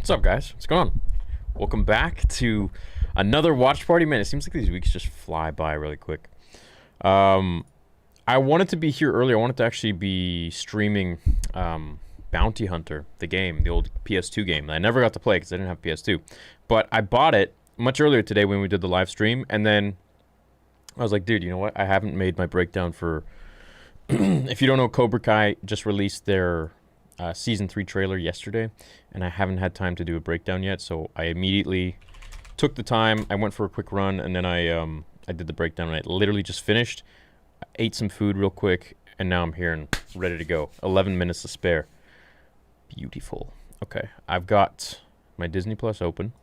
What's up, guys? What's going on? Welcome back to another watch party. Man, it seems like these weeks just fly by really quick. I wanted to be here earlier. I wanted to actually be streaming Bounty Hunter, the game, the old PS2 game that I never got to play because I didn't have PS2. But I bought it much earlier today when we did the live stream, and then I was like, dude, you know what? I haven't made my breakdown for... If you don't know, Cobra Kai just released their Season 3 trailer yesterday, and I haven't had time to do a breakdown yet, so I immediately took the time. I went for a quick run, and then I did the breakdown, and I literally just finished. I ate some food real quick, and now I'm here and ready to go. 11 minutes to spare. Beautiful. Okay, I've got my Disney Plus open.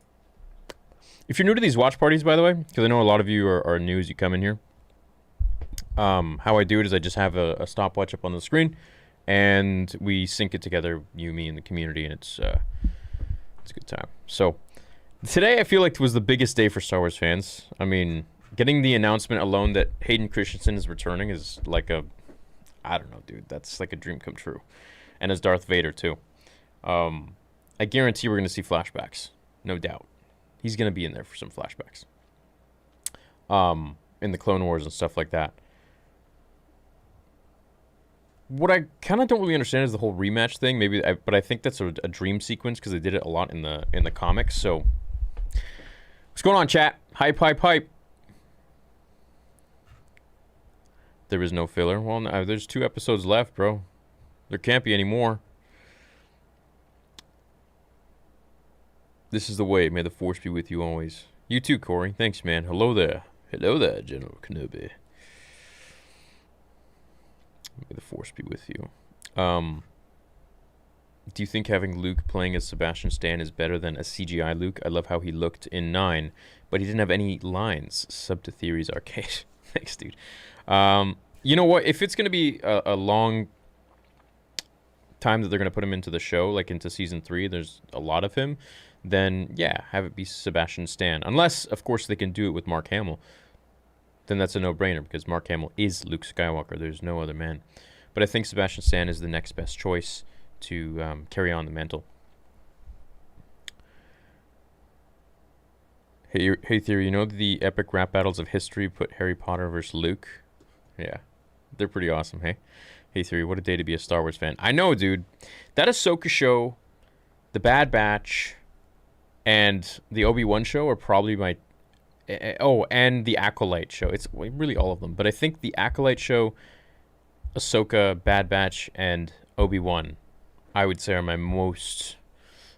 If you're new to these watch parties, by the way, because I know a lot of you are new as you come in here, how I do it is I just have a stopwatch up on the screen, and we sync it together, you, me, and the community, and it's a good time. So today I feel like it was the biggest day for Star Wars fans. I mean, getting the announcement alone that Hayden Christensen is returning is like I don't know, dude. That's like a dream come true. And as Darth Vader, too. I guarantee we're going to see flashbacks. No doubt. He's going to be in there for some flashbacks. In the Clone Wars and stuff like that. What I kind of don't really understand is the whole rematch thing. But I think that's a dream sequence because they did it a lot in the comics. So, what's going on, chat? Hype, hype, hype. There is no filler. Well, no, there's 2 episodes left, bro. There can't be any more. This is the way. May the Force be with you always. You too, Corey. Thanks, man. Hello there. Hello there, General Kenobi. May the Force be with you. Do you think having Luke playing as Sebastian Stan is better than a CGI Luke? I love how he looked in 9, but he didn't have any lines. Sub to Theories Arcade. Thanks, dude. You know what? If it's going to be a long time that they're going to put him into the show, like into Season 3, there's a lot of him, then, yeah, have it be Sebastian Stan. Unless, of course, they can do it with Mark Hamill. Then that's a no-brainer, because Mark Hamill is Luke Skywalker. There's no other man. But I think Sebastian Stan is the next best choice to carry on the mantle. Hey, Theory, you know the epic rap battles of history put Harry Potter versus Luke? Yeah, they're pretty awesome, hey? Hey, Theory, what a day to be a Star Wars fan. I know, dude. That Ahsoka show, The Bad Batch, and the Obi-Wan show are probably my... Oh, and the Acolyte show. It's really all of them. But I think the Acolyte show, Ahsoka, Bad Batch, and Obi-Wan, I would say are my most...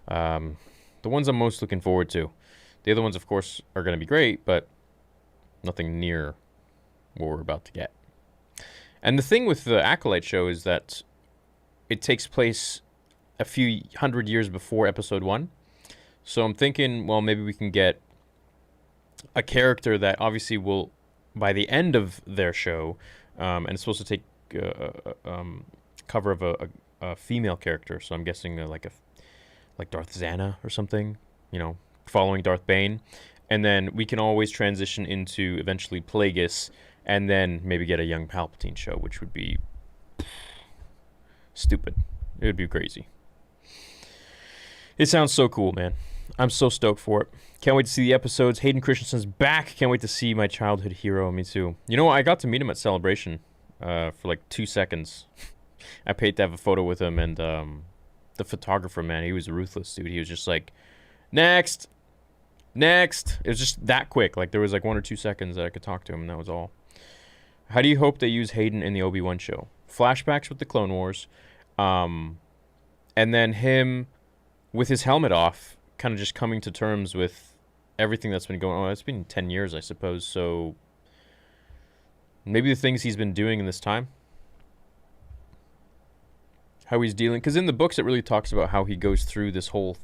the ones I'm most looking forward to. The other ones, of course, are going to be great, but nothing near what we're about to get. And the thing with the Acolyte show is that it takes place a few hundred years before Episode 1. So I'm thinking, well, maybe we can get a character that obviously will, by the end of their show, and it's supposed to take cover of a female character. So I'm guessing like Darth Zana or something, you know, following Darth Bane. And then we can always transition into eventually Plagueis, and then maybe get a young Palpatine show, which would be stupid. It would be crazy. It sounds so cool, man. I'm so stoked for it. Can't wait to see the episodes. Hayden Christensen's back. Can't wait to see my childhood hero. Me too. You know, I got to meet him at Celebration for like 2 seconds. I paid to have a photo with him, and the photographer, man, he was ruthless, dude. He was just like, next. It was just that quick. Like, there was like 1 or 2 seconds that I could talk to him, and that was all. How do you hope they use Hayden in the Obi-Wan show? Flashbacks with the Clone Wars. And then him with his helmet off, kind of just coming to terms with everything that's been going on. It's been 10 years, I suppose. So maybe the things he's been doing in this time. How he's dealing. Because in the books, it really talks about how he goes through this whole...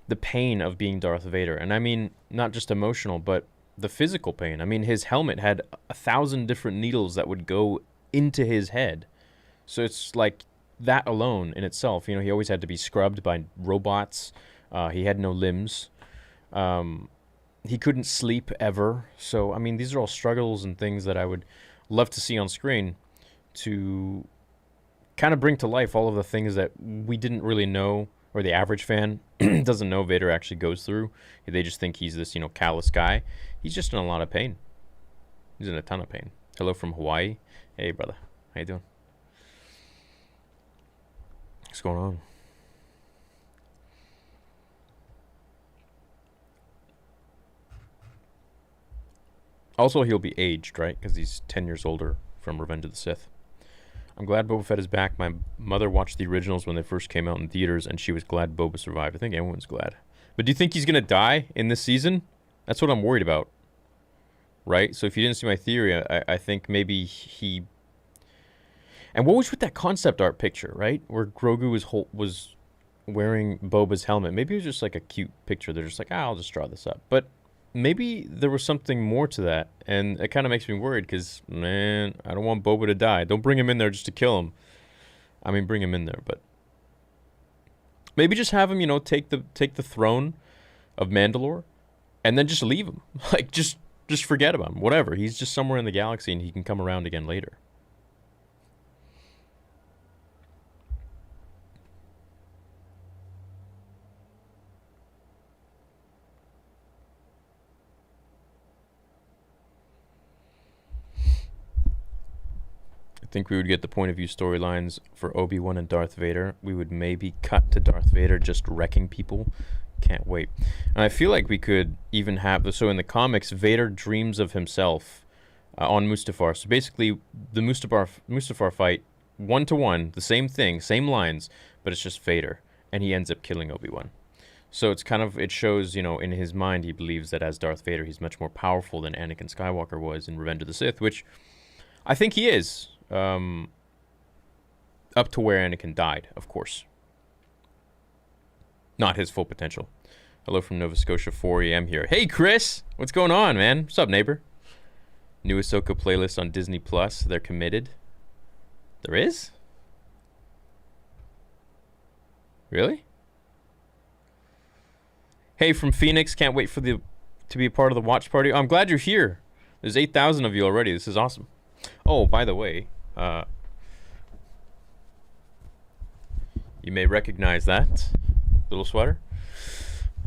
the pain of being Darth Vader. And I mean, not just emotional, but the physical pain. I mean, his helmet had 1,000 different needles that would go into his head. So it's like that alone in itself. You know, he always had to be scrubbed by robots. He had no limbs. He couldn't sleep ever. So, I mean, these are all struggles and things that I would love to see on screen to kind of bring to life all of the things that we didn't really know or the average fan doesn't know Vader actually goes through. They just think he's this, callous guy. He's just in a lot of pain. He's in a ton of pain. Hello from Hawaii. Hey, brother. How you doing? What's going on? Also, he'll be aged, right? Because he's 10 years older from Revenge of the Sith. I'm glad Boba Fett is back. My mother watched the originals when they first came out in theaters, and she was glad Boba survived. I think everyone's glad. But do you think he's going to die in this season? That's what I'm worried about. Right? So if you didn't see my theory, I think maybe he... And what was with that concept art picture, right? Where Grogu was wearing Boba's helmet. Maybe it was just like a cute picture. They're just like, I'll just draw this up. But maybe there was something more to that. And it kind of makes me worried because, man, I don't want Boba to die. Don't bring him in there just to kill him. I mean, bring him in there, but... Maybe just have him, take the throne of Mandalore and then just leave him. Like, just forget about him. Whatever. He's just somewhere in the galaxy and he can come around again later. I think we would get the point of view storylines for Obi-Wan and Darth Vader. We would maybe cut to Darth Vader just wrecking people. Can't wait. And I feel like we could even have... So in the comics, Vader dreams of himself on Mustafar. So basically, the Mustafar fight, 1-to-1, the same thing, same lines, but it's just Vader. And he ends up killing Obi-Wan. So it's kind of... It shows, in his mind, he believes that as Darth Vader, he's much more powerful than Anakin Skywalker was in Revenge of the Sith, which I think he is. Up to where Anakin died, of course. Not his full potential. Hello from Nova Scotia, 4 a.m. here. Hey, Chris! What's going on, man? What's up, neighbor? New Ahsoka playlist on Disney Plus. They're committed. There is? Really? Hey, from Phoenix. Can't wait for to be a part of the watch party. Oh, I'm glad you're here. There's 8,000 of you already. This is awesome. Oh, by the way... you may recognize that little sweater.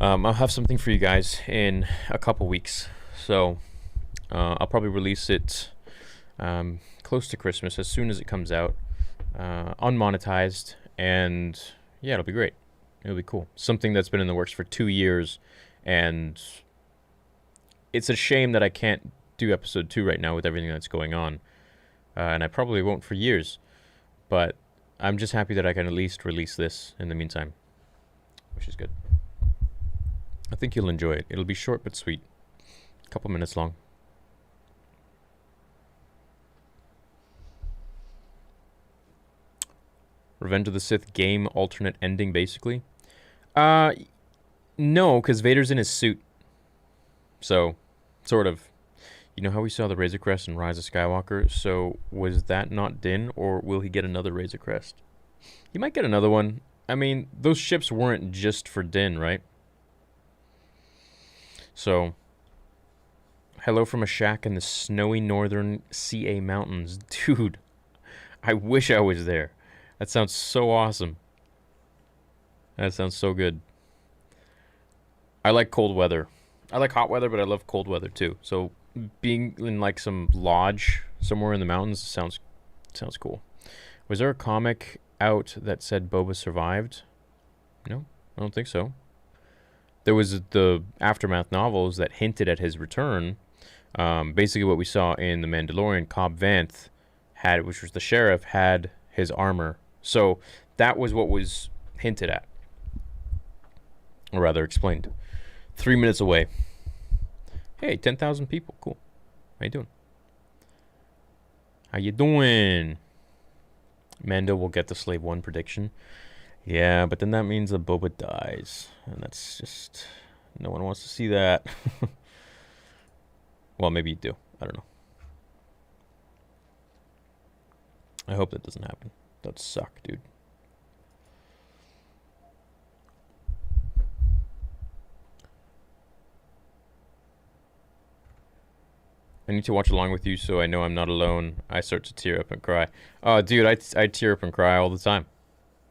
I'll have something for you guys in a couple weeks, so I'll probably release it close to Christmas as soon as it comes out, unmonetized, and yeah, it'll be great. It'll be cool. Something that's been in the works for 2 years, and it's a shame that I can't do episode 2 right now with everything that's going on. And I probably won't for years, but I'm just happy that I can at least release this in the meantime, which is good. I think you'll enjoy it. It'll be short but sweet, a couple minutes long. Revenge of the Sith game alternate ending, basically. No, because Vader's in his suit, so sort of. You know how we saw the Razor Crest in Rise of Skywalker? So was that not Din, or will he get another Razor Crest? He might get another one. I mean, those ships weren't just for Din, right? So, hello from a shack in the snowy northern CA mountains. Dude, I wish I was there. That sounds so awesome. That sounds so good. I like cold weather. I like hot weather, but I love cold weather too. So... being in like some lodge somewhere in the mountains sounds cool. Was there a comic out that said Boba survived? No, I don't think so. There was the Aftermath novels that hinted at his return. Basically what we saw in The Mandalorian, Cobb Vanth had, which was the sheriff, had his armor. So that was what was hinted at. Or rather explained. 3 minutes away. Hey, 10,000 people. Cool. How you doing? How you doing? Mando will get the Slave 1 prediction. Yeah, but then that means that Boba dies. And that's just... no one wants to see that. Well, maybe you do. I don't know. I hope that doesn't happen. That'd suck, dude. I need to watch along with you so I know I'm not alone. I start to tear up and cry. Oh, dude, I tear up and cry all the time.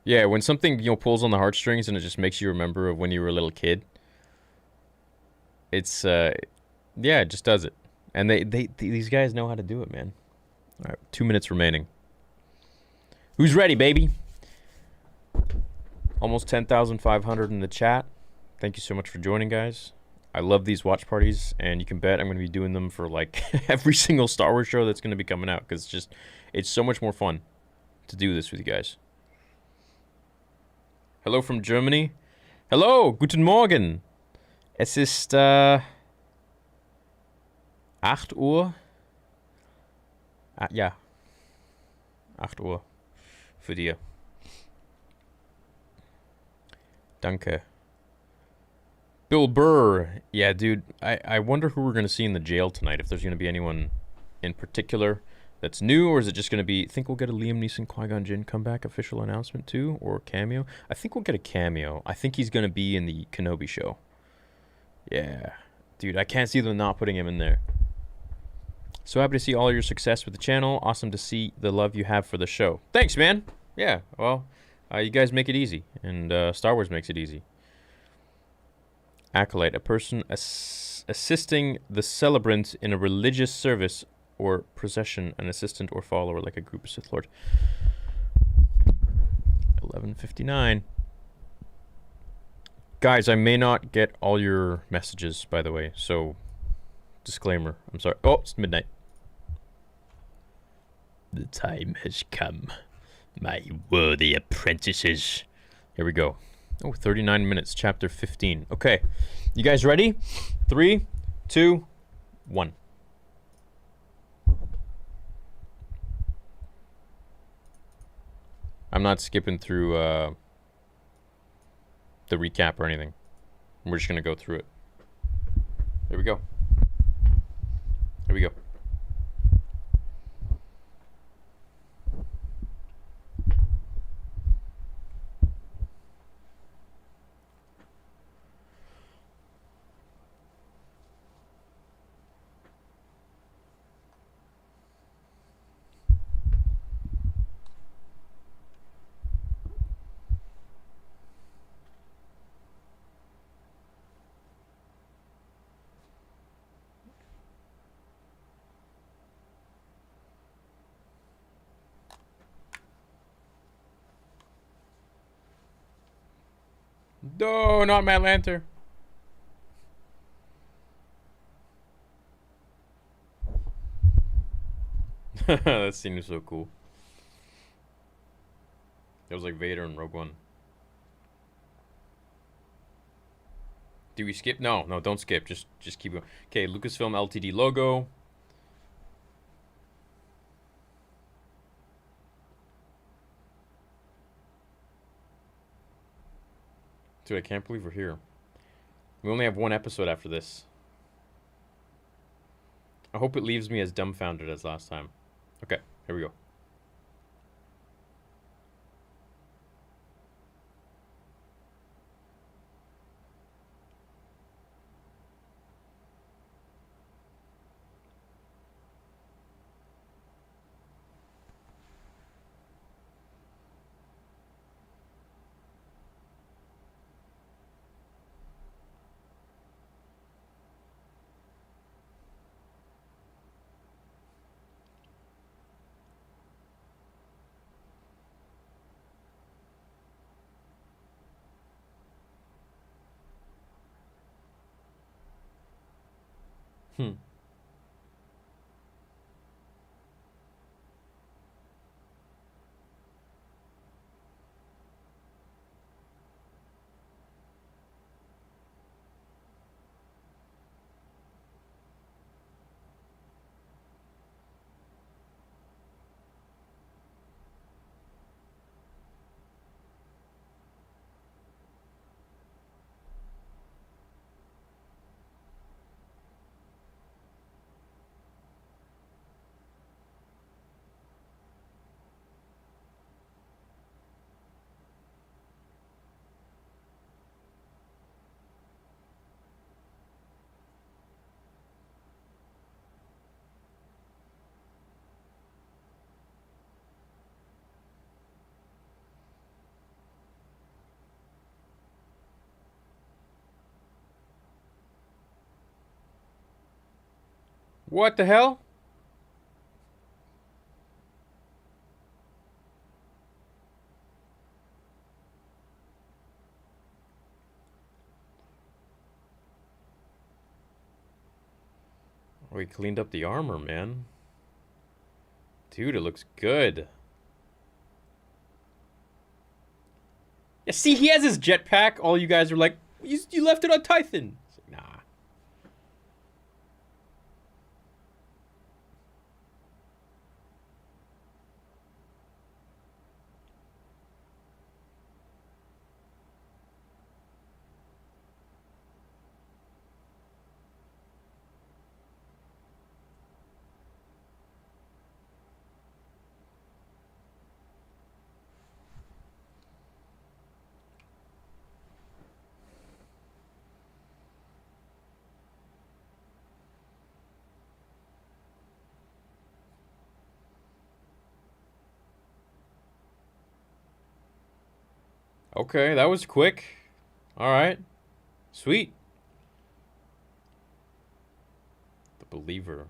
Yeah, when something, pulls on the heartstrings and it just makes you remember of when you were a little kid. It's yeah, it just does it. And these guys know how to do it, man. All right, 2 minutes remaining. Who's ready, baby? Almost 10,500 in the chat. Thank you so much for joining, guys. I love these watch parties, and you can bet I'm going to be doing them for like every single Star Wars show that's going to be coming out, because it's so much more fun to do this with you guys. Hello from Germany. Hello, guten Morgen. Es ist 8 Uhr. Ja. 8 Uhr für dir. Danke. Bill Burr. Yeah, dude. I wonder who we're going to see in the jail tonight. If there's going to be anyone in particular that's new, or is it just going to be... Think we'll get a Liam Neeson Qui-Gon Jinn comeback official announcement too, or cameo? I think we'll get a cameo. I think he's going to be in the Kenobi show. Yeah. Dude, I can't see them not putting him in there. So happy to see all your success with the channel. Awesome to see the love you have for the show. Thanks, man. Yeah, well, you guys make it easy, and Star Wars makes it easy. Acolyte, a person assisting the celebrant in a religious service or procession, an assistant or follower, like a group of Sith Lord. 11:59. Guys, I may not get all your messages, by the way, so disclaimer. I'm sorry. Oh, it's midnight. The time has come, my worthy apprentices. Here we go. Oh, 39 minutes, chapter 15. Okay, you guys ready? 3, 2, 1. I'm not skipping through the recap or anything. We're just going to go through it. Here we go. Here we go. No, not Matt Lanter. That scene is so cool. It was like Vader in Rogue One. Do we skip? No, don't skip. Just keep going. Okay, Lucasfilm Ltd logo. Dude, I can't believe we're here. We only have one episode after this. I hope it leaves me as dumbfounded as last time. Okay, here we go. Hmm. What the hell? Oh, he cleaned up the armor, man. Dude, it looks good. Yeah, see, he has his jetpack. All you guys are like, you left it on Tython. It's like, nah. Okay, that was quick. All right. Sweet. The Believer.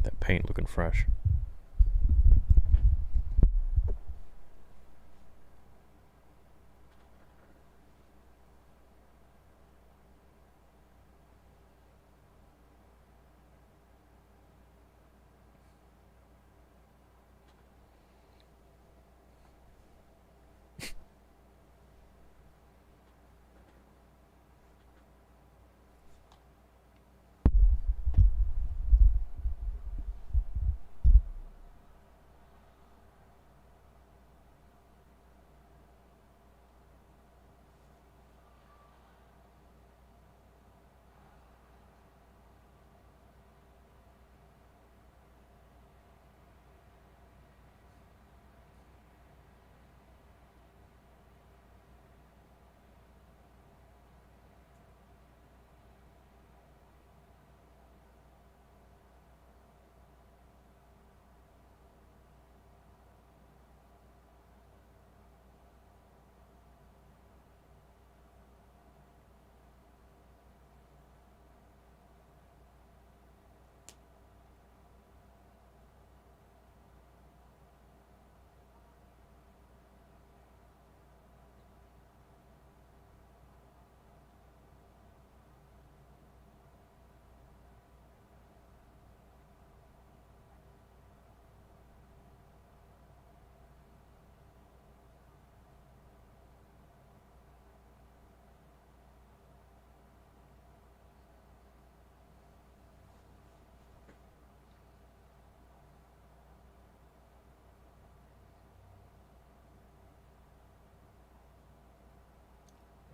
That paint looking fresh.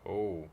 Oh.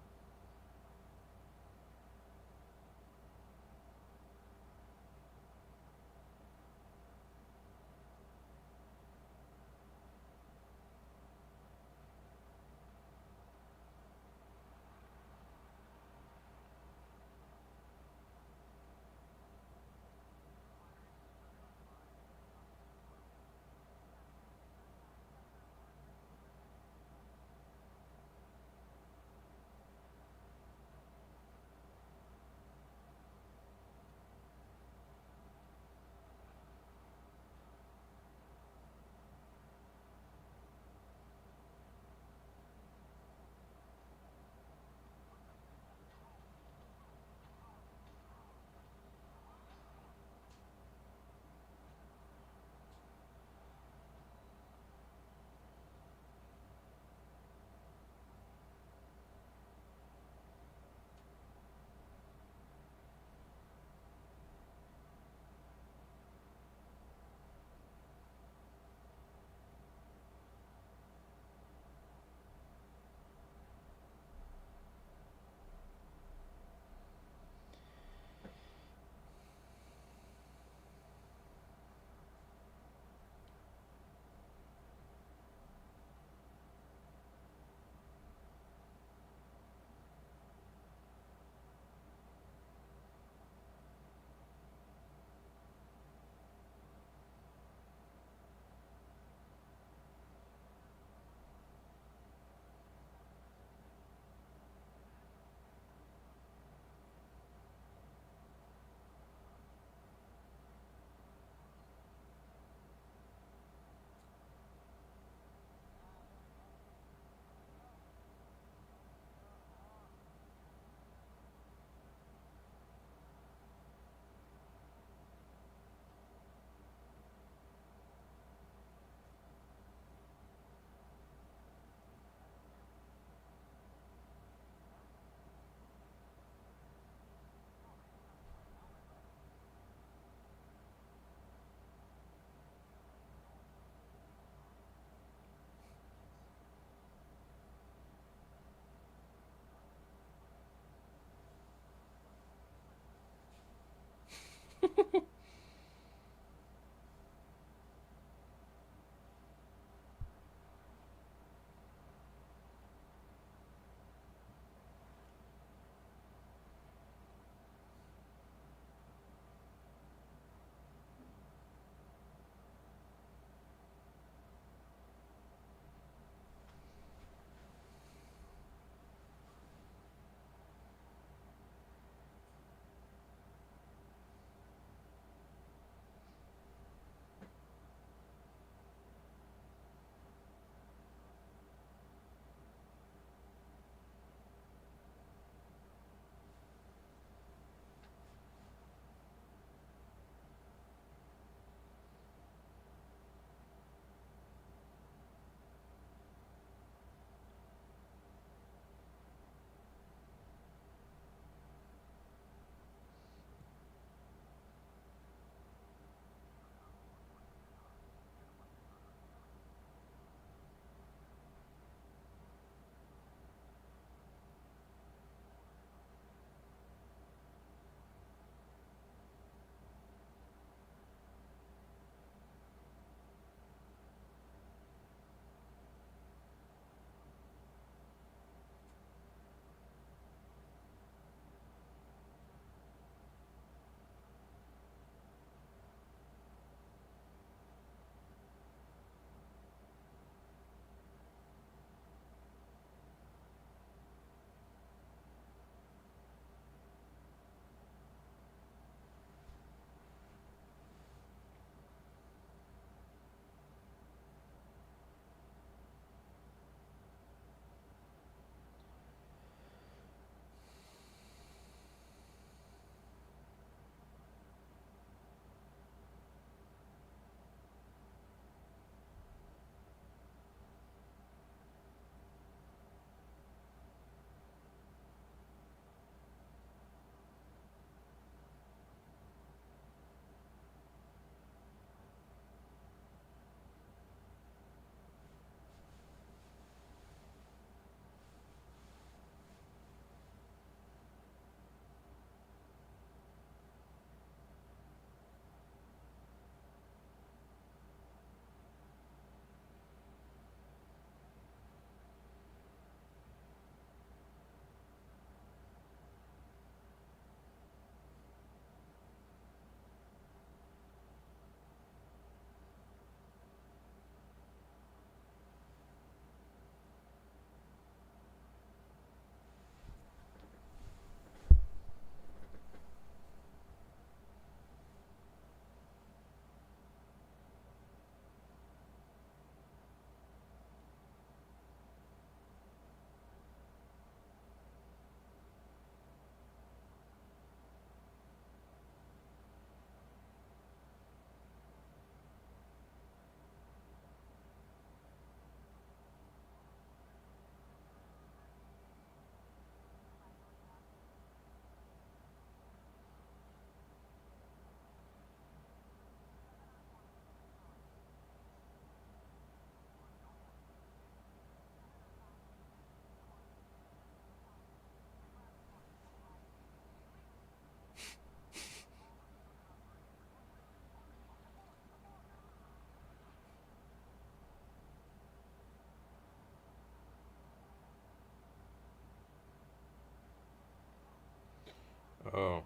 Oh.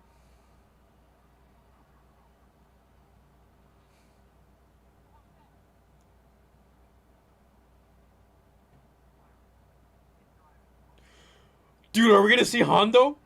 Dude, are we gonna see Hondo?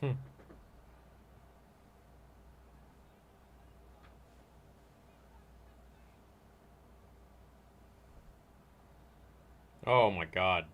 Hmm. Oh my god.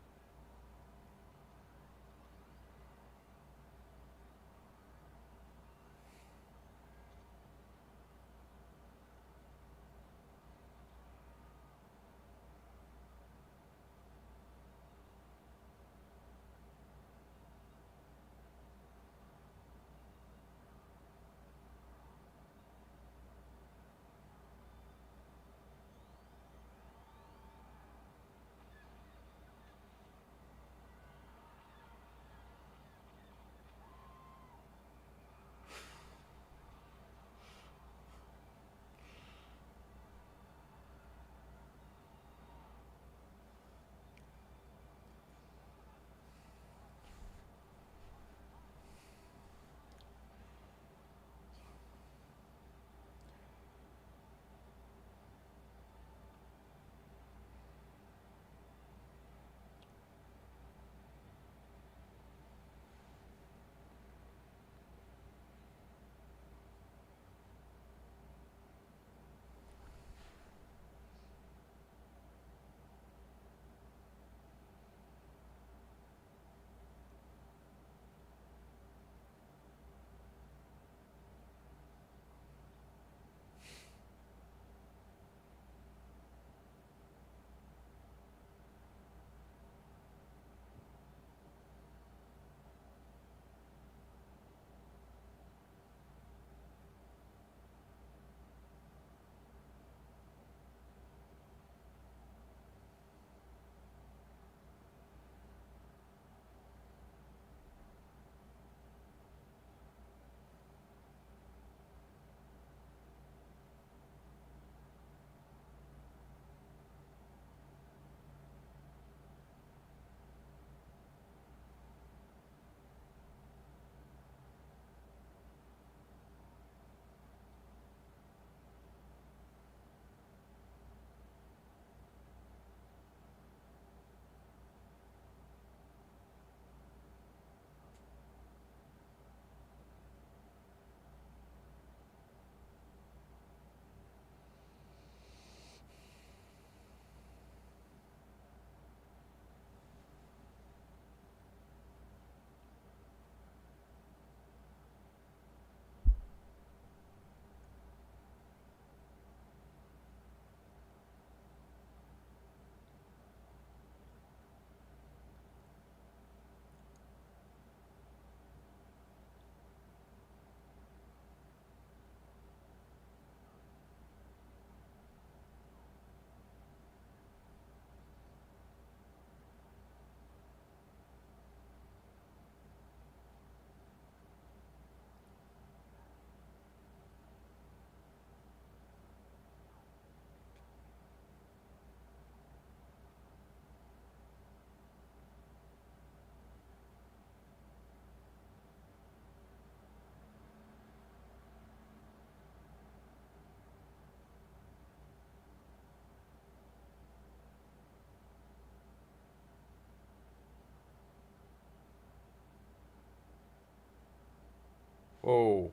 Whoa.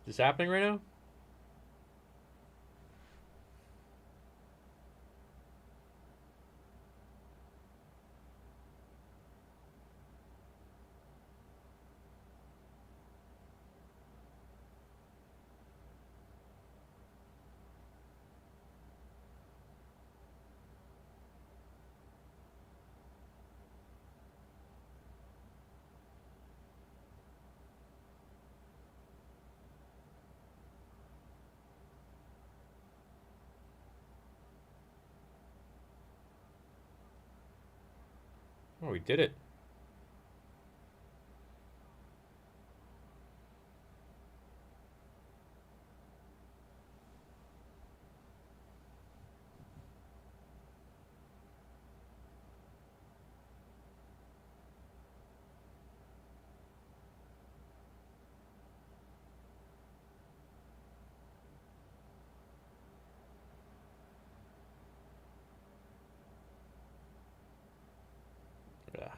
Is this happening right now? Oh, we did it. Ugh.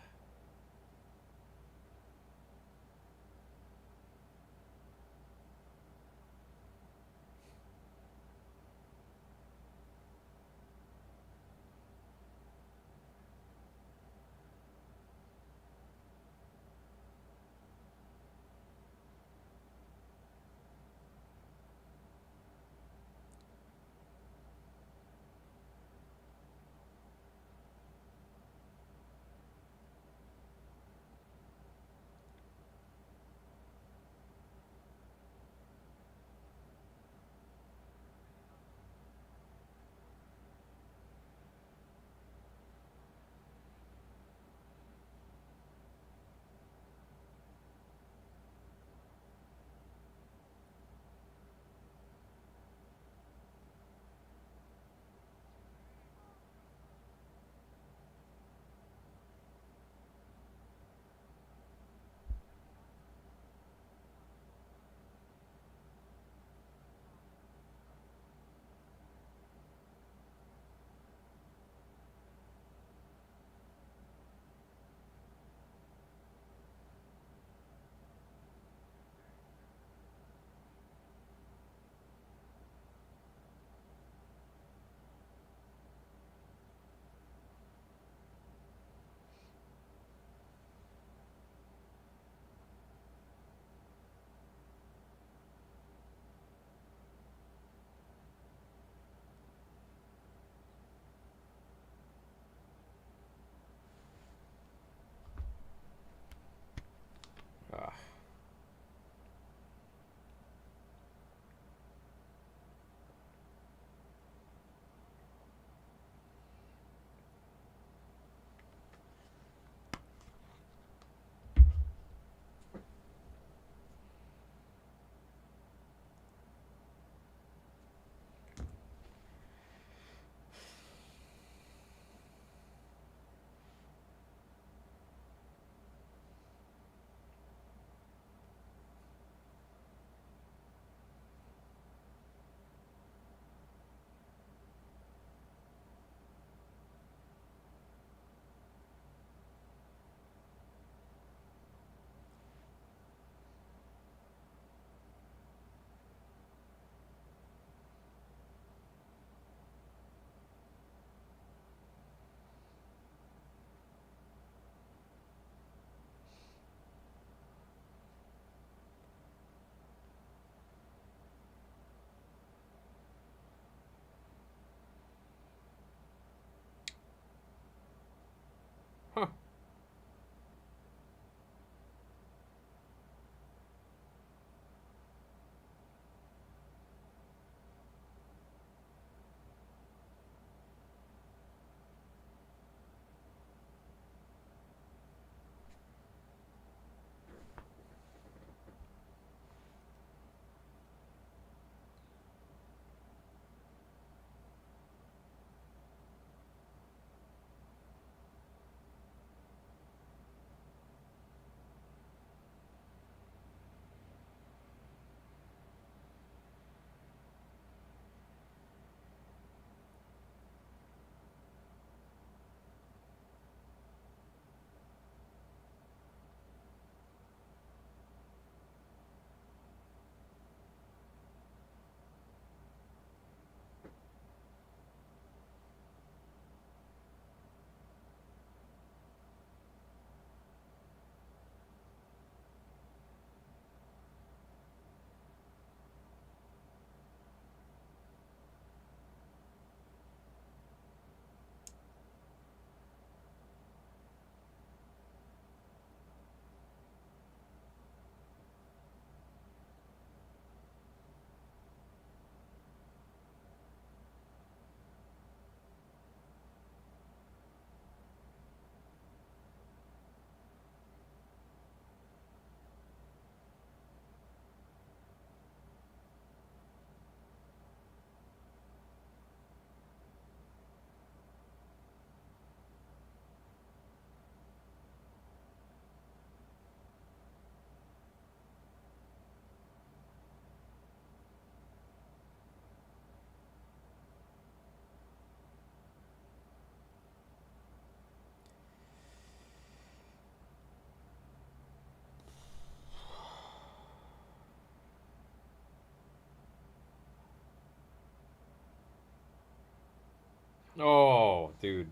Oh, dude.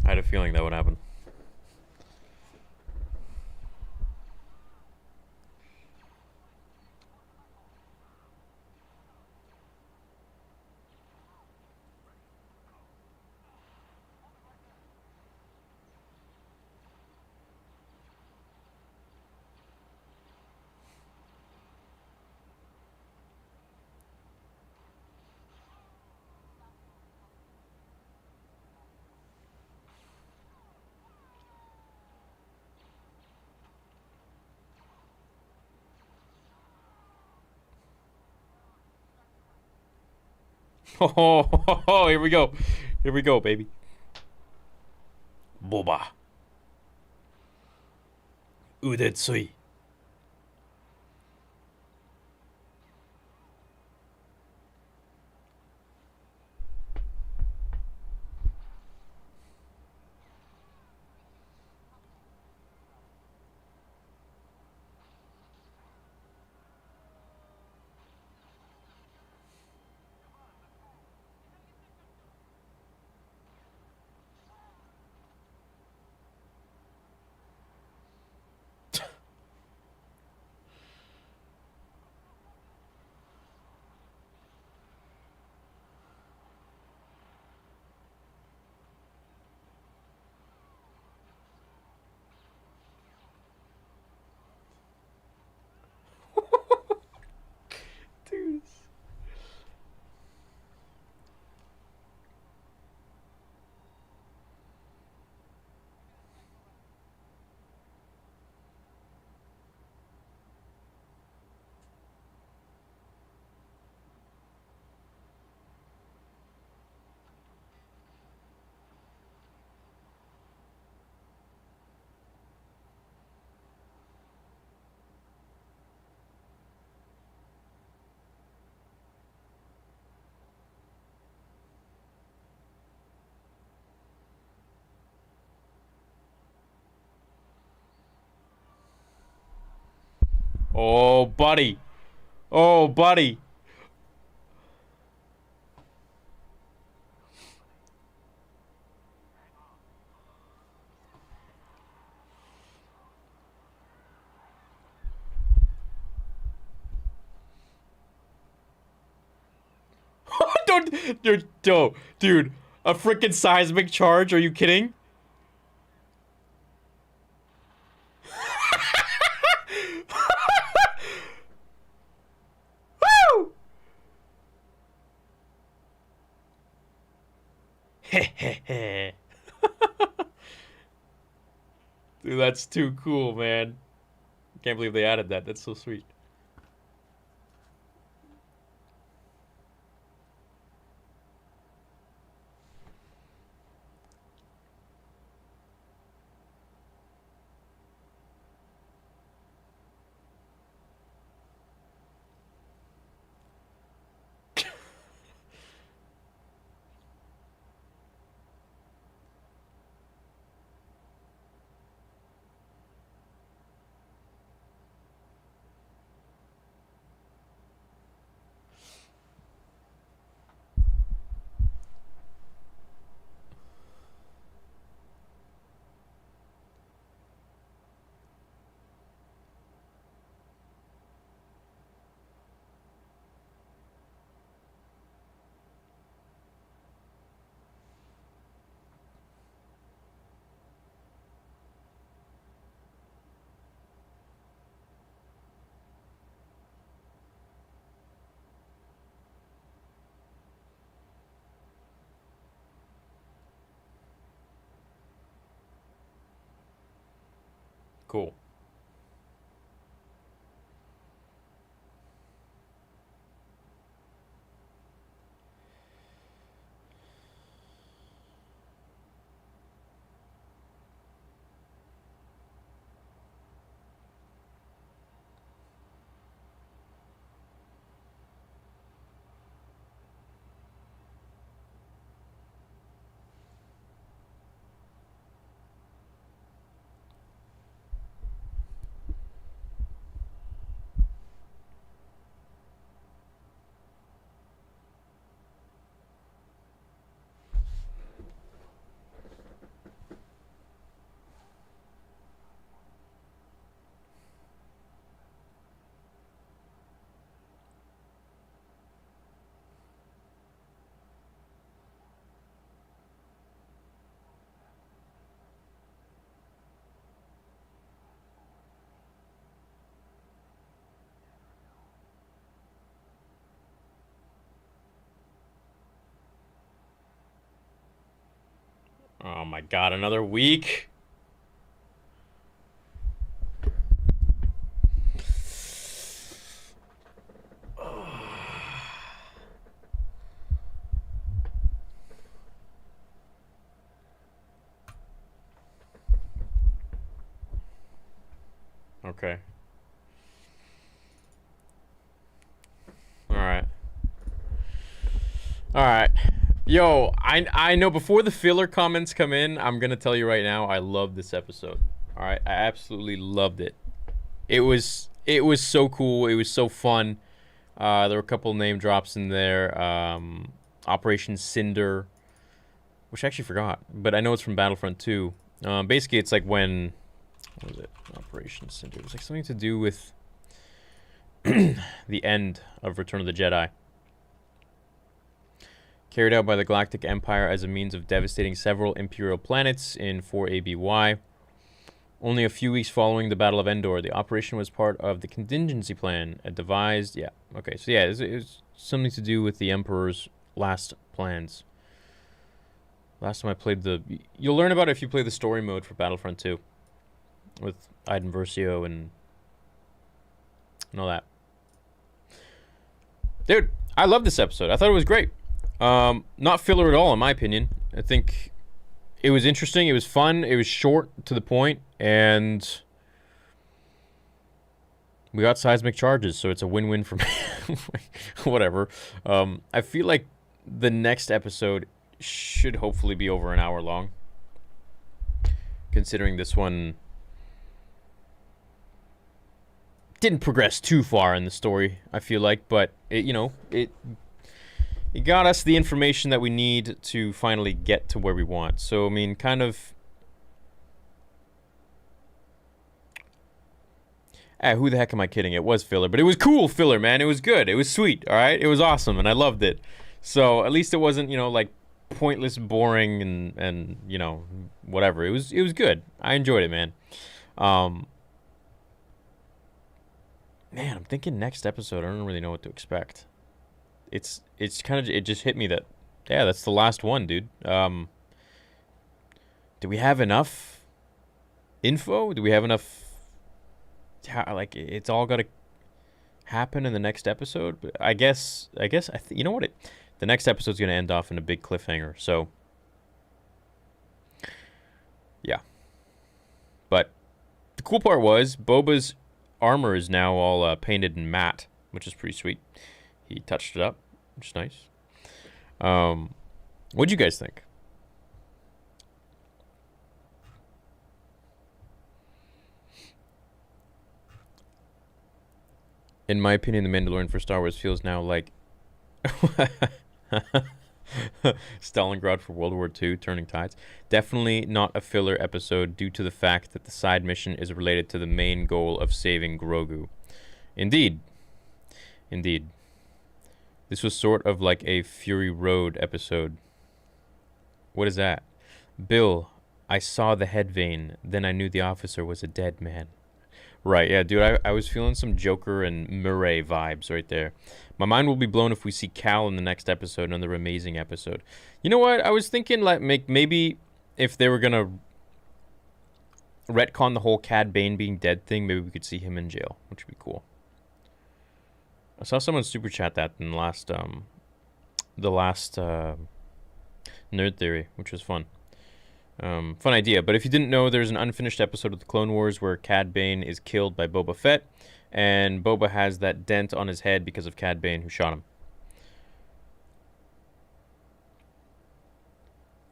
I had a feeling that would happen. Oh, here we go. Here we go, baby. Boba. Udetsui. Dude. Oh, buddy. Oh, buddy. Don't, dude, a freaking seismic charge? Are you kidding? Woo! Dude, that's too cool, man. Can't believe they added that. That's so sweet. Cool. Oh my god, another week. Okay. All right. All right. Yo, I know before the filler comments come in, I'm going to tell you right now I love this episode. All right? I absolutely loved it. It was so cool. It was so fun. There were a couple name drops in there. Operation Cinder, which I actually forgot, but I know it's from Battlefront 2. Basically, it's like when... What was it? Operation Cinder. It was like something to do with the end of Return of the Jedi. Carried out by the Galactic Empire as a means of devastating several Imperial planets in 4 ABY. Only a few weeks following the Battle of Endor, the operation was part of the contingency plan devised... Yeah, okay, so yeah, it was something to do with the Emperor's last plans. Last time I played the... You'll learn about it if you play the story mode for Battlefront 2. With Iden Versio and all that. Dude, I love this episode. I thought it was great. Not filler at all, in my opinion. I think it was interesting. It was fun. It was short, to the point, and we got seismic charges, so it's a win-win for me. Whatever. I feel like the next episode should hopefully be over an hour long, considering this one didn't progress too far in the story, I feel like, but it got us the information that we need to finally get to where we want. So, I mean, kind of... who the heck am I kidding? It was filler, but it was cool filler, man. It was good. It was sweet, all right? It was awesome, and I loved it. So, at least it wasn't, like, pointless, boring, and whatever. It was good. I enjoyed it, man. Man, I'm thinking next episode, I don't really know what to expect. It's kind of... It just hit me that, yeah, that's the last one, dude. Do we have enough info? Do we have enough... Like, it's all got to happen in the next episode? But I guess, you know what? The next episode's going to end off in a big cliffhanger, so... Yeah. But the cool part was, Boba's armor is now all painted in matte, which is pretty sweet. He touched it up, which is nice. What'd you guys think? In my opinion, The Mandalorian for Star Wars feels now like Stalingrad for World War II, Turning Tides. Definitely not a filler episode due to the fact that the side mission is related to the main goal of saving Grogu. Indeed. This was sort of like a Fury Road episode. What is that? Bill, I saw the head vein, then I knew the officer was a dead man. Right, yeah, dude, I was feeling some Joker and Murray vibes right there. My mind will be blown if we see Cal in the next episode, another amazing episode. You know what? I was thinking, like, maybe if they were gonna retcon the whole Cad Bane being dead thing, maybe we could see him in jail, which would be cool. I saw someone super chat that in the last Nerd Theory, which was fun. Fun idea, but if you didn't know, there's an unfinished episode of the Clone Wars where Cad Bane is killed by Boba Fett, and Boba has that dent on his head because of Cad Bane, who shot him.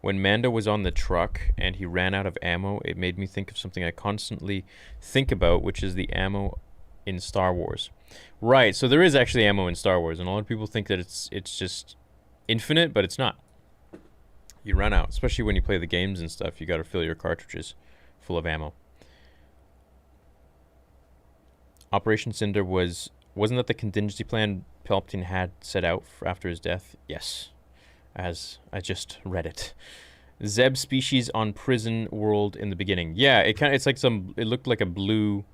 When Mando was on the truck and he ran out of ammo, it made me think of something I constantly think about, which is the ammo in Star Wars. Right, so there is actually ammo in Star Wars, and a lot of people think that it's just infinite, but it's not. You run out, especially when you play the games and stuff. You got to fill your cartridges full of ammo. Operation Cinder wasn't that the contingency plan Palpatine had set out for after his death? Yes, as I just read it. Zeb species on prison world in the beginning. Yeah, it looked like a blue,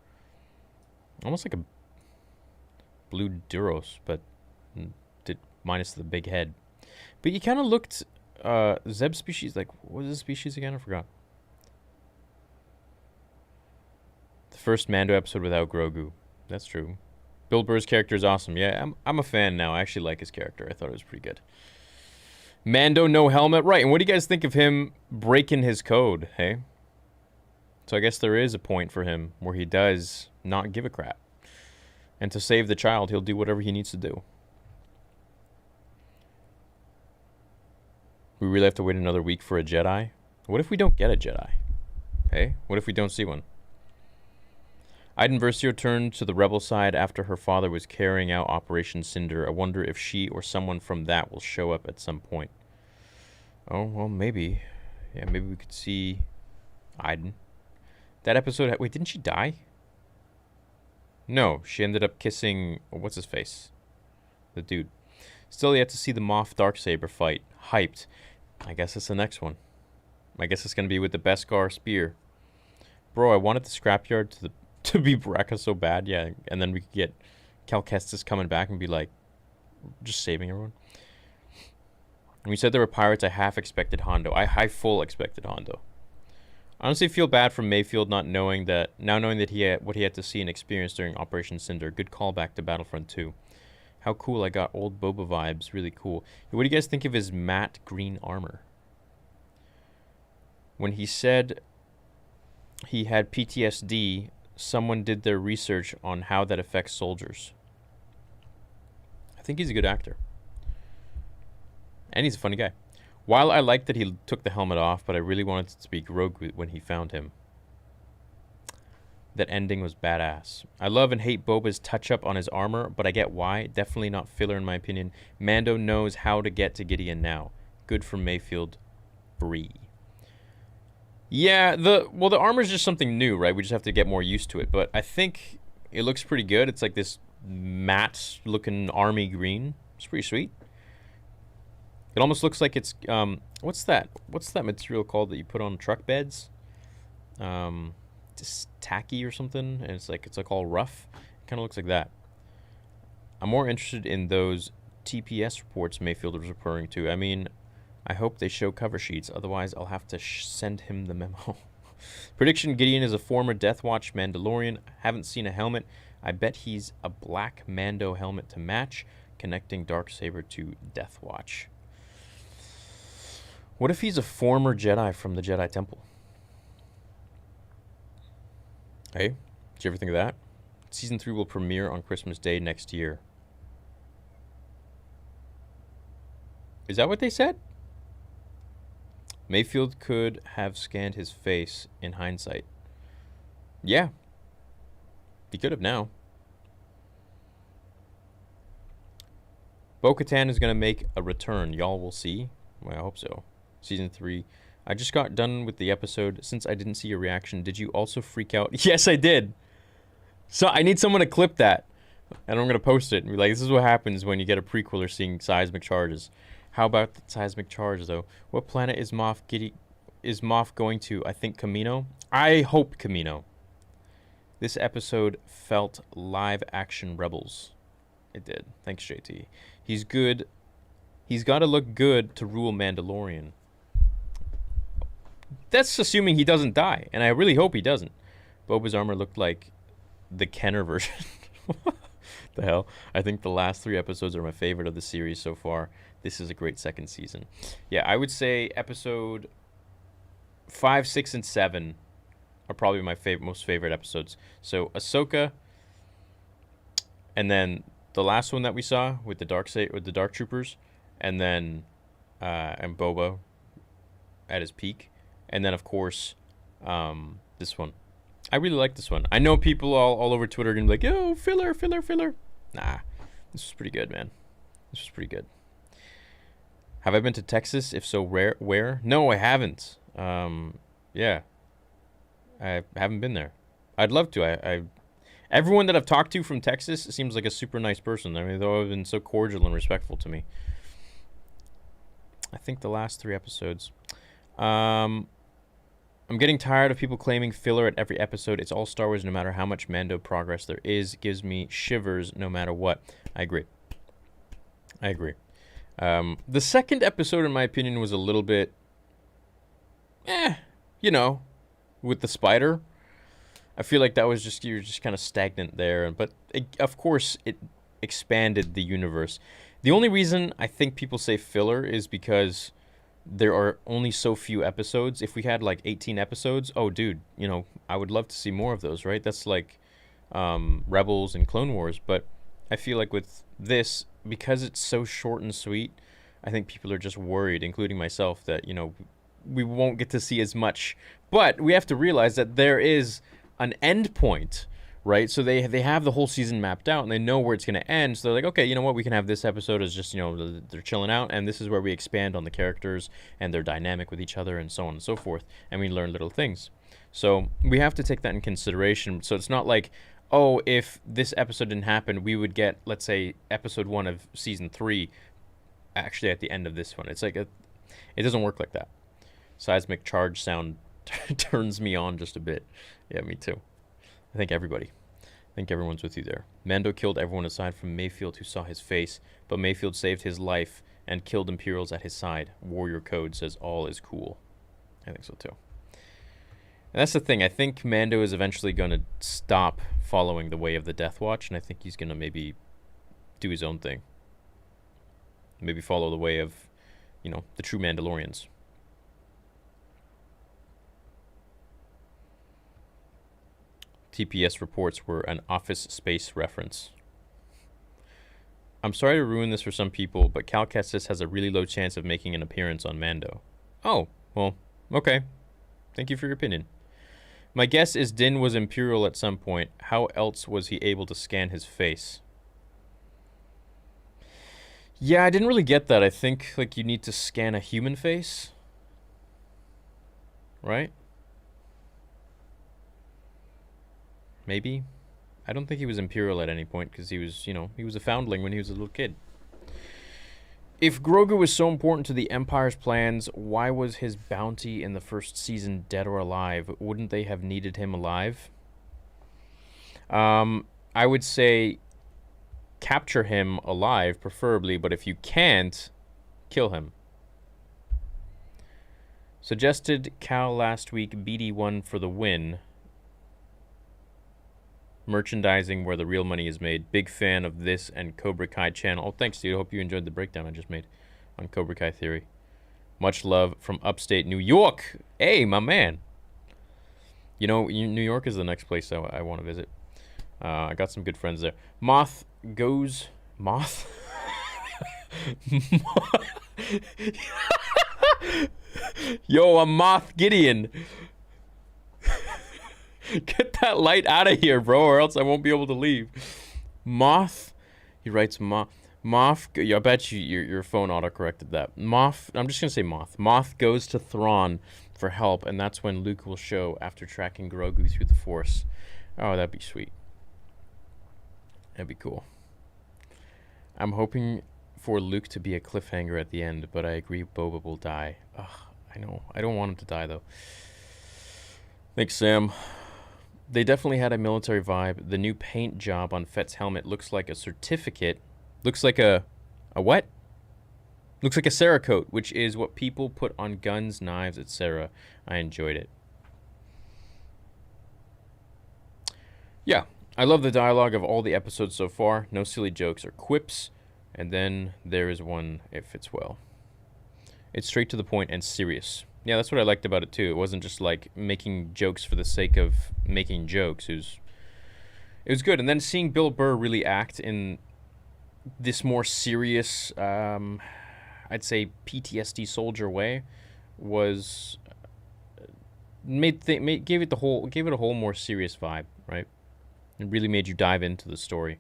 almost like a blue Duros, but minus the big head. But you kind of looked Zeb species, like, what is the species again? I forgot. The first Mando episode without Grogu. That's true. Bill Burr's character is awesome. Yeah, I'm a fan now. I actually like his character. I thought it was pretty good. Mando, no helmet. Right, and what do you guys think of him breaking his code, hey? So I guess there is a point for him where he does not give a crap. And to save the child, he'll do whatever he needs to do. We really have to wait another week for a Jedi? What if we don't get a Jedi? Hey, what if we don't see one? Iden Versio turned to the rebel side after her father was carrying out Operation Cinder. I wonder if she or someone from that will show up at some point. Oh, well, maybe. Yeah, maybe we could see Iden. That episode... Wait, didn't she die? No, she ended up kissing... What's his face? The dude. Still yet to see the Moff Darksaber fight. Hyped. I guess it's the next one. I guess it's going to be with the Beskar spear. Bro, I wanted the scrapyard to be Baraka so bad. Yeah, and then we could get Cal Kestis coming back and be like... Just saving everyone. When you said there were pirates, I half expected Hondo. I full expected Hondo. I honestly feel bad for Mayfield not knowing that... Now knowing that what he had to see and experience during Operation Cinder. Good callback to Battlefront 2. How cool. I got old Boba vibes. Really cool. What do you guys think of his matte green armor? When he said he had PTSD, someone did their research on how that affects soldiers. I think he's a good actor. And he's a funny guy. While I like that he took the helmet off, but I really wanted to speak Rogue when he found him. That ending was badass. I love and hate Boba's touch-up on his armor, but I get why. Definitely not filler in my opinion. Mando knows how to get to Gideon now. Good for Mayfield. Bree. Yeah, the armor's just something new, right? We just have to get more used to it. But I think it looks pretty good. It's like this matte-looking army green. It's pretty sweet. It almost looks like it's what's that material called that you put on truck beds? Just tacky or something, and it's like all rough. It kind of looks like that. I'm more interested in those TPS reports Mayfield was referring to. I mean, I hope they show cover sheets, otherwise I'll have to send him the memo. Prediction: Gideon is a former Death Watch Mandalorian. Haven't seen a helmet. I bet he's a black Mando helmet to match, connecting Darksaber to Death Watch. What if he's a former Jedi from the Jedi Temple? Hey, did you ever think of that? Season 3 will premiere on Christmas Day next year. Is that what they said? Mayfield could have scanned his face in hindsight. Yeah. He could have now. Bo-Katan is going to make a return. Y'all will see. Well, I hope so. Season 3. I just got done with the episode. Since I didn't see your reaction, did you also freak out? Yes, I did. So I need someone to clip that. And I'm going to post it and be like, this is what happens when you get a prequeler seeing seismic charges. How about the seismic charge, though? What planet is Moff going to? I think Kamino. I hope Kamino. This episode felt live-action Rebels. It did. Thanks, JT. He's good. He's got to look good to rule Mandalorian. That's assuming he doesn't die, and I really hope he doesn't. Boba's armor looked like the Kenner version. The hell? I think the last 3 episodes are my favorite of the series so far. This is a great second season. Yeah, I would say episode 5, 6, and 7 are probably my most favorite episodes. So Ahsoka, and then the last one that we saw with the Dark Troopers, and then and Boba at his peak. And then, of course, this one. I really like this one. I know people all over Twitter are going to be like, yo, filler. Nah, this was pretty good, man. This was pretty good. Have I been to Texas? If so, where? No, I haven't. Yeah. I haven't been there. I'd love to. Everyone that I've talked to from Texas seems like a super nice person. I mean, they've always been so cordial and respectful to me. I think the last 3 episodes. I'm getting tired of people claiming filler at every episode. It's all Star Wars no matter how much Mando progress there is. Gives me shivers no matter what. I agree. The second episode, in my opinion, was a little bit, you know, with the spider. I feel like that was just, you're just kind of stagnant there. But of course, it expanded the universe. The only reason I think people say filler is because there are only so few episodes. If we had like 18 episodes, oh, dude, I would love to see more of those, right? That's like Rebels and Clone Wars. But I feel like with this, because it's so short and sweet, I think people are just worried, including myself, that, we won't get to see as much. But we have to realize that there is an end point, right? So they have the whole season mapped out, and they know where it's going to end. So they're like, okay, you know what? We can have this episode as just, they're chilling out, and this is where we expand on the characters and their dynamic with each other and so on and so forth, and we learn little things. So we have to take that in consideration. So it's not like, oh, if this episode didn't happen, we would get, let's say, episode 1 of season 3 actually at the end of this one. It's like, it doesn't work like that. Seismic charge sound turns me on just a bit. Yeah, me too. I think everyone's with you there. Mando killed everyone aside from Mayfield, who saw his face, but Mayfield saved his life and killed Imperials at his side. Warrior Code says all is cool. I think so too. And that's the thing. I think Mando is eventually going to stop following the way of the Death Watch, and I think he's going to maybe do his own thing. Maybe follow the way of, the true Mandalorians. TPS reports were an Office Space reference. I'm sorry to ruin this for some people, but Cal Kestis has a really low chance of making an appearance on Mando. Oh, well, okay. Thank you for your opinion. My guess is Din was Imperial at some point. How else was he able to scan his face? Yeah, I didn't really get that. I think, you need to scan a human face. Right? Maybe. I don't think he was Imperial at any point, because he was, he was a foundling when he was a little kid. If Grogu was so important to the Empire's plans, why was his bounty in the first season dead or alive? Wouldn't they have needed him alive? I would say capture him alive, preferably, but if you can't, kill him. Suggested Cal last week, BD1 for the win. Merchandising where the real money is made. Big fan of this and Cobra Kai channel. Oh, thanks, dude. Hope you enjoyed the breakdown I just made on Cobra Kai Theory. Much love from upstate New York. Hey, my man. New York is the next place I want to visit. I got some good friends there. Moth? Yo, I'm Moth Gideon. Get that light out of here, bro, or else I won't be able to leave. Moth? He writes Moth. Moth, I bet your phone auto-corrected that. Moth, I'm just going to say Moth. Moth goes to Thrawn for help, and that's when Luke will show after tracking Grogu through the Force. Oh, that'd be sweet. That'd be cool. I'm hoping for Luke to be a cliffhanger at the end, but I agree Boba will die. Ugh, I know. I don't want him to die, though. Thanks, Sam. They definitely had a military vibe. The new paint job on Fett's helmet looks like a certificate. Looks like a what? Looks like a Cerakote, which is what people put on guns, knives, etc. I enjoyed it. Yeah, I love the dialogue of all the episodes so far. No silly jokes or quips. And then there is one, it fits well. It's straight to the point and serious. Yeah, that's what I liked about it too. It wasn't just like making jokes for the sake of making jokes. It was good. And then seeing Bill Burr really act in this more serious, I'd say PTSD soldier way, was gave it a whole more serious vibe, right? It really made you dive into the story.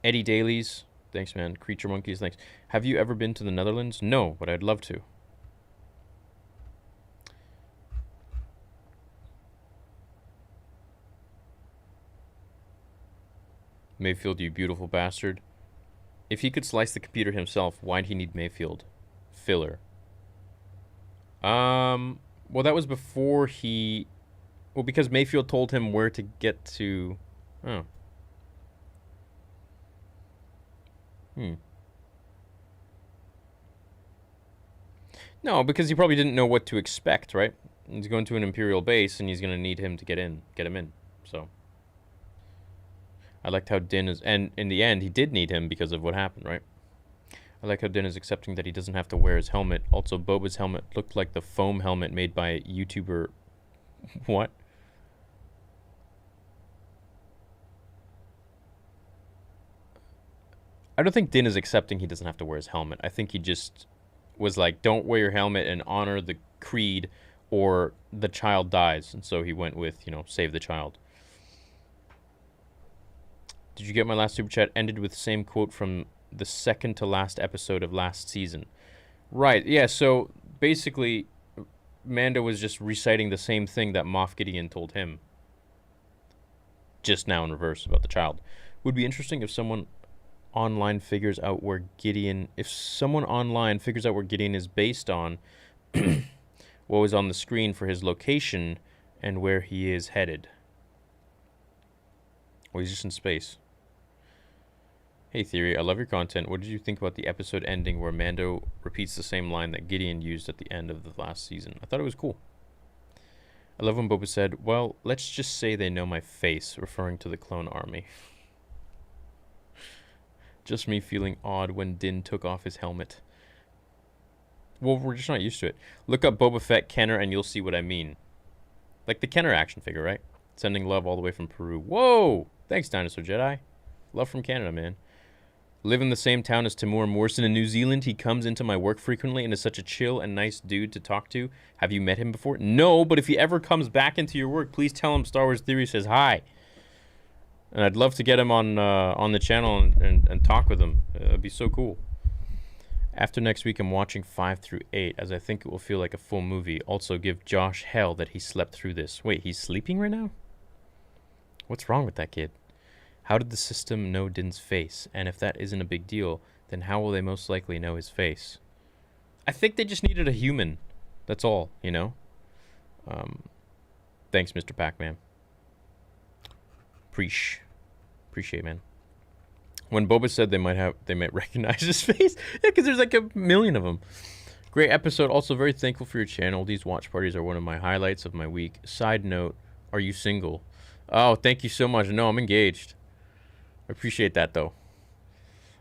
Eddie Dailies, thanks, man. Creature Monkeys, thanks. Have you ever been to the Netherlands? No, but I'd love to. Mayfield, you beautiful bastard. If he could slice the computer himself, why'd he need Mayfield? Filler. Well, that was before he... Well, because Mayfield told him where to get to... Oh. No, because he probably didn't know what to expect, right? He's going to an Imperial base, and he's going to need him to get him in. So I liked how Din is, and in the end, he did need him because of what happened, right? I like how Din is accepting that he doesn't have to wear his helmet. Also, Boba's helmet looked like the foam helmet made by a YouTuber. What? I don't think Din is accepting he doesn't have to wear his helmet. I think he just was like, don't wear your helmet and honor the creed or the child dies. And so he went with, save the child. Did you get my last super chat? Ended with the same quote from the second to last episode of last season. Right, yeah, so basically, Mando was just reciting the same thing that Moff Gideon told him. Just now in reverse about the child. Would be interesting if someone online figures out where Gideon... If someone online figures out where Gideon is based on what was on the screen for his location and where he is headed. Or he's just in space. Hey Theory, I love your content. What did you think about the episode ending where Mando repeats the same line that Gideon used at the end of the last season? I thought it was cool. I love when Boba said, well, let's just say they know my face, referring to the clone army. Just me feeling odd when Din took off his helmet. Well, we're just not used to it. Look up Boba Fett Kenner and you'll see what I mean. Like the Kenner action figure, right? Sending love all the way from Peru. Whoa! Thanks, Dinosaur Jedi. Love from Canada, man. Live in the same town as Timur Morrison in New Zealand. He comes into my work frequently and is such a chill and nice dude to talk to. Have you met him before? No, but if he ever comes back into your work, please tell him Star Wars Theory says hi. And I'd love to get him on the channel and talk with him. It'd be so cool. After next week, I'm watching 5 through 8, as I think it will feel like a full movie. Also, give Josh hell that he slept through this. Wait, he's sleeping right now? What's wrong with that kid? How did the system know Din's face? And if that isn't a big deal, then how will they most likely know his face? I think they just needed a human. That's all, Thanks, Mr. Pac-Man. Appreciate, man. When Boba said they might recognize his face, yeah, because there's like a million of them. Great episode. Also very thankful for your channel. These watch parties are one of my highlights of my week. Side note, are you single? Oh, thank you so much. No, I'm engaged. I appreciate that, though.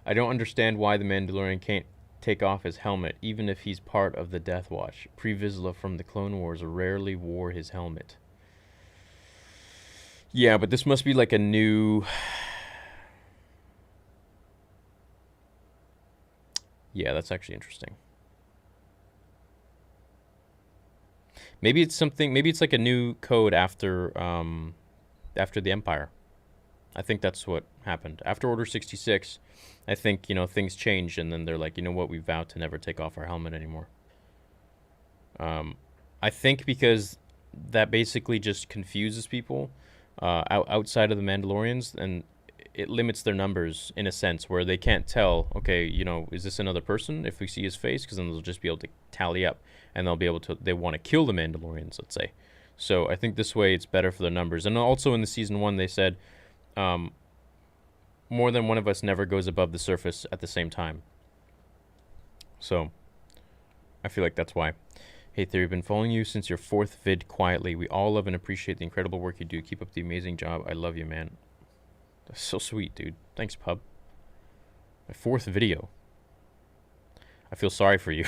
I don't understand why the Mandalorian can't take off his helmet, even if he's part of the Death Watch. Pre Vizsla from the Clone Wars rarely wore his helmet. Yeah, but this must be like a new... Yeah, that's actually interesting. Maybe it's something... Maybe it's like a new code after the Empire. I think that's what happened. After Order 66, I think, things changed, and then they're like, you know what, we vowed to never take off our helmet anymore. I think because that basically just confuses people outside of the Mandalorians, and it limits their numbers in a sense, where they can't tell, okay, is this another person if we see his face? Because then they'll just be able to tally up, and they want to kill the Mandalorians, let's say. So I think this way it's better for the numbers. And also in the Season 1, they said... more than one of us never goes above the surface at the same time. So, I feel like that's why. Hey Theory, been following you since your 4th vid quietly. We all love and appreciate the incredible work you do. Keep up the amazing job. I love you, man. That's so sweet, dude. Thanks, Pub. My 4th video. I feel sorry for you.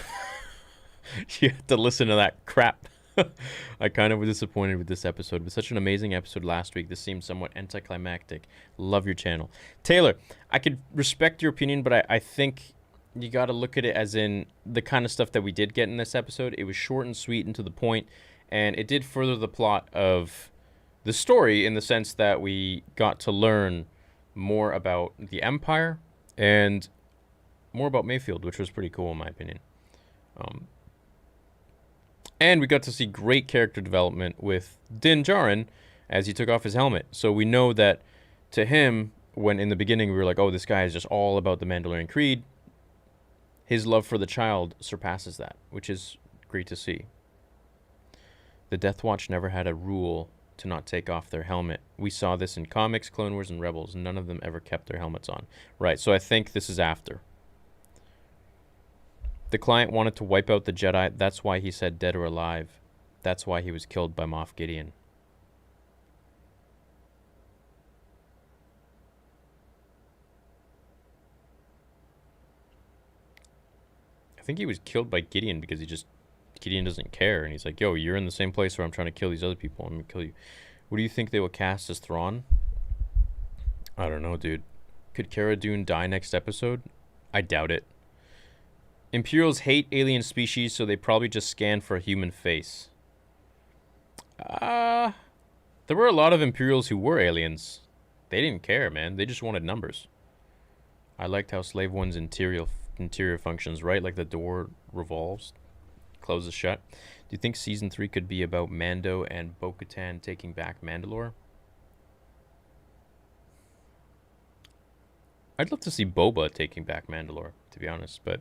You have to listen to that crap. I kind of was disappointed with this episode. With such an amazing episode last week, this seems somewhat anticlimactic. Love your channel. Taylor, I could respect your opinion, but I think you got to look at it as in the kind of stuff that we did get in this episode. It was short and sweet and to the point, and it did further the plot of the story in the sense that we got to learn more about the Empire and more about Mayfield, which was pretty cool in my opinion. And we got to see great character development with Din Djarin as he took off his helmet. So we know that to him, when in the beginning we were like, oh, this guy is just all about the Mandalorian Creed, his love for the child surpasses that, which is great to see. The Death Watch never had a rule to not take off their helmet. We saw this in comics, Clone Wars, and Rebels. None of them ever kept their helmets on. Right, so I think this is after. The client wanted to wipe out the Jedi. That's why he said dead or alive. That's why he was killed by Moff Gideon. I think he was killed by Gideon because Gideon doesn't care. And he's like, yo, you're in the same place where I'm trying to kill these other people. I'm going to kill you. What do you think they will cast as Thrawn? I don't know, dude. Could Cara Dune die next episode? I doubt it. Imperials hate alien species, so they probably just scan for a human face. There were a lot of Imperials who were aliens. They didn't care, man. They just wanted numbers. I liked how Slave One's interior functions, right? Like the door revolves, closes shut. Do you think Season 3 could be about Mando and Bo-Katan taking back Mandalore? I'd love to see Boba taking back Mandalore, to be honest, but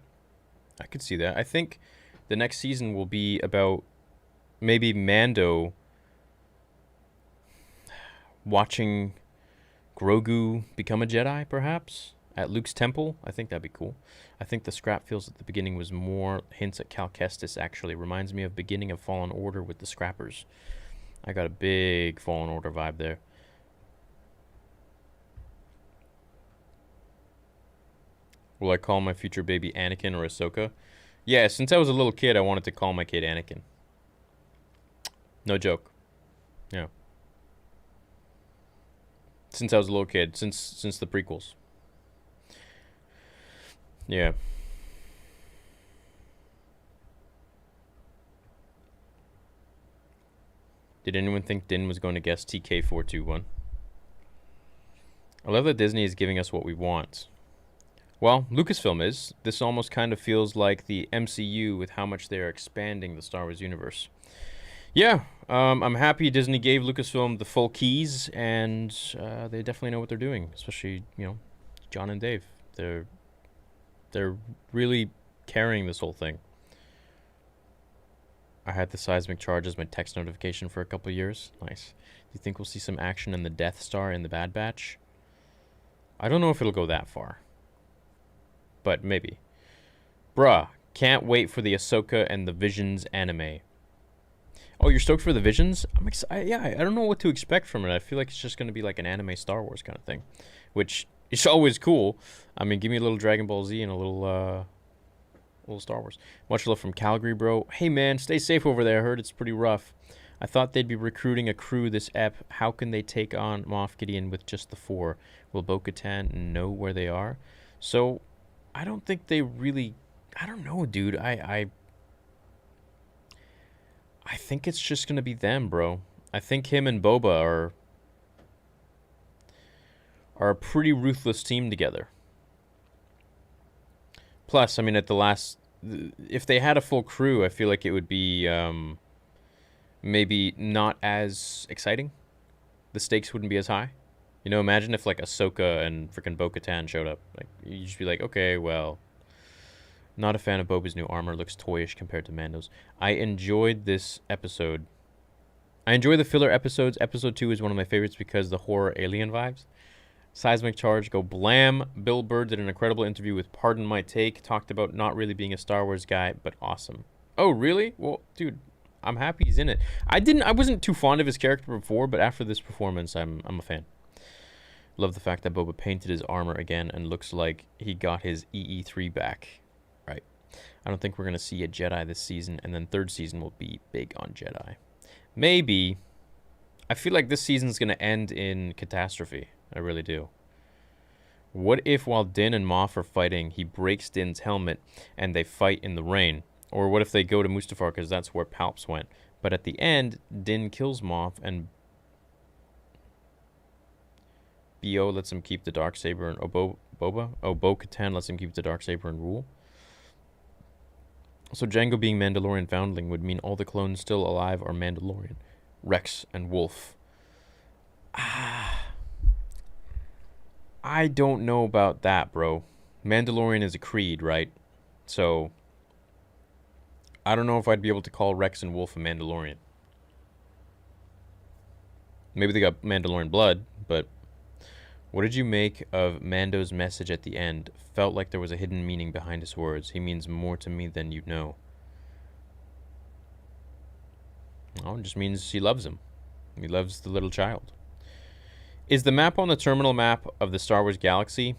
I could see that. I think the next season will be about maybe Mando watching Grogu become a Jedi, perhaps, at Luke's temple. I think that'd be cool. I think the scrap feels at the beginning was more hints at Cal Kestis, actually. Reminds me of beginning of Fallen Order with the scrappers. I got a big Fallen Order vibe there. Will I call my future baby Anakin or Ahsoka? Yeah, since I was a little kid, I wanted to call my kid Anakin. No joke. Yeah. Since I was a little kid, since the prequels. Yeah. Did anyone think Din was going to guess TK421? I love that Disney is giving us what we want. Well, Lucasfilm is. This almost kind of feels like the MCU with how much they're expanding the Star Wars universe. Yeah, I'm happy Disney gave Lucasfilm the full keys, and they definitely know what they're doing. Especially, John and Dave. They're really carrying this whole thing. I had the seismic charge as my text notification for a couple of years. Nice. Do you think we'll see some action in the Death Star in the Bad Batch? I don't know if it'll go that far. But maybe. Bruh, can't wait for the Ahsoka and the Visions anime. Oh, you're stoked for the Visions? I'm excited. Yeah, I don't know what to expect from it. I feel like it's just going to be like an anime Star Wars kind of thing, which is always cool. I mean, give me a little Dragon Ball Z and a little Star Wars. Much love from Calgary, bro. Hey, man, stay safe over there. I heard it's pretty rough. I thought they'd be recruiting a crew this ep. How can they take on Moff Gideon with just the 4? Will Bo-Katan know where they are? So, I don't think they really... I don't know, dude. I think it's just going to be them, bro. I think him and Boba are a pretty ruthless team together. Plus, I mean, at the last... If they had a full crew, I feel like it would be maybe not as exciting. The stakes wouldn't be as high. You know, imagine if, like, Ahsoka and freaking Bo-Katan showed up. Like, you'd just be like, okay, well... Not a fan of Boba's new armor. Looks toyish compared to Mando's. I enjoyed this episode. I enjoy the filler episodes. Episode 2 is one of my favorites because the horror alien vibes. Seismic Charge, go blam. Bill Burr did an incredible interview with Pardon My Take. Talked about not really being a Star Wars guy, but awesome. Oh, really? Well, dude, I'm happy he's in it. I wasn't too fond of his character before, but after this performance, I'm a fan. Love the fact that Boba painted his armor again and looks like he got his EE3 back. Right. I don't think we're going to see a Jedi this season, and then third season will be big on Jedi. Maybe. I feel like this season's going to end in catastrophe. I really do. What if while Din and Moff are fighting, he breaks Din's helmet and they fight in the rain? Or what if they go to Mustafar because that's where Palps went? But at the end, Din kills Moff and Bo lets him keep the Darksaber and Bo-Katan lets him keep the Darksaber and rule. So Jango being Mandalorian foundling would mean all the clones still alive are Mandalorian. Rex and Wolf. I don't know about that, bro. Mandalorian is a creed, right? So, I don't know if I'd be able to call Rex and Wolf a Mandalorian. Maybe they got Mandalorian blood, but What did you make of Mando's message at the end? Felt like there was a hidden meaning behind his words. He means more to me than you know. Oh, it just means he loves him. He loves the little child. Is the map on the terminal map of the Star Wars Galaxy?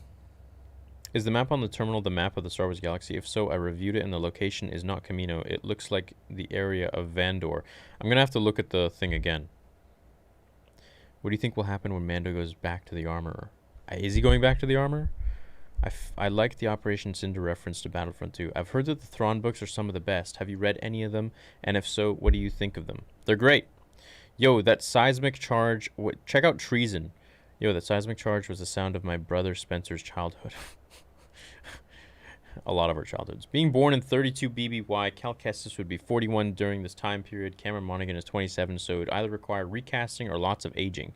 Is the map on the terminal the map of the Star Wars Galaxy? If so, I reviewed it and the location is not Camino. It looks like the area of Vandor. I'm going to have to look at the thing again. What do you think will happen when Mando goes back to the Armorer? Is he going back to the Armorer? I like the Operation Cinder reference to Battlefront 2. I've heard that the Thrawn books are some of the best. Have you read any of them? And if so, what do you think of them? They're great. Yo, that seismic charge... check out Treason. Yo, that seismic charge was the sound of my brother Spencer's childhood. A lot of our childhoods. Being born in 32 BBY, Cal Kestis would be 41 during this time period. Cameron Monaghan is 27, so it would either require recasting or lots of aging.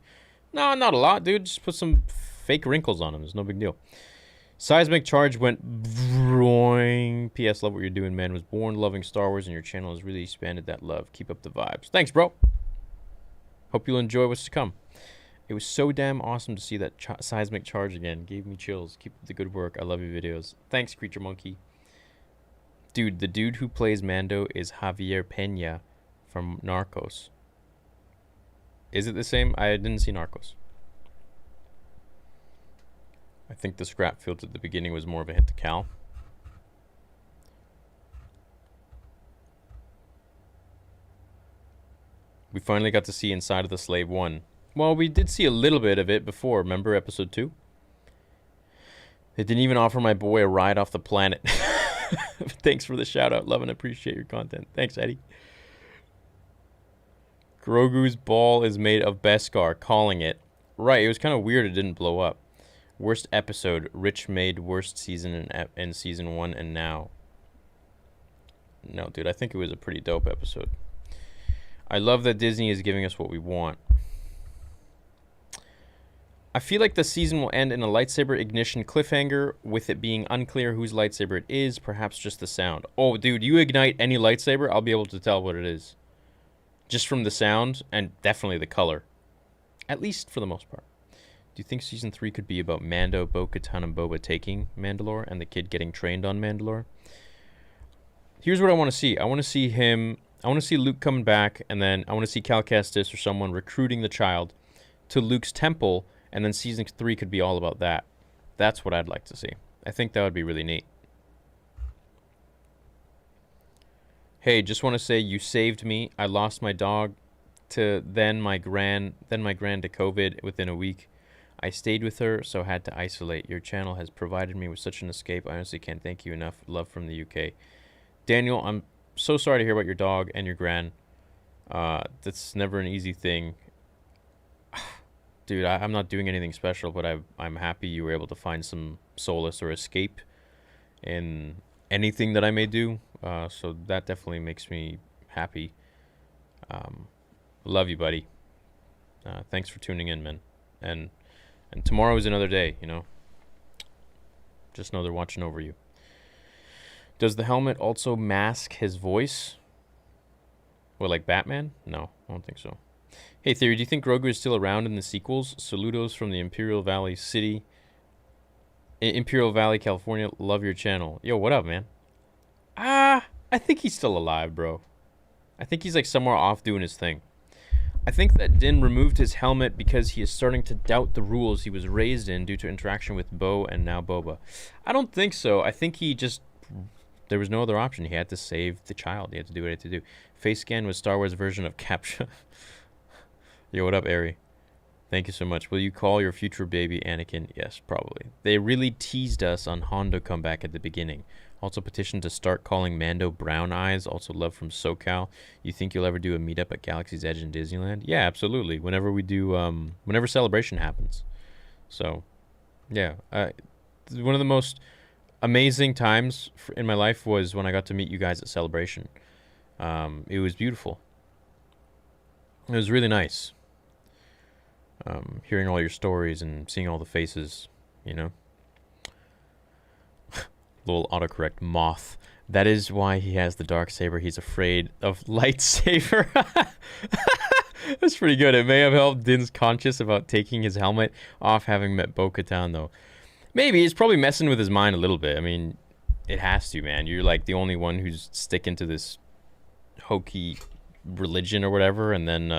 No, not a lot, dude. Just put some fake wrinkles on him. It's no big deal. Seismic charge went vroing. P.S. Love what you're doing, man. Was born loving Star Wars, and your channel has really expanded that love. Keep up the vibes. Thanks, bro. Hope you'll enjoy what's to come. It was so damn awesome to see that seismic charge again. Gave me chills. Keep up the good work. I love your videos. Thanks, Creature Monkey. Dude, the dude who plays Mando is Javier Peña from Narcos. Is it the same? I didn't see Narcos. I think the scrap field at the beginning was more of a hint to Cal. We finally got to see inside of the Slave One. Well, we did see a little bit of it before. Remember episode 2? It didn't even offer my boy a ride off the planet. Thanks for the shout out. Love and appreciate your content. Thanks, Eddie. Grogu's ball is made of Beskar. Calling it. Right, it was kind of weird it didn't blow up. Worst episode. Rich made worst season in season 1 and now. No, dude, I think it was a pretty dope episode. I love that Disney is giving us what we want. I feel like the season will end in a lightsaber ignition cliffhanger, with it being unclear whose lightsaber it is, perhaps just the sound. Oh, dude, you ignite any lightsaber, I'll be able to tell what it is. Just from the sound, and definitely the color. At least for the most part. Do you think Season 3 could be about Mando, Bo-Katan, and Boba taking Mandalore, and the kid getting trained on Mandalore? Here's what I want to see. I want to see him... I want to see Luke coming back, and then I want to see Cal Kestis or someone recruiting the child to Luke's temple, and then Season 3 could be all about that. That's what I'd like to see. I think that would be really neat. Hey, just want to say you saved me. I lost my dog to then my gran to COVID within a week. I stayed with her, so had to isolate. Your channel has provided me with such an escape. I honestly can't thank you enough. Love from the UK. Daniel, I'm so sorry to hear about your dog and your gran. That's never an easy thing. Dude, I'm not doing anything special, but I'm happy you were able to find some solace or escape in anything that I may do. So that definitely makes me happy. Love you, buddy. Thanks for tuning in, man. And tomorrow is another day, you know. Just know they're watching over you. Does the helmet also mask his voice? Well, like Batman? No, I don't think so. Hey, Theory, do you think Grogu is still around in the sequels? Saludos from the Imperial Valley, California. Love your channel. Yo, what up, man? I think he's still alive, bro. I think he's like somewhere off doing his thing. I think that Din removed his helmet because he is starting to doubt the rules he was raised in due to interaction with Bo and now Boba. I don't think so. I think he just... There was no other option. He had to save the child. He had to do what he had to do. Face scan was Star Wars version of CAPTCHA. Yo, what up, Ari? Thank you so much. Will you call your future baby Anakin? Yes, probably. They really teased us on Hondo comeback at the beginning. Also petitioned to start calling Mando Brown Eyes. Also love from SoCal. You think you'll ever do a meetup at Galaxy's Edge in Disneyland? Yeah, absolutely. Whenever we do, whenever Celebration happens. So, yeah. One of the most amazing times in my life was when I got to meet you guys at Celebration. It was beautiful. It was really nice. Hearing all your stories and seeing all the faces, you know. Little autocorrect moth. That is why he has the dark saber. He's afraid of lightsaber. That's pretty good. It may have helped Din's conscious about taking his helmet off having met Bo-Katan, though. Maybe. It's probably messing with his mind a little bit. I mean, it has to, man. You're like the only one who's sticking to this hokey religion or whatever, and then,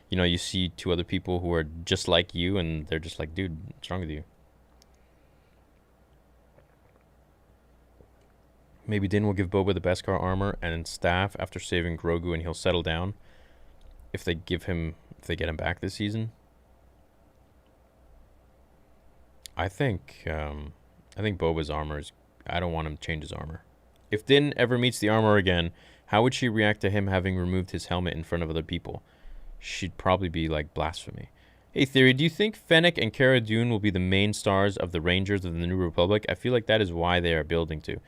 you know, you see two other people who are just like you, and they're just like, dude, what's wrong with you? Maybe Din will give Boba the Beskar armor and staff after saving Grogu, and he'll settle down if they get him back this season. I think Boba's armor is. I don't want him to change his armor. If Din ever meets the armor again, how would she react to him having removed his helmet in front of other people? She'd probably be like blasphemy. Hey Theory, do you think Fennec and Cara Dune will be the main stars of the Rangers of the New Republic? I feel like that is why they are building to.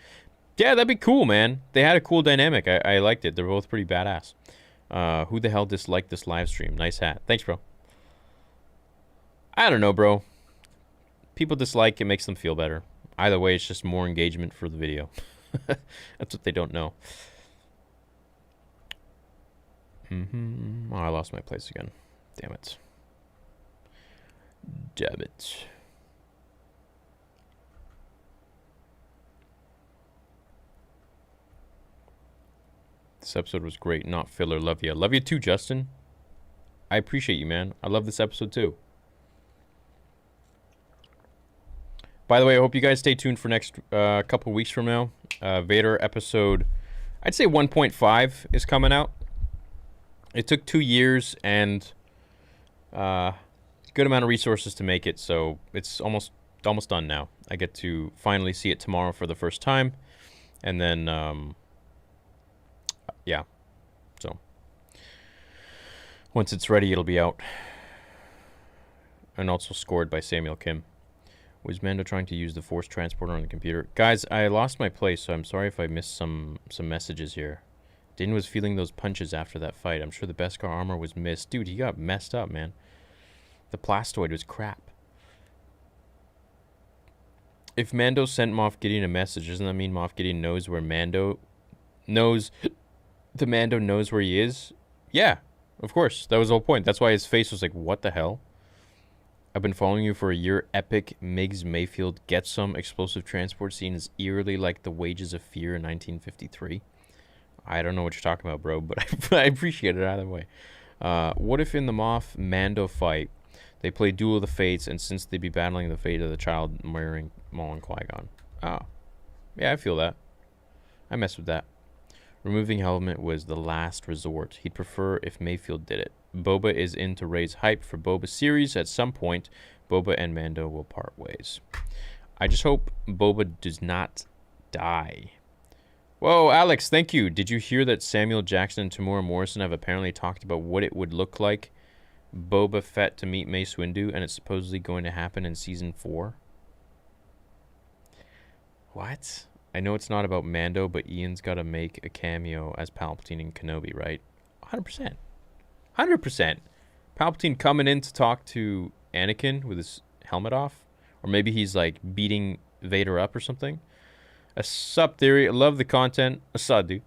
Yeah, that'd be cool, man. They had a cool dynamic. I liked it. They're both pretty badass. Who the hell disliked this live stream? Nice hat. Thanks, bro. I don't know, bro. People dislike it, makes them feel better. Either way, it's just more engagement for the video. That's what they don't know. Oh, I lost my place again. Damn it. Damn it. This episode was great, not filler. Love you. Love you too, Justin. I appreciate you, man. I love this episode too. By the way, I hope you guys stay tuned for next couple weeks from now. Vader episode, I'd say 1.5 is coming out. It took 2 years and good amount of resources to make it, so it's almost done now. I get to finally see it tomorrow for the first time, and then yeah. So once it's ready, it'll be out, and also scored by Samuel Kim. Was Mando trying to use the Force transporter on the computer? Guys, I lost my place, so I'm sorry if I missed some messages here. Din was feeling those punches after that fight. I'm sure the Beskar armor was missed. Dude, he got messed up, man. The plastoid was crap. If Mando sent Moff Gideon a message, doesn't that mean Moff Gideon knows where Mando knows where he is? Yeah, of course. That was the whole point. That's why his face was like, what the hell? I've been following you for a year. Epic Migs Mayfield get some explosive transport scene is eerily like the Wages of Fear in 1953. I don't know what you're talking about, bro, but I appreciate it either way. What if in the Moff Mando fight, they play Duel of the Fates, and since they'd be battling the fate of the child murdering Maul and Qui-Gon? Oh. Yeah, I feel that. I mess with that. Removing helmet was the last resort. He'd prefer if Mayfield did it. Boba is in to raise hype for Boba series. At some point, Boba and Mando will part ways. I just hope Boba does not die. Whoa, Alex, thank you. Did you hear that Samuel Jackson and Tamora Morrison have apparently talked about what it would look like Boba Fett to meet Mace Windu, and it's supposedly going to happen in Season 4? What? I know it's not about Mando, but Ian's got to make a cameo as Palpatine and Kenobi, right? 100%. 100%. Palpatine coming in to talk to Anakin with his helmet off. Or maybe he's like beating Vader up or something. A sup Theory. Love the content. Asadu.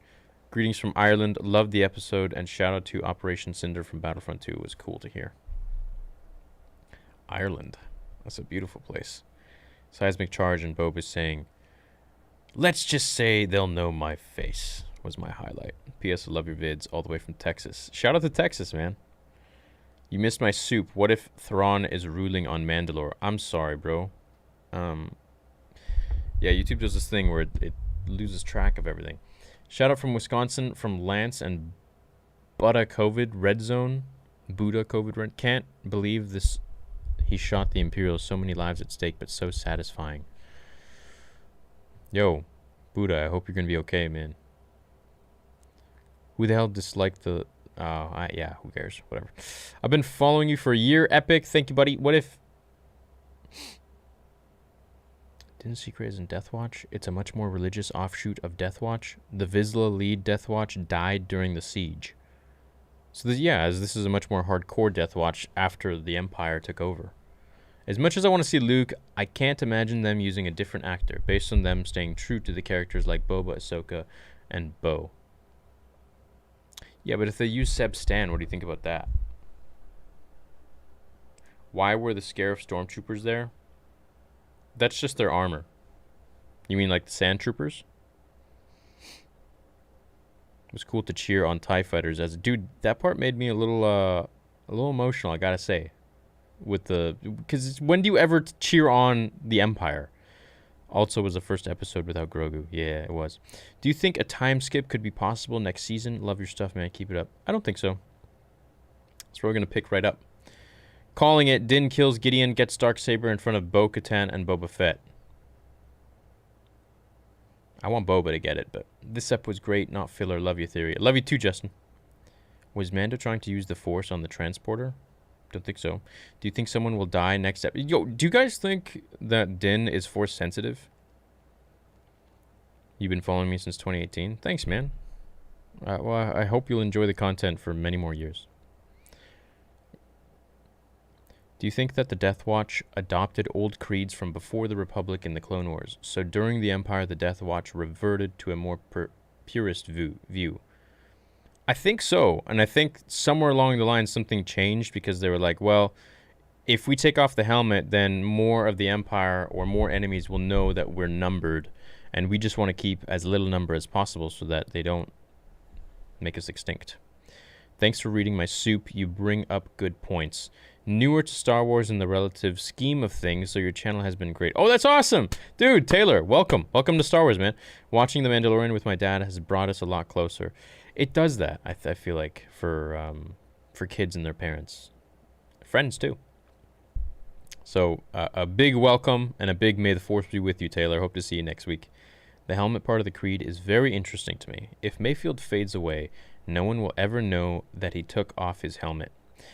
Greetings from Ireland. Love the episode. And shout out to Operation Cinder from Battlefront 2. It was cool to hear. Ireland. That's a beautiful place. Seismic Charge and Boba is saying, let's just say they'll know my face, was my highlight. P.S. I love your vids all the way from Texas. Shout out to Texas, man. You missed my soup. What if Thrawn is ruling on Mandalore? I'm sorry, bro. Yeah, YouTube does this thing where it loses track of everything. Shout out from Wisconsin from Lance and Buddha COVID Red Zone. Buddha COVID Red. Can't believe this. He shot the Imperials. So many lives at stake, but so satisfying. Yo, Buddha, I hope you're gonna be okay, man. Who the hell disliked the... yeah, who cares? Whatever. I've been following you for a year. Epic. Thank you, buddy. What if... Didn't Secret is in Death Watch? It's a much more religious offshoot of Death Watch. The Vizsla lead Death Watch died during the siege. So, as this is a much more hardcore Death Watch after the Empire took over. As much as I want to see Luke, I can't imagine them using a different actor, based on them staying true to the characters like Boba, Ahsoka, and Bo. Yeah, but if they use Seb Stan, what do you think about that? Why were the Scarif stormtroopers there? That's just their armor. You mean like the sand troopers? It was cool to cheer on TIE fighters as dude. That part made me a little emotional, I gotta say. With because when do you ever cheer on the Empire? Also was the first episode without Grogu. Yeah, it was. Do you think a time skip could be possible next season? Love your stuff, man. Keep it up. I don't think so. So we're gonna pick right up. Calling it. Din kills Gideon, gets Darksaber in front of Bo-Katan and Boba Fett. I want Boba to get it, but this ep was great, not filler. Love your theory. Love you too, Justin. Was Mando trying to use the Force on the transporter? Don't think so. Do you think someone will die next ep? Yo, do you guys think that Din is Force sensitive? You've been following me since 2018. Thanks, man. Well, I hope you'll enjoy the content for many more years. Do you think that the Death Watch adopted old creeds from before the Republic in the Clone Wars? So during the Empire, the Death Watch reverted to a more purist view. I think so. And I think somewhere along the line something changed because they were like, well, if we take off the helmet, then more of the Empire or more enemies will know that we're numbered. And we just want to keep as little number as possible so that they don't make us extinct. Thanks for reading my soup. You bring up good points. Newer to Star Wars in the relative scheme of things, so your channel has been great. Oh, that's awesome! Dude, Taylor, welcome. Welcome to Star Wars, man. Watching The Mandalorian with my dad has brought us a lot closer. It does that, I feel like, for kids and their parents. Friends, too. So, a big welcome and a big may the Force be with you, Taylor. Hope to see you next week. The helmet part of the creed is very interesting to me. If Mayfield fades away, no one will ever know that he took off his helmet.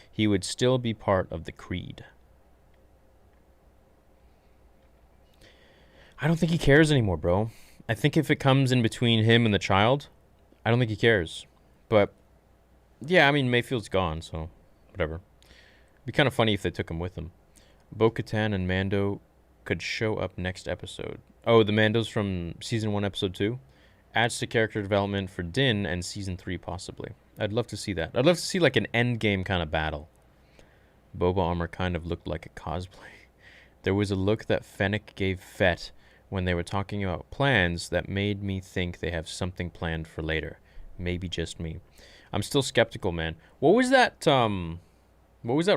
He would still be part of the creed. I don't think he cares anymore, bro. I think if it comes in between him and the child, I don't think he cares. But, yeah, I mean, Mayfield's gone, so whatever. It'd be kind of funny if they took him with them. Bo-Katan and Mando could show up next episode. Oh, the Mandos from Season 1, Episode 2? Adds to character development for Din and Season 3, possibly. I'd love to see that. I'd love to see, like, an endgame kind of battle. Boba armor kind of looked like a cosplay. There was a look that Fennec gave Fett when they were talking about plans that made me think they have something planned for later. Maybe just me. I'm still skeptical, man. What was that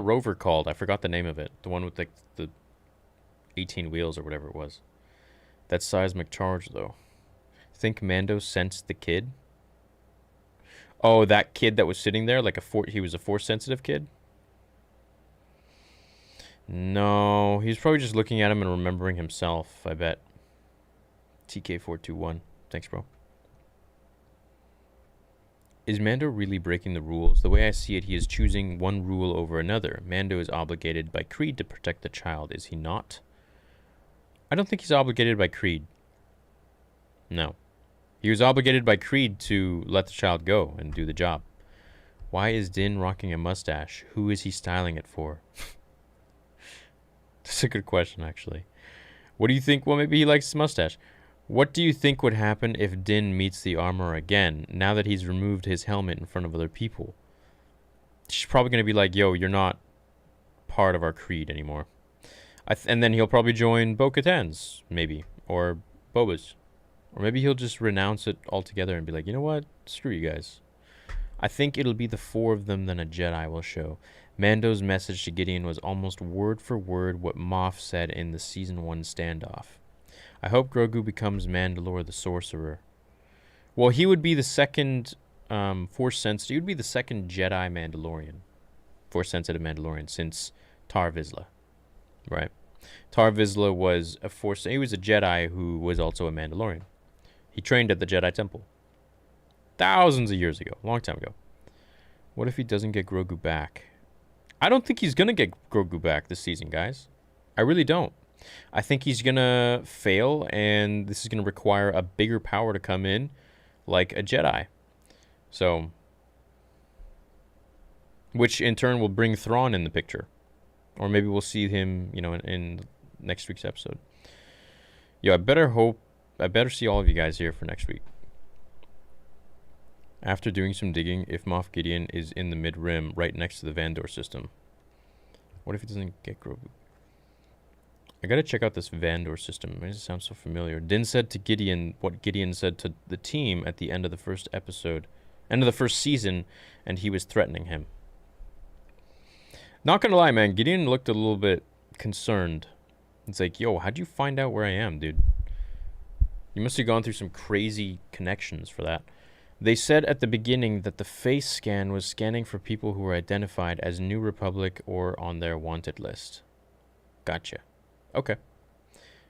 rover called? I forgot the name of it. The one with, like, the 18 wheels or whatever it was. That seismic charge, though. Think Mando sensed the kid? Oh, that kid that was sitting there, like he was a Force-sensitive kid? No, he's probably just looking at him and remembering himself, I bet. TK421. Thanks, bro. Is Mando really breaking the rules? The way I see it, he is choosing one rule over another. Mando is obligated by creed to protect the child, is he not? I don't think he's obligated by creed. No. He was obligated by creed to let the child go and do the job. Why is Din rocking a mustache? Who is he styling it for? That's a good question, actually. What do you think? Well, maybe he likes his mustache. What do you think would happen if Din meets the armor again, now that he's removed his helmet in front of other people? She's probably going to be like, yo, you're not part of our creed anymore. And then he'll probably join Bo-Katan's, maybe, or Boba's. Or maybe he'll just renounce it altogether and be like, you know what? Screw you guys. I think it'll be the four of them than a Jedi will show. Mando's message to Gideon was almost word for word what Moff said in the Season 1 standoff. I hope Grogu becomes Mandalore the Sorcerer. Well, he would be the second Force-sensitive. He would be the second Jedi Mandalorian. Force-sensitive Mandalorian since Tar Vizsla. Right? Tar Vizsla was a Force... He was a Jedi who was also a Mandalorian. He trained at the Jedi Temple. Thousands of years ago. Long time ago. What if he doesn't get Grogu back? I don't think he's going to get Grogu back this season, guys. I really don't. I think he's going to fail, and this is going to require a bigger power to come in, like a Jedi. So, which in turn will bring Thrawn in the picture. Or maybe we'll see him, you know, in next week's episode. Yo, I better see all of you guys here for next week. After doing some digging, if Moff Gideon is in the mid-rim right next to the Vandor system. What if he doesn't get Grogu? I gotta check out this Vandor system. Why does it sound so familiar? Din said to Gideon what Gideon said to the team at the end of the first episode, end of the first season, and he was threatening him. Not gonna lie, man, Gideon looked a little bit concerned. It's like, yo, how'd you find out where I am, dude? You must have gone through some crazy connections for that. They said at the beginning that the face scan was scanning for people who were identified as New Republic or on their wanted list. Gotcha. Okay.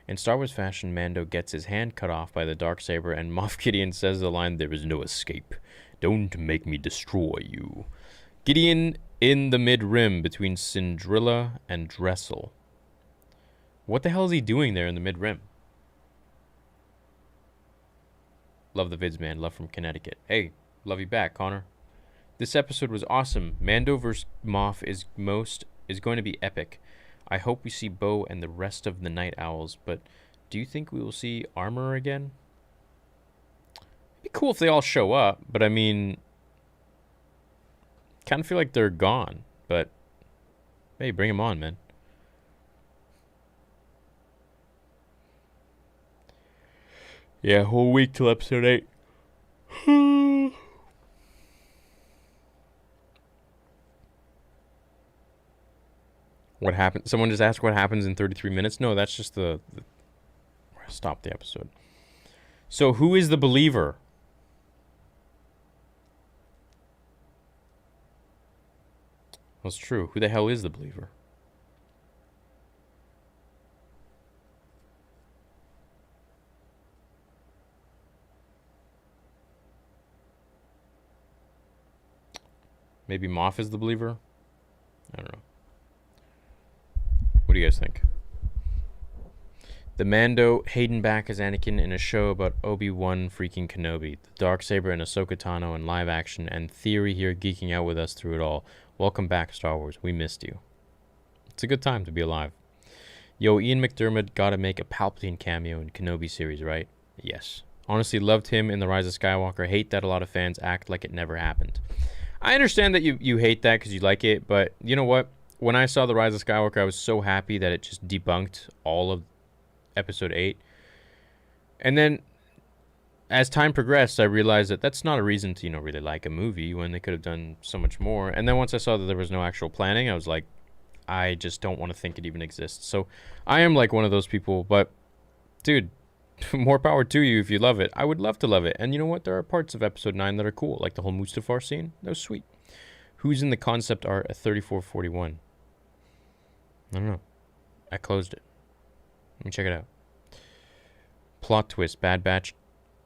In Star Wars fashion, Mando gets his hand cut off by the Darksaber, and Moff Gideon says the line, "There is no escape. Don't make me destroy you." Gideon in the mid-rim between Syndulla and Dressel. What the hell is he doing there in the mid-rim? Love the vids, man. Love from Connecticut. Hey, love you back, Connor. This episode was awesome. Mando vs. Moff is going to be epic. I hope we see Bo and the rest of the Night Owls, but do you think we will see Armor again? It'd be cool if they all show up, but I mean, kind of feel like they're gone, but hey, bring them on, man. Yeah, whole week till episode 8. What happened? Someone just asked what happens in 33 minutes. No, that's just the stop the episode. So who is the believer? That's true. Who the hell is the believer? Maybe Moff is the believer? I don't know. What do you guys think? The Mando, Hayden back as Anakin in a show about Obi-Wan freaking Kenobi. The Darksaber and Ahsoka Tano in live action, and Theory here geeking out with us through it all. Welcome back, Star Wars. We missed you. It's a good time to be alive. Yo, Ian McDermott gotta make a Palpatine cameo in Kenobi series, right? Yes. Honestly, loved him in The Rise of Skywalker. Hate that a lot of fans act like it never happened. I understand that you hate that because you like it, but you know what? When I saw The Rise of Skywalker, I was so happy that it just debunked all of Episode 8. And then, as time progressed, I realized that that's not a reason to, really like a movie when they could have done so much more. And then once I saw that there was no actual planning, I was like, I just don't want to think it even exists. So I am like one of those people, but dude, more power to you if you love it. I would love to love it. And you know what? There are parts of Episode 9 that are cool, like the whole Mustafar scene. That was sweet. Who's in the concept art at 3441? I don't know. I closed it. Let me check it out. Plot twist. Bad Batch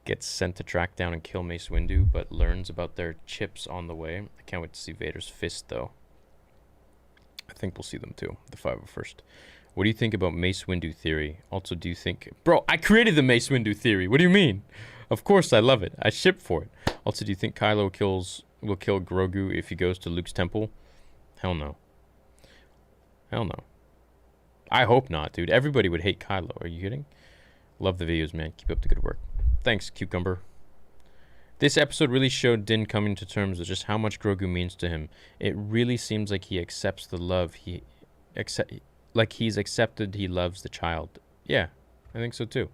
gets sent to track down and kill Mace Windu, but learns about their chips on the way. I can't wait to see Vader's fist, though. I think we'll see them, too. The 501st. What do you think about Mace Windu theory? Also, do you think... Bro, I created the Mace Windu theory. What do you mean? Of course I love it. I ship for it. Also, do you think Kylo will kill Grogu if he goes to Luke's temple? Hell no. Hell no. I hope not, dude. Everybody would hate Kylo. Are you kidding? Love the videos, man. Keep up the good work. Thanks, Cucumber. This episode really showed Din coming to terms with just how much Grogu means to him. It really seems like he accepts the love like he's accepted he loves the child. Yeah, I think so too.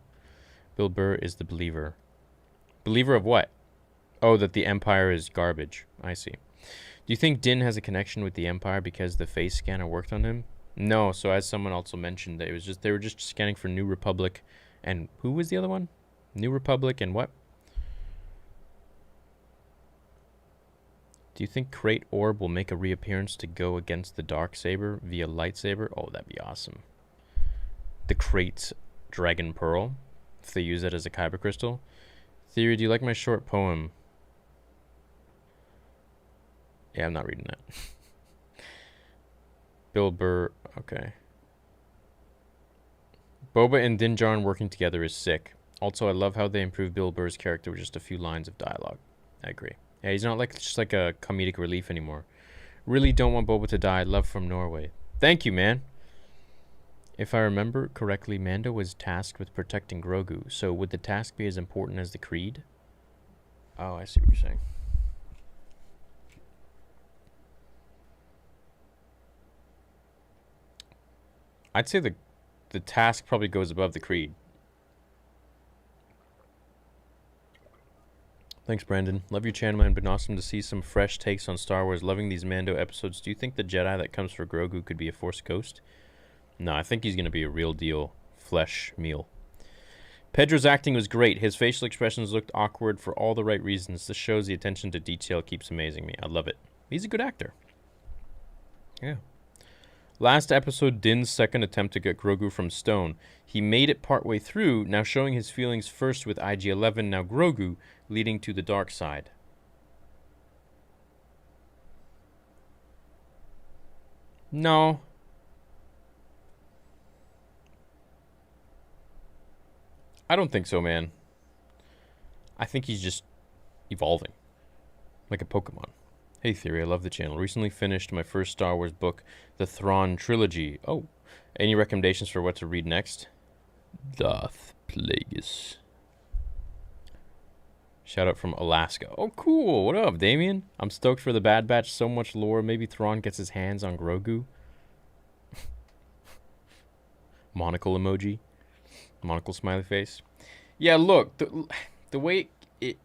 Bill Burr is the believer. Believer of what? Oh, that the Empire is garbage. I see. Do you think Din has a connection with the Empire because the face scanner worked on him? No, so as someone also mentioned, that it was just they were just scanning for New Republic, and who was the other one? New Republic and what? Do you think Krayt Orb will make a reappearance to go against the Darksaber via lightsaber? Oh, that'd be awesome. The Krayt Dragon Pearl, if they use it as a Kyber crystal. Theory, do you like my short poem? Yeah, I'm not reading that. Bill Burr, okay. Boba and Din Djarin working together is sick. Also, I love how they improved Bill Burr's character with just a few lines of dialogue. I agree. Yeah, he's not just like a comedic relief anymore. Really don't want Boba to die. Love from Norway. Thank you, man. If I remember correctly, Mando was tasked with protecting Grogu. So would the task be as important as the Creed? Oh, I see what you're saying. I'd say the task probably goes above the creed. Thanks, Brandon. Love your channel, man. Been awesome to see some fresh takes on Star Wars. Loving these Mando episodes. Do you think the Jedi that comes for Grogu could be a Force ghost? No, I think he's going to be a real deal flesh meal. Pedro's acting was great. His facial expressions looked awkward for all the right reasons. This shows the attention to detail keeps amazing me. I love it. He's a good actor. Yeah. Last episode, Din's second attempt to get Grogu from Stone. He made it partway through, now showing his feelings first with IG-11, now Grogu, leading to the dark side. No. I don't think so, man. I think he's just evolving. Like a Pokemon. Hey, Theory, I love the channel. Recently finished my first Star Wars book, The Thrawn Trilogy. Oh, any recommendations for what to read next? Darth Plagueis. Shout out from Alaska. Oh, cool. What up, Damien? I'm stoked for the Bad Batch. So much lore. Maybe Thrawn gets his hands on Grogu. Monocle emoji. Monocle smiley face. Yeah, look, the way it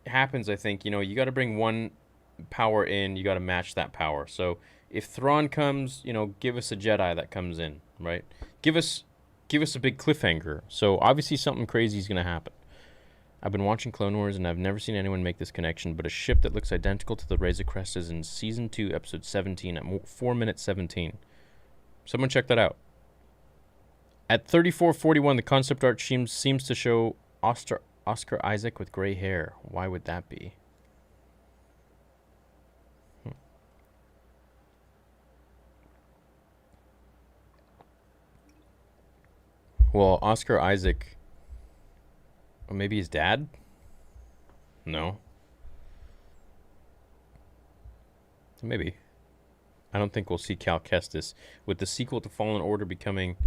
happens, I think, you know, you got to bring one power in, you got to match that power. So if Thrawn comes, you know, give us a Jedi that comes in, right? Give us a big cliffhanger. So obviously something crazy is going to happen. I've been watching Clone Wars and I've never seen anyone make this connection, but a ship that looks identical to the Razor Crest is in Season 2, Episode 17 at 4 minutes 17. Someone check that out. At 34:41, the concept art seems to show Oscar Isaac with gray hair. Why would that be? Well, Oscar Isaac... Or maybe his dad? No. Maybe. I don't think we'll see Cal Kestis. With the sequel to Fallen Order coming,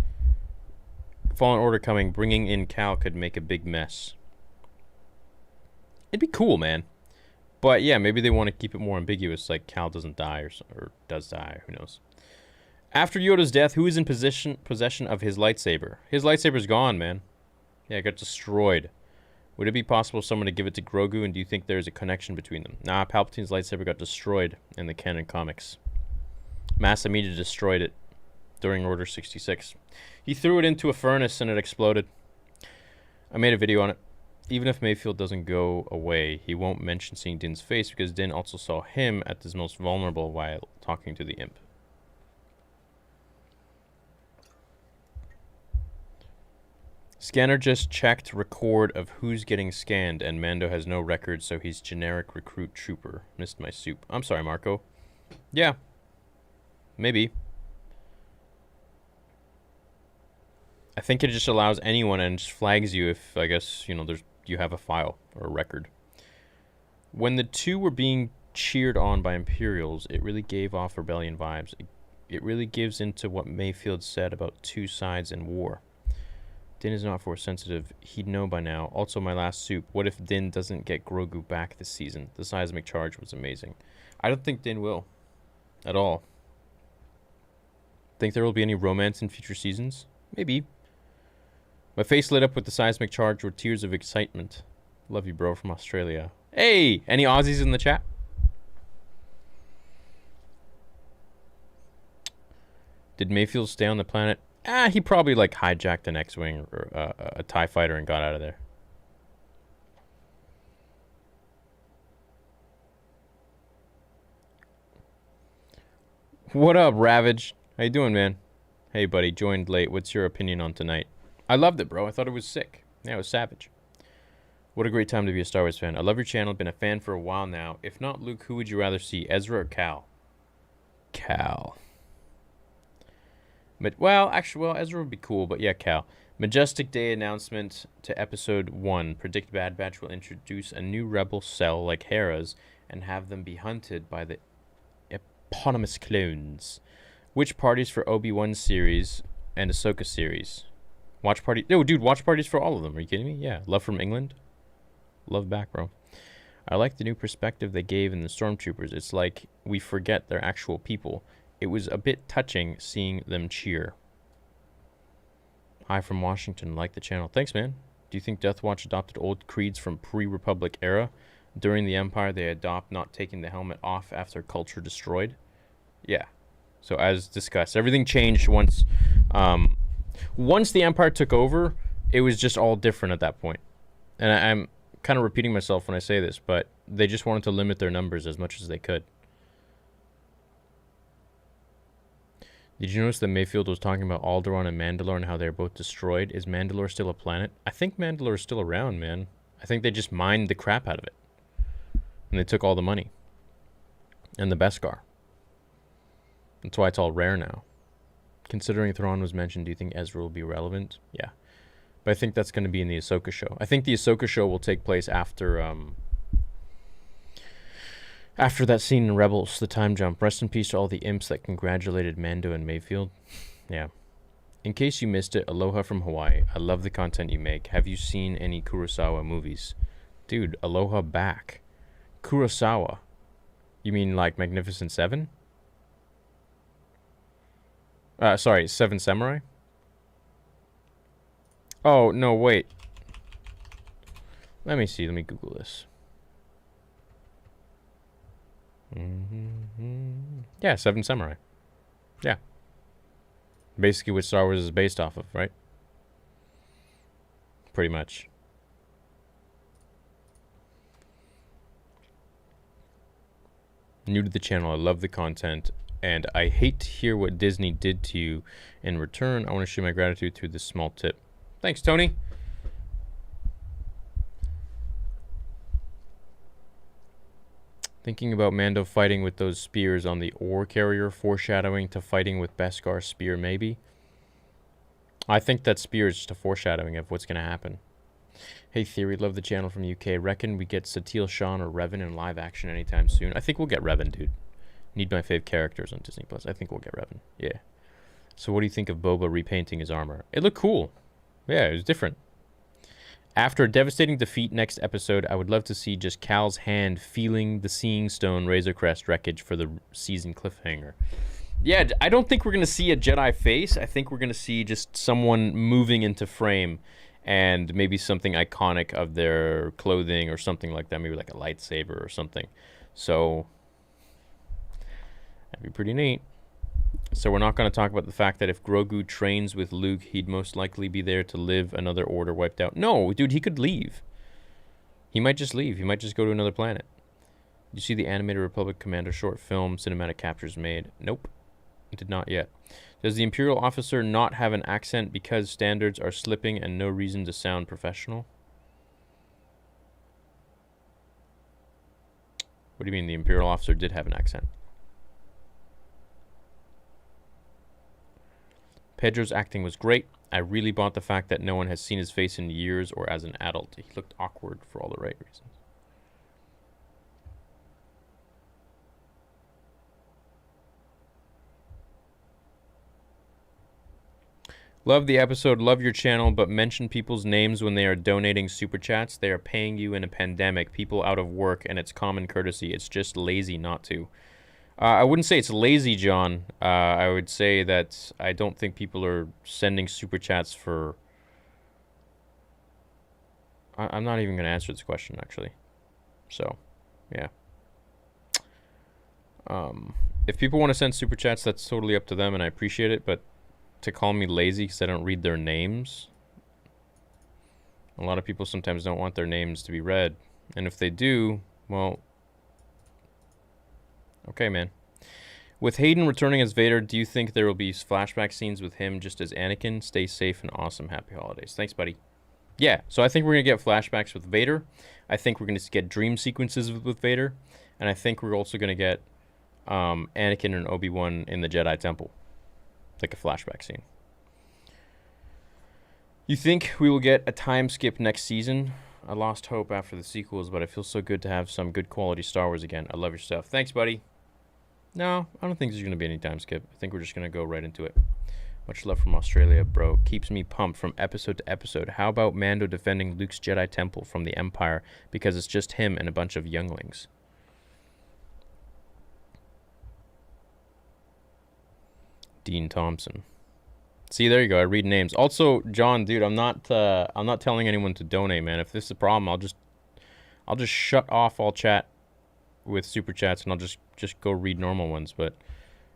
bringing in Cal could make a big mess. It'd be cool, man. But yeah, maybe they want to keep it more ambiguous, like Cal doesn't die or does die, who knows. After Yoda's death, who is in possession of his lightsaber? His lightsaber's gone, man. Yeah, it got destroyed. Would it be possible for someone to give it to Grogu, and do you think there's a connection between them? Nah, Palpatine's lightsaber got destroyed in the canon comics. Mass Amida destroyed it during Order 66. He threw it into a furnace and it exploded. I made a video on it. Even if Mayfield doesn't go away, he won't mention seeing Din's face because Din also saw him at his most vulnerable while talking to the imp. Scanner just checked record of who's getting scanned, and Mando has no record, so he's generic recruit trooper. Missed my soup. I'm sorry, Marco. Yeah. Maybe. I think it just allows anyone and just flags you if, I guess, you know, you have a file or a record. When the two were being cheered on by Imperials, it really gave off rebellion vibes. It really gives into what Mayfield said about two sides in war. Din is not Force sensitive. He'd know by now. Also, my last soup. What if Din doesn't get Grogu back this season? The seismic charge was amazing. I don't think Din will. At all. Think there will be any romance in future seasons? Maybe. My face lit up with the seismic charge were tears of excitement. Love you, bro, from Australia. Hey! Any Aussies in the chat? Did Mayfield stay on the planet? He probably, like, hijacked an X-Wing or a TIE fighter and got out of there. What up, Ravage? How you doing, man? Hey, buddy, joined late. What's your opinion on tonight? I loved it, bro. I thought it was sick. Yeah, it was savage. What a great time to be a Star Wars fan. I love your channel. Been a fan for a while now. If not Luke, who would you rather see, Ezra or Cal? Cal. Well, actually, Ezra would be cool, but yeah, Cal. Majestic Day announcement to Episode 1. Predict Bad Batch will introduce a new rebel cell like Hera's and have them be hunted by the eponymous clones. Which parties for Obi-Wan series and Ahsoka series? Watch party. No, dude, watch parties for all of them. Are you kidding me? Yeah. Love from England. Love back, bro. I like the new perspective they gave in the Stormtroopers. It's like we forget they're actual people. It was a bit touching seeing them cheer. Hi from Washington. Like the channel. Thanks, man. Do you think Death Watch adopted old creeds from pre-Republic era? During the Empire, they adopt not taking the helmet off after culture destroyed? Yeah. So as discussed, everything changed once the Empire took over. It was just all different at that point. And I'm kind of repeating myself when I say this, but they just wanted to limit their numbers as much as they could. Did you notice that Mayfield was talking about Alderaan and Mandalore and how they're both destroyed? Is Mandalore still a planet? I think Mandalore is still around, man. I think they just mined the crap out of it. And they took all the money. And the Beskar. That's why it's all rare now. Considering Thrawn was mentioned, do you think Ezra will be relevant? Yeah. But I think that's going to be in the Ahsoka show. I think the Ahsoka show will take place after that scene in Rebels, the time jump. Rest in peace to all the imps that congratulated Mando and Mayfield. Yeah. In case you missed it, aloha from Hawaii. I love the content you make. Have you seen any Kurosawa movies? Dude, aloha back. Kurosawa. You mean like Magnificent Seven? Sorry, Seven Samurai? Oh, no, wait. Let me see. Let me Google this. Yeah, Seven Samurai. Yeah. Basically what Star Wars is based off of, right? Pretty much. New to the channel, I love the content, and I hate to hear what Disney did to you. In return, I want to show my gratitude through this small tip. Thanks, Tony. Thinking about Mando fighting with those spears on the ore carrier, foreshadowing to fighting with Beskar's spear, maybe? I think that spear is just a foreshadowing of what's going to happen. Hey, Theory, love the channel from UK. Reckon we get Satele Shan or Revan in live action anytime soon? I think we'll get Revan, dude. Need my fave characters on Disney+. I think we'll get Revan. Yeah. So what do you think of Boba repainting his armor? It looked cool. Yeah, it was different. After a devastating defeat next episode, I would love to see just Cal's hand feeling the Seeing Stone Razor Crest wreckage for the season cliffhanger. Yeah, I don't think we're going to see a Jedi face. I think we're going to see just someone moving into frame and maybe something iconic of their clothing or something like that. Maybe like a lightsaber or something. So, that'd be pretty neat. So we're not going to talk about the fact that if Grogu trains with Luke, he'd most likely be there to live another order wiped out. No, dude, he could leave. He might just leave. He might just go to another planet. Did you see the animated Republic Commando short film cinematic captures made? Nope. Did not yet. Does the Imperial officer not have an accent because standards are slipping and no reason to sound professional? What do you mean the Imperial officer did have an accent? Pedro's acting was great. I really bought the fact that no one has seen his face in years or as an adult. He looked awkward for all the right reasons. Love the episode, love your channel, but mention people's names when they are donating super chats. They are paying you in a pandemic, people out of work, and it's common courtesy. It's just lazy not to. I wouldn't say it's lazy, John. I would say that I don't think people are sending super chats for... I'm not even going to answer this question, actually. So, yeah. If people want to send super chats, that's totally up to them, and I appreciate it, but to call me lazy because I don't read their names... A lot of people sometimes don't want their names to be read. And if they do, well... Okay, man. With Hayden returning as Vader, do you think there will be flashback scenes with him just as Anakin? Stay safe and awesome. Happy holidays. Thanks, buddy. Yeah, so I think we're going to get flashbacks with Vader. I think we're going to get dream sequences with Vader. And I think we're also going to get Anakin and Obi-Wan in the Jedi Temple. Like a flashback scene. You think we will get a time skip next season? I lost hope after the sequels, but I feel so good to have some good quality Star Wars again. I love your stuff. Thanks, buddy. No, I don't think there's going to be any time skip. I think we're just going to go right into it. Much love from Australia, bro. Keeps me pumped from episode to episode. How about Mando defending Luke's Jedi Temple from the Empire because it's just him and a bunch of younglings? Dean Thompson. See, there you go. I read names. Also, John, dude, I'm not telling anyone to donate, man. If this is a problem, I'll just shut off all chat with super chats, and I'll just go read normal ones. But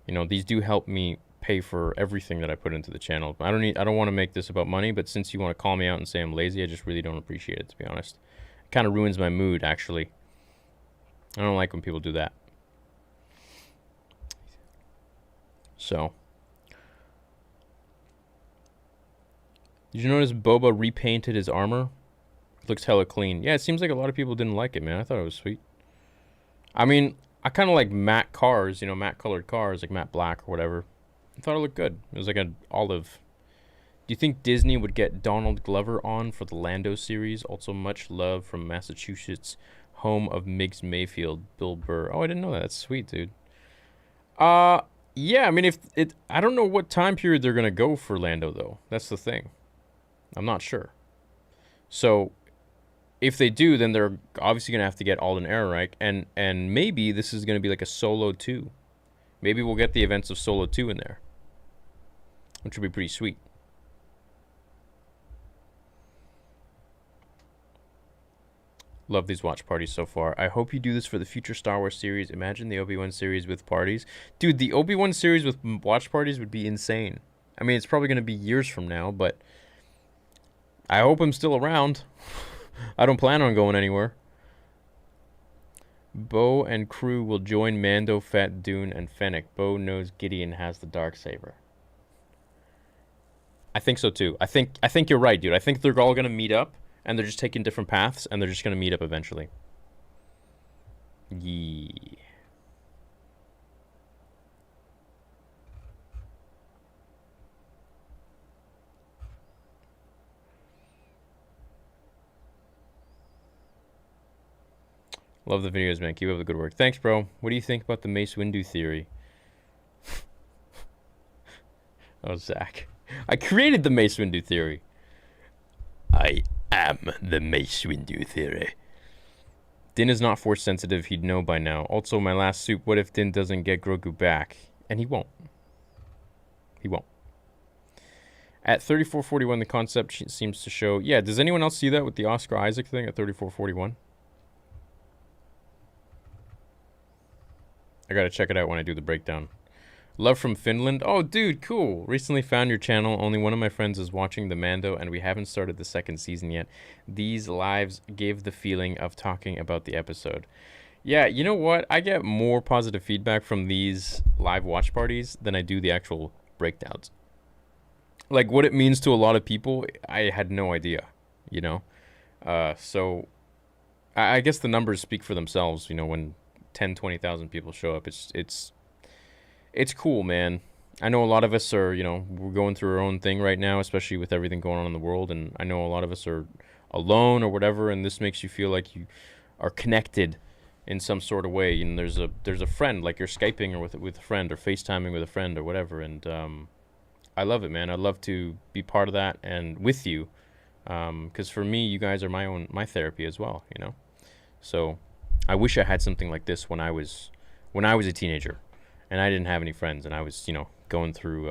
you know, these do help me pay for everything that I put into the channel. I don't want to make this about money, but since you want to call me out and say I'm lazy, I just really don't appreciate it, to be honest. It kind of ruins my mood, actually. I don't like when people do that. So, did you notice Boba repainted his armor? Looks hella clean. Yeah, it seems like a lot of people didn't like it, man. I thought it was sweet. I mean, I kind of like matte cars, you know, matte colored cars, like matte black or whatever. I thought it looked good. It was like an olive. Do you think Disney would get Donald Glover on for the Lando series? Also, much love from Massachusetts, home of Miggs Mayfield, Bill Burr. Oh, I didn't know that. That's sweet, dude. Yeah, I mean, if it, I don't know what time period they're gonna go for Lando, though. That's the thing. I'm not sure. So, if they do, then they're obviously gonna have to get Alden Ehrenreich, and maybe this is gonna be like a Solo 2. Maybe we'll get the events of Solo 2 in there, which would be pretty sweet. Love these watch parties so far. I hope you do this for the future Star Wars series. Imagine the Obi-Wan series with parties. Dude, the Obi-Wan series with watch parties would be insane. I mean, it's probably going to be years from now, but I hope I'm still around. I don't plan on going anywhere. Bo and crew will join Mando, Fett, Dune, and Fennec. Bo knows Gideon has the Darksaber. I think so too. I think you're right, dude. I think they're all going to meet up. And they're just taking different paths, and they're just going to meet up eventually. Yeah. Love the videos, man. Keep up the good work. Thanks, bro. What do you think about the Mace Windu theory? Oh, Zach. I created the Mace Windu theory. I am the Mace Windu theory. Din is not force sensitive. He'd know by now. Also, my last soup. What if Din doesn't get Grogu back? And he won't. He won't. At 3441, the concept seems to show... Yeah, does anyone else see that with the Oscar Isaac thing at 3441? I gotta check it out when I do the breakdown. Love from Finland. Oh, dude, cool. Recently found your channel. Only one of my friends is watching the Mando, and we haven't started the second season yet. These lives give the feeling of talking about the episode. Yeah, you know what? I get more positive feedback from these live watch parties than I do the actual breakdowns. Like, what it means to a lot of people, I had no idea, you know? So, I guess the numbers speak for themselves, you know, when 10, 20,000 people show up. It's cool, man. I know a lot of us are, you know, we're going through our own thing right now, especially with everything going on in the world. And I know a lot of us are alone or whatever, and this makes you feel like you are connected in some sort of way. And there's a friend, like you're Skyping or with a friend or FaceTiming with a friend or whatever. And I love it, man. I love to be part of that and with you, because for me, you guys are my therapy as well, you know. So I wish I had something like this when I was a teenager. And I didn't have any friends, and I was, you know, going through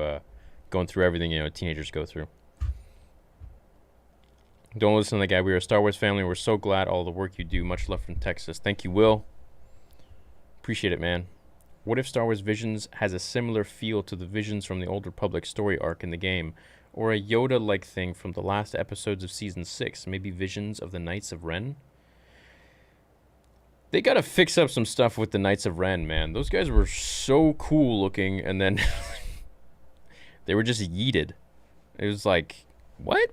everything, you know, teenagers go through. Don't listen to the guy. We are a Star Wars family. We're so glad all the work you do. Much love from Texas. Thank you, Will. Appreciate it, man. What if Star Wars Visions has a similar feel to the Visions from the Old Republic story arc in the game, or a Yoda-like thing from the last episodes of Season 6, maybe Visions of the Knights of Ren? They gotta fix up some stuff with the Knights of Ren, man. Those guys were so cool looking, and then they were just yeeted. It was like, what?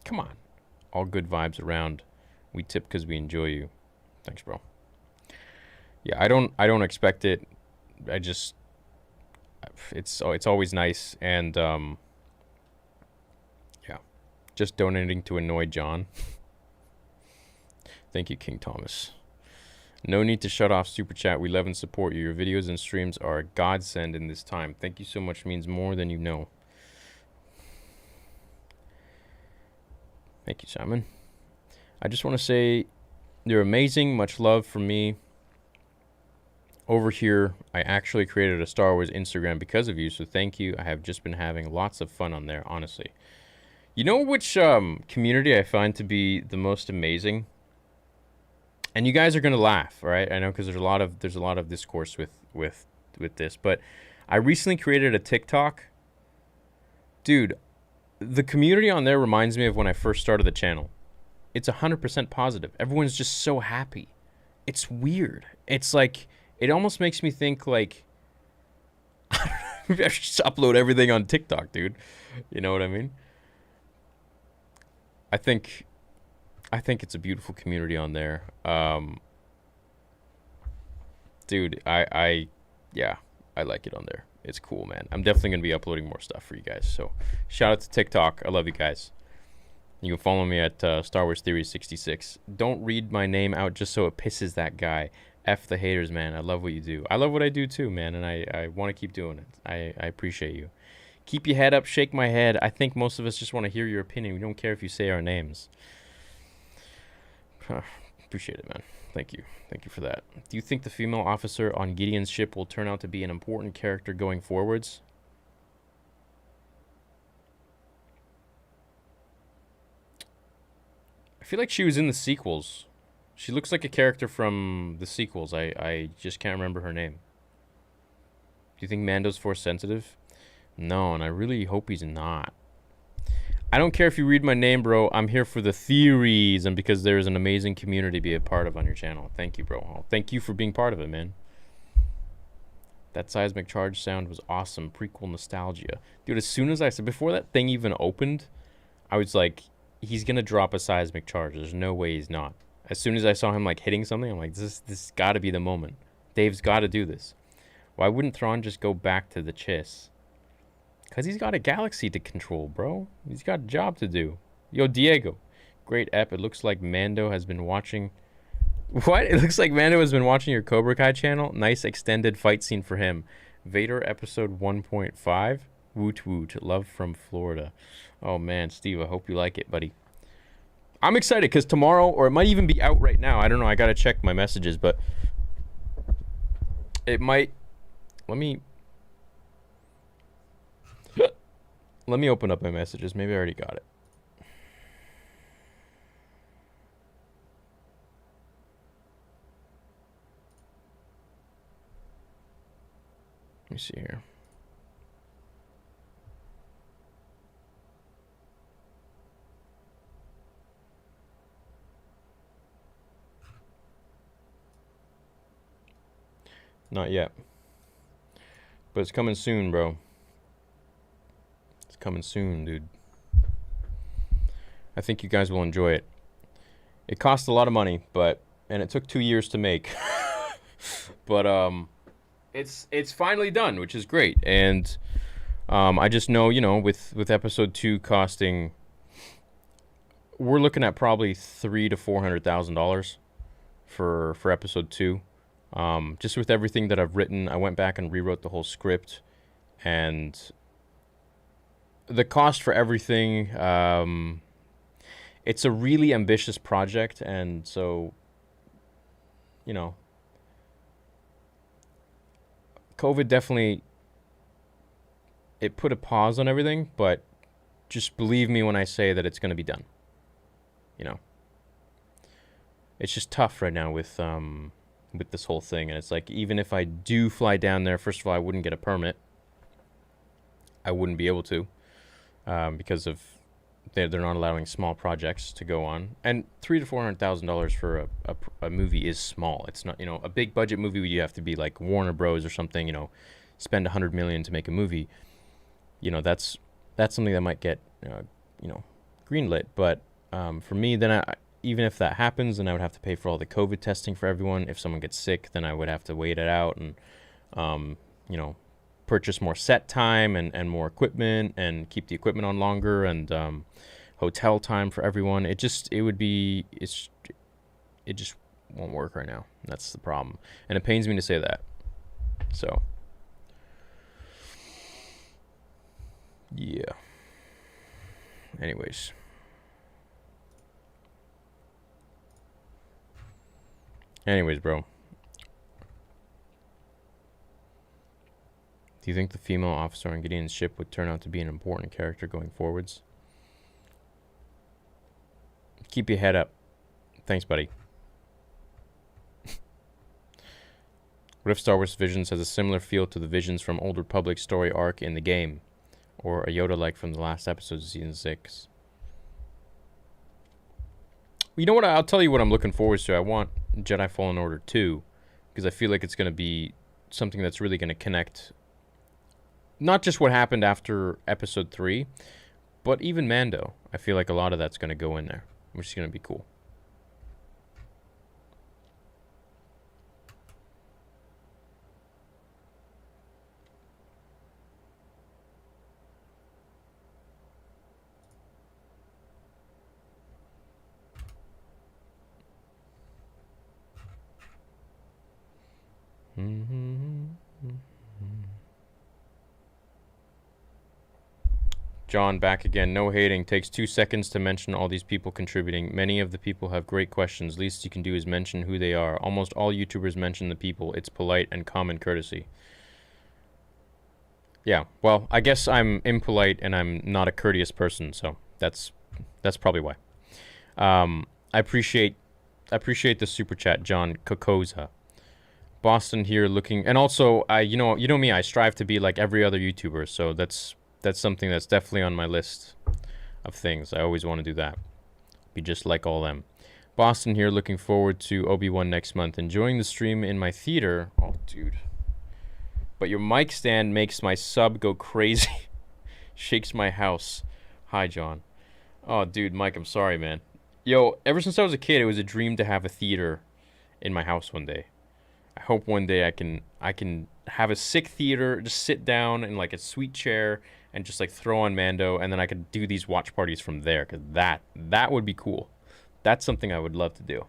Come on. All good vibes around. We tip because we enjoy you. Thanks, bro. Yeah, I don't expect it. It's always nice, and yeah, just donating to annoy John. Thank you, King Thomas. No need to shut off Super Chat. We love and support you. Your videos and streams are a godsend in this time. Thank you so much. Means more than you know. Thank you, Simon. I just want to say you're amazing. Much love from me. over here, I actually created a Star Wars Instagram because of you, so thank you. I have just been having lots of fun on there, honestly. You know which community I find to be the most amazing? And you guys are gonna laugh, right? I know because there's a lot of discourse with this, but I recently created a TikTok. Dude, the community on there reminds me of when I first started the channel. It's 100% positive. Everyone's just so happy. It's weird. It's like it almost makes me think like maybe I should just upload everything on TikTok, dude. You know what I mean? I think I think it's a beautiful community on there. Dude, yeah, I like it on there. It's cool, man. I'm definitely gonna be uploading more stuff for you guys. So, shout out to TikTok. I love you guys. You can follow me at Star Wars Theory 66. Don't read my name out just so it pisses that guy. F the haters, man. I love what you do. I love what I do too, man, and I want to keep doing it. I appreciate you. Keep your head up, shake my head. I think most of us just want to hear your opinion. We don't care if you say our names. Appreciate it, man. Thank you. Thank you for that. Do you think the female officer on Gideon's ship will turn out to be an important character going forwards? I feel like she was in the sequels. She looks like a character from the sequels. I just can't remember her name. Do you think Mando's force sensitive? No, and I really hope he's not. I don't care if you read my name, bro. I'm here for the theories and because there's an amazing community to be a part of on your channel. Thank you, bro. Thank you for being part of it, man. That seismic charge sound was awesome. Prequel nostalgia. Dude, as soon as I said, before that thing even opened, I was like, he's going to drop a seismic charge. There's no way he's not. As soon as I saw him, like, hitting something, I'm like, this got to be the moment. Dave's got to do this. Why wouldn't Thrawn just go back to the Chiss? Because he's got a galaxy to control, bro. He's got a job to do. Yo, Diego. Great ep. It looks like Mando has been watching... What? It looks like Mando has been watching your Cobra Kai channel. Nice extended fight scene for him. Vader episode 1.5. Woot woot. Love from Florida. Oh, man. Steve, I hope you like it, buddy. I'm excited because tomorrow, or it might even be out right now. I don't know. I got to check my messages, but... It might... Let me open up my messages. Maybe I already got it. Let me see here. Not yet. But it's coming soon, bro. It's coming soon, dude. I think you guys will enjoy it. It cost a lot of money, and it took 2 years to make. But it's finally done, which is great. And I just know, you know, with episode 2 costing, we're looking at probably $300,000 to $400,000 for episode 2. Just with everything that I've written, I went back and rewrote the whole script, and the cost for everything, it's a really ambitious project, and so, you know, COVID definitely, it put a pause on everything, but just believe me when I say that it's going to be done, you know. It's just tough right now with this whole thing, and it's like, even if I do fly down there, first of all, I wouldn't get a permit. I wouldn't be able to, because of they're not allowing small projects to go on, and $300,000 to $400,000 for a movie is small. It's not, you know, a big budget movie where you have to be like Warner Bros or something, you know, spend $100 million to make a movie. You know, that's something that might get you know, greenlit. But for me, then even if that happens, then I would have to pay for all the COVID testing for everyone. If someone gets sick, then I would have to wait it out and, you know, purchase more set time and more equipment and keep the equipment on longer and hotel time for everyone. It just won't work right now. That's the problem. And it pains me to say that. So, yeah. Anyways. Anyways, bro. Do you think the female officer on Gideon's ship would turn out to be an important character going forwards? Keep your head up. Thanks, buddy. What if Star Wars Visions has a similar feel to the Visions from Old Republic story arc in the game? Or a Yoda-like from the last episode of Season 6? You know what? I'll tell you what I'm looking forward to. I want Jedi Fallen Order 2. Because I feel like it's going to be something that's really going to connect not just what happened after Episode 3, but even Mando. I feel like a lot of that's going to go in there, which is going to be cool. John, back again. No hating. Takes 2 seconds to mention all these people contributing. Many of the people have great questions. Least you can do is mention who they are. Almost all YouTubers mention the people. It's polite and common courtesy. Yeah, well, I guess I'm impolite and I'm not a courteous person, so that's probably why. I appreciate the super chat, John Kokoza. Boston here looking, and also you know me, I strive to be like every other YouTuber, so that's something that's definitely on my list of things. I always want to do that. Be just like all them. Boston here looking forward to Obi-Wan next month. Enjoying the stream in my theater. Oh, dude. But your mic stand makes my sub go crazy. Shakes my house. Hi, John. Oh, dude, Mike, I'm sorry, man. Yo, ever since I was a kid, it was a dream to have a theater in my house one day. I hope one day I can have a sick theater, just sit down in like a sweet chair and just like throw on Mando, and then I could do these watch parties from there, because that would be cool. That's something I would love to do.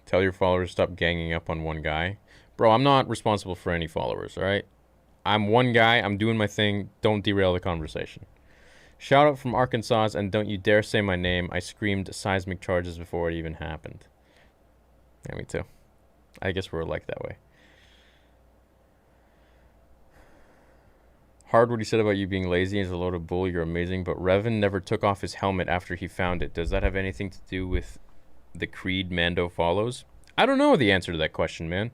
Tell your followers stop ganging up on one guy. Bro, I'm not responsible for any followers, all right? I'm one guy. I'm doing my thing. Don't derail the conversation. Shout out from Arkansas, and don't you dare say my name. I screamed seismic charges before it even happened. Yeah, me too. I guess we're like that way. Hard what he said about you being lazy is a load of bull. You're amazing. But Revan never took off his helmet after he found it. Does that have anything to do with the creed Mando follows? I don't know the answer to that question, man.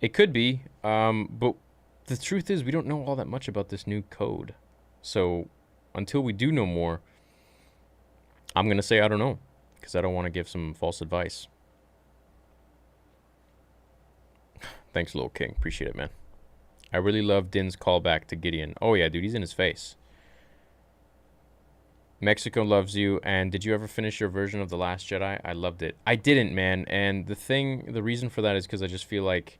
It could be. But the truth is we don't know all that much about this new code. So until we do know more, I'm going to say I don't know, because I don't want to give some false advice. Thanks, Lil King. Appreciate it, man. I really love Din's callback to Gideon. Oh, yeah, dude, he's in his face. Mexico loves you. And did you ever finish your version of The Last Jedi? I loved it. I didn't, man. And the reason for that is because I just feel like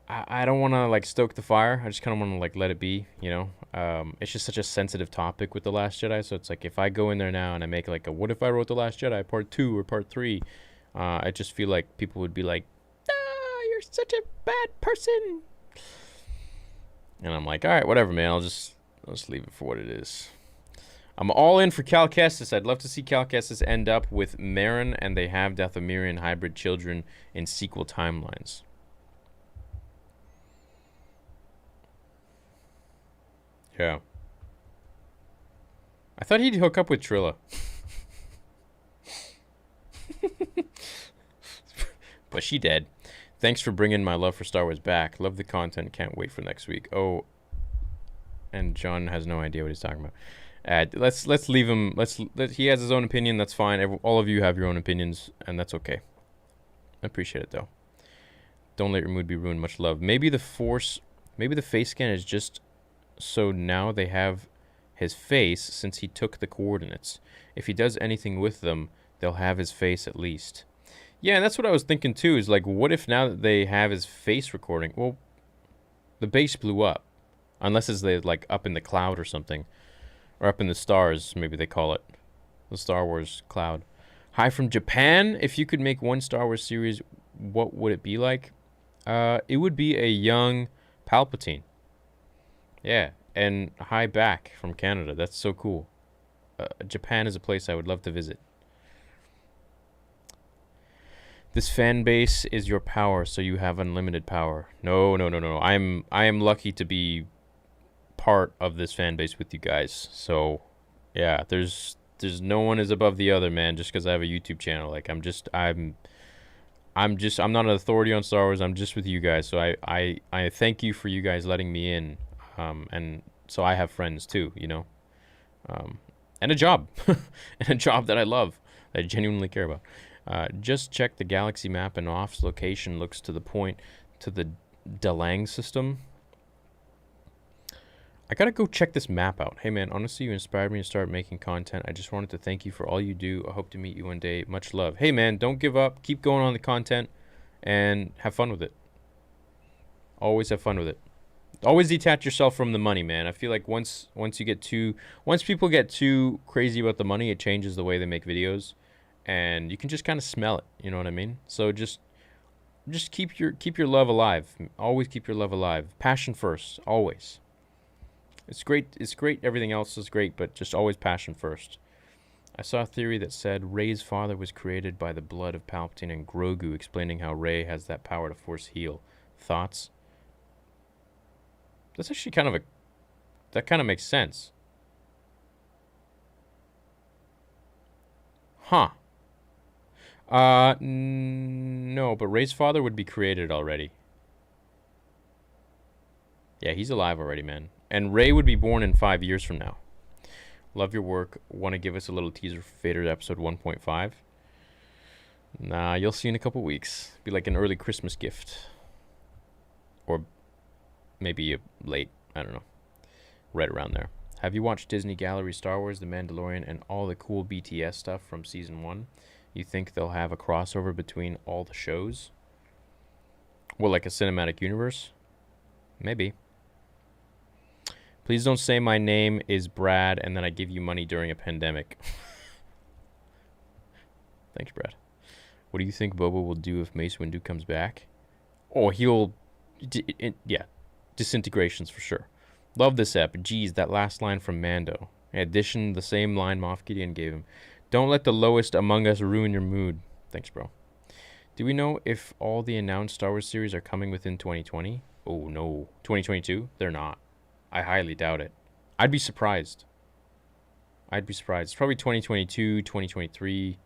I don't want to like stoke the fire. I just kind of want to like let it be, you know. It's just such a sensitive topic with The Last Jedi. So it's like if I go in there now and I make like a what if I wrote The Last Jedi part 2 or part 3, I just feel like people would be like, you're such a bad person. And I'm like, all right, whatever, man. I'll just leave it for what it is. I'm all in for Cal Kestis. I'd love to see Cal Kestis end up with Merrin, and they have Dathomirian hybrid children in sequel timelines. Yeah. I thought he'd hook up with Trilla. But she dead. Thanks for bringing my love for Star Wars back. Love the content. Can't wait for next week. Oh, and John has no idea what he's talking about. Let's leave him. He has his own opinion. That's fine. All of you have your own opinions, and that's okay. I appreciate it though. Don't let your mood be ruined. Much love. Maybe the face scan is just so now they have his face since he took the coordinates. If he does anything with them, they'll have his face at least. Yeah, and that's what I was thinking too, is like, what if now that they have his face recording, well, the base blew up. Unless it's like up in the cloud or something. Or up in the stars, maybe they call it. The Star Wars cloud. Hi from Japan. If you could make one Star Wars series, what would it be like? It would be a young Palpatine. Yeah, and hi back from Canada. That's so cool. Japan is a place I would love to visit. This fan base is your power, so you have unlimited power. No, no, no, no. I am lucky to be part of this fan base with you guys. So, yeah, there's no one is above the other, man. Just because I have a YouTube channel, like I'm not an authority on Star Wars. I'm just with you guys. So I thank you for you guys letting me in, and so I have friends too, you know, and a job, and a job that I love, that I genuinely care about. Just check the galaxy map, and Off's location looks to the point to the Dalang system. I gotta go check this map out. Hey man, honestly, you inspired me to start making content. I just wanted to thank you for all you do. I hope to meet you one day. Much love. Hey man, don't give up. Keep going on the content and have fun with it. Always have fun with it. Always detach yourself from the money, man. I feel like once people get too crazy about the money, it changes the way they make videos, and you can just kind of smell it. You know what I mean? So just keep your love alive. Always keep your love alive. Passion first, always. It's great. It's great. Everything else is great, but just always passion first. I saw a theory that said Rey's father was created by the blood of Palpatine and Grogu, explaining how Rey has that power to force heal. Thoughts? That's actually that kind of makes sense. Huh. No, but Rey's father would be created already. Yeah, he's alive already, man. And Rey would be born in 5 years from now. Love your work. Want to give us a little teaser for Vader episode 1.5? Nah, you'll see in a couple weeks. Be like an early Christmas gift. Or maybe a late, I don't know. Right around there. Have you watched Disney Gallery Star Wars, The Mandalorian, and all the cool BTS stuff from season 1? You think they'll have a crossover between all the shows? Well, like a cinematic universe? Maybe. Please don't say my name is Brad and then I give you money during a pandemic. Thanks, Brad. What do you think Boba will do if Mace Windu comes back? Oh, he'll... yeah. Disintegrations for sure. Love this ep. Geez, that last line from Mando. In addition, the same line Moff Gideon gave him. Don't let the lowest among us ruin your mood. Thanks, bro. Do we know if all the announced Star Wars series are coming within 2020? Oh, no. 2022? They're not. I highly doubt it. I'd be surprised. It's probably 2022, 2023,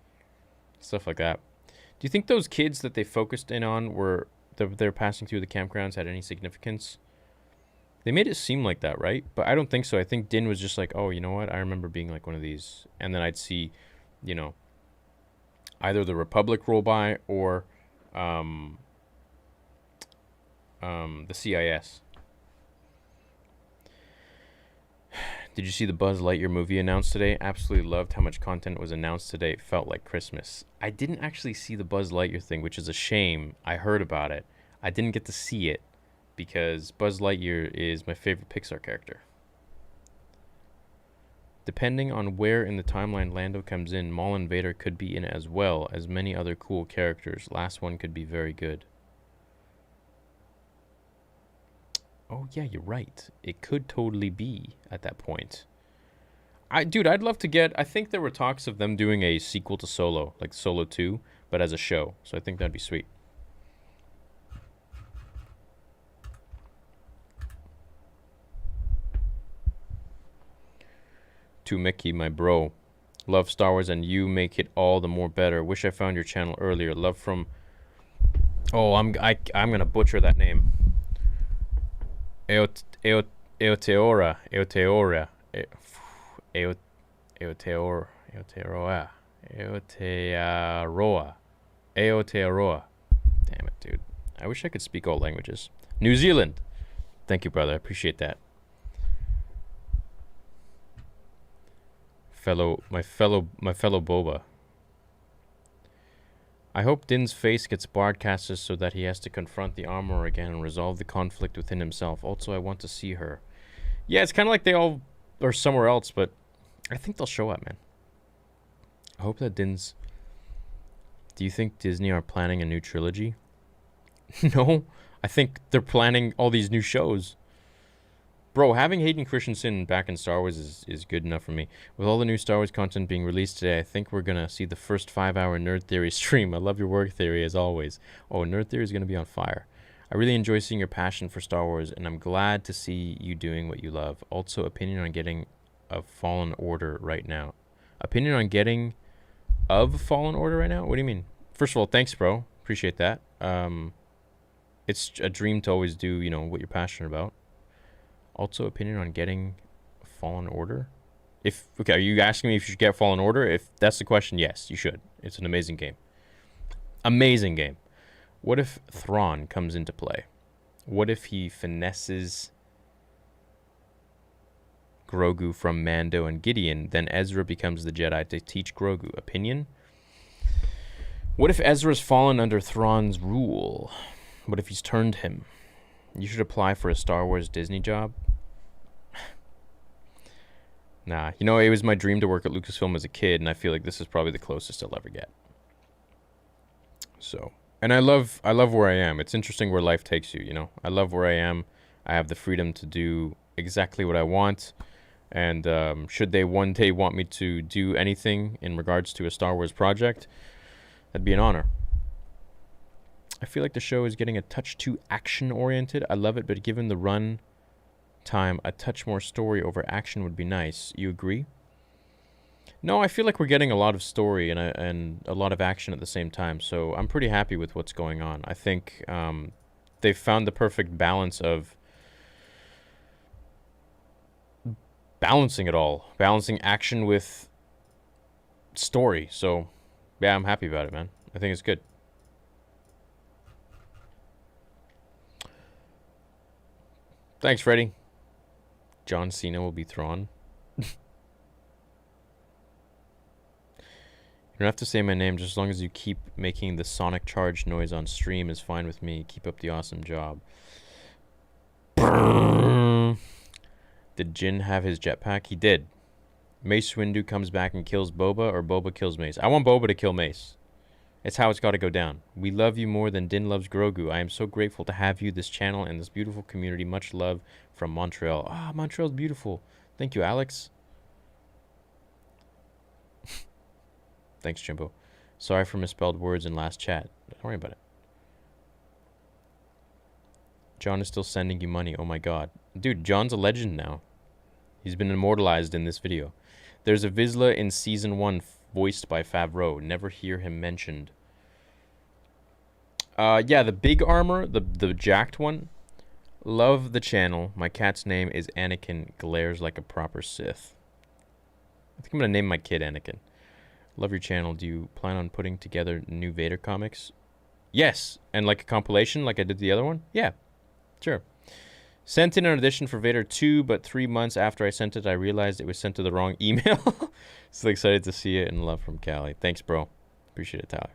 stuff like that. Do you think those kids that they focused in on were they're passing through the campgrounds had any significance? They made it seem like that, right? But I don't think so. I think Din was just like, oh, you know what? I remember being like one of these. And then I'd see, you know, either the Republic roll by or the CIS. Did you see the Buzz Lightyear movie announced today? Absolutely loved how much content was announced today. It felt like Christmas. I didn't actually see the Buzz Lightyear thing, which is a shame. I heard about it. I didn't get to see it because Buzz Lightyear is my favorite Pixar character. Depending on where in the timeline Lando comes in, Maul and Vader could be in as well as many other cool characters. Last one could be very good. Oh, yeah, you're right. It could totally be at that point. Dude, I'd love to get... I think there were talks of them doing a sequel to Solo, like Solo 2, but as a show. So I think that'd be sweet. To Mickey, my bro. Love Star Wars and you make it all the more better. Wish I found your channel earlier. Love from... Oh, I'm gonna butcher that name. Eotearoa. Damn it, dude. I wish I could speak all languages. New Zealand. Thank you, brother. I appreciate that. My fellow Boba. I hope Din's face gets broadcasted so that he has to confront the armor again and resolve the conflict within himself. Also, I want to see her. Yeah, it's kind of like they all are somewhere else, but I think they'll show up, man. I hope that Din's... Do you think Disney are planning a new trilogy? No, I think they're planning all these new shows. Bro, having Hayden Christensen back in Star Wars is good enough for me. With all the new Star Wars content being released today, I think we're gonna see the first 5-hour Nerd Theory stream. I love your work theory as always. Oh, Nerd Theory is gonna be on fire. I really enjoy seeing your passion for Star Wars, and I'm glad to see you doing what you love. Also, opinion on getting a Fallen Order right now. Opinion on getting of Fallen Order right now? What do you mean? First of all, thanks, bro. Appreciate that. It's a dream to always do, what you're passionate about. Also, opinion on getting Fallen Order? Okay, are you asking me if you should get Fallen Order? If that's the question, yes, you should. It's an amazing game. Amazing game. What if Thrawn comes into play? What if he finesses Grogu from Mando and Gideon, then Ezra becomes the Jedi to teach Grogu? Opinion? What if Ezra's fallen under Thrawn's rule? What if he's turned him? You should apply for a Star Wars Disney job. Nah, it was my dream to work at Lucasfilm as a kid, and I feel like this is probably the closest I'll ever get. So, and I love where I am. It's interesting where life takes you, I love where I am. I have the freedom to do exactly what I want. And should they one day want me to do anything in regards to a Star Wars project, that'd be an honor. I feel like the show is getting a touch too action-oriented. I love it, but given the run time, a touch more story over action would be nice. You agree? No, I feel like we're getting a lot of story and a lot of action at the same time, so I'm pretty happy with what's going on. I think they've found the perfect balance of balancing it all. Balancing action with story. So, yeah, I'm happy about it, man. I think it's good. Thanks, Freddy. John Cena will be Thrawn. You don't have to say my name, just as long as you keep making the sonic charge noise on stream is fine with me. Keep up the awesome job. Did Jin have his jetpack? He did. Mace Windu comes back and kills Boba, or Boba kills Mace. I want Boba to kill Mace. It's how it's got to go down. We love you more than Din loves Grogu. I am so grateful to have you, this channel, and this beautiful community. Much love from Montreal. Ah, Montreal's beautiful. Thank you, Alex. Thanks, Jimbo. Sorry for misspelled words in last chat. Don't worry about it. John is still sending you money. Oh my god. Dude, John's a legend now. He's been immortalized in this video. There's a Vizsla in Season 1 voiced by Favreau. Never hear him mentioned. Yeah, the big armor, the jacked one. Love the channel. My cat's name is Anakin. Glares like a proper Sith. I think I'm going to name my kid Anakin. Love your channel. Do you plan on putting together new Vader comics? Yes. And like a compilation like I did the other one? Yeah. Sure. Sent in an audition for Vader 2, but 3 months after I sent it, I realized it was sent to the wrong email. So excited to see it, and love from Callie. Thanks, bro. Appreciate it, Tyler.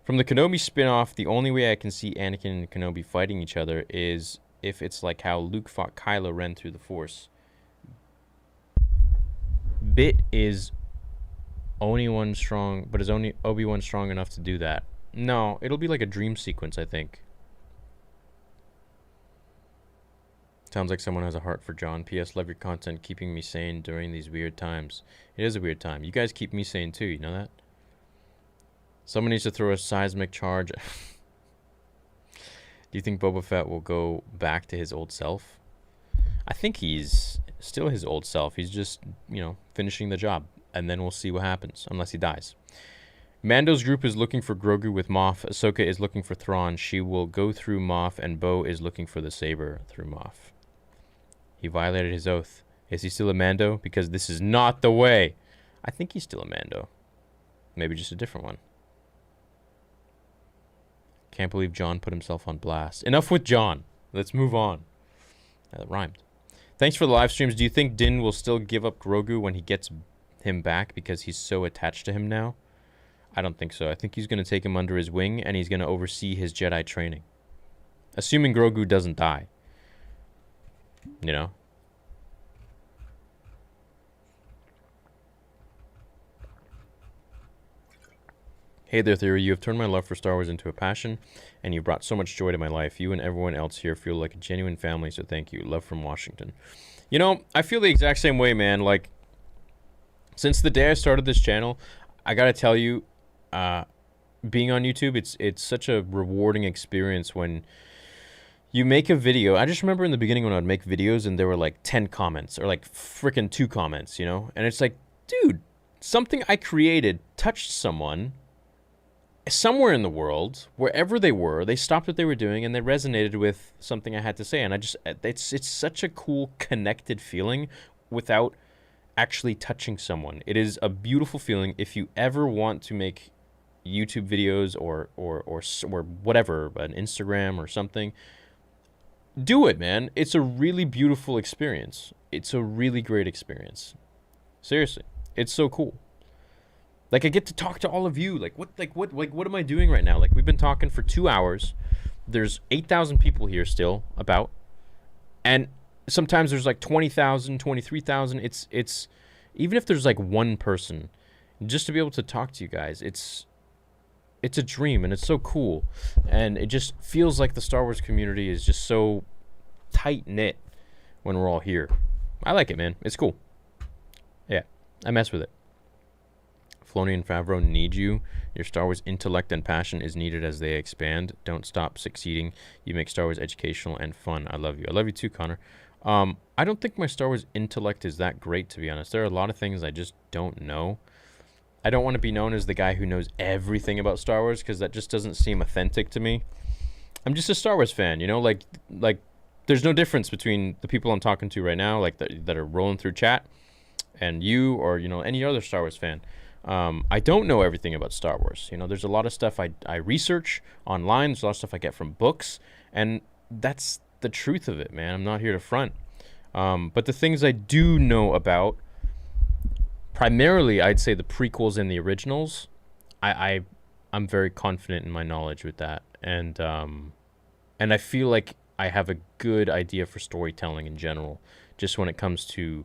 From the Kenobi spin-off, the only way I can see Anakin and Kenobi fighting each other is if it's like how Luke fought Kylo Ren through the Force. Bit is Obi-Wan strong, but is only Obi-Wan strong enough to do that? No, it'll be like a dream sequence, I think. Sounds like someone has a heart for John. P.S. Love your content, keeping me sane during these weird times. It is a weird time. You guys keep me sane too, you know that? Someone needs to throw a seismic charge. Do you think Boba Fett will go back to his old self? I think he's still his old self. He's just, finishing the job. And then we'll see what happens, unless he dies. Mando's group is looking for Grogu with Moff. Ahsoka is looking for Thrawn. She will go through Moff, and Bo is looking for the saber through Moff. He violated his oath. Is he still a Mando? Because this is not the way. I think he's still a Mando. Maybe just a different one. Can't believe John put himself on blast. Enough with John. Let's move on. That rhymed. Thanks for the live streams. Do you think Din will still give up Grogu when he gets him back because he's so attached to him now? I don't think so. I think he's going to take him under his wing and he's going to oversee his Jedi training. Assuming Grogu doesn't die. You know? Hey there, Theory. You have turned my love for Star Wars into a passion, and you brought so much joy to my life. You and everyone else here feel like a genuine family, so thank you. Love from Washington. You know, I feel the exact same way, man. Like, since the day I started this channel, I gotta tell you, being on YouTube, it's such a rewarding experience when you make a video. I just remember in the beginning when I'd make videos and there were like 10 comments or like freaking 2 comments, you know? And it's like, dude, something I created touched someone somewhere in the world, wherever they were. They stopped what they were doing and they resonated with something I had to say. And it's such a cool connected feeling without actually touching someone. It is a beautiful feeling. If you ever want to make YouTube videos or whatever, an Instagram or something, do it, man. It's a really beautiful experience. It's a really great experience. Seriously, it's so cool. Like, I get to talk to all of you. What am I doing right now? Like, we've been talking for 2 hours. There's 8,000 people here still about, and sometimes there's like 20,000, 23,000. It's even if there's like one person, just to be able to talk to you guys, it's a dream, and it's so cool. And it just feels like the Star Wars community is just so tight-knit when we're all here. I like it, man. It's cool. Yeah, I mess with it. Filoni and Favreau need you. Your Star Wars intellect and passion is needed as they expand. Don't stop succeeding. You make Star Wars educational and fun. I love you. I love you too, Connor. I don't think my Star Wars intellect is that great, to be honest. There are a lot of things I just don't know. I don't want to be known as the guy who knows everything about Star Wars, because that just doesn't seem authentic to me. I'm just a Star Wars fan, you know? Like there's no difference between the people I'm talking to right now, like that are rolling through chat, and you, or, you know, any other Star Wars fan. I don't know everything about Star Wars. You know, there's a lot of stuff I research online. There's a lot of stuff I get from books, and that's the truth of it, man. I'm not here to front. But the things I do know about, primarily, I'd say the prequels and the originals, I'm very confident in my knowledge with that, and I feel like I have a good idea for storytelling in general, just when it comes to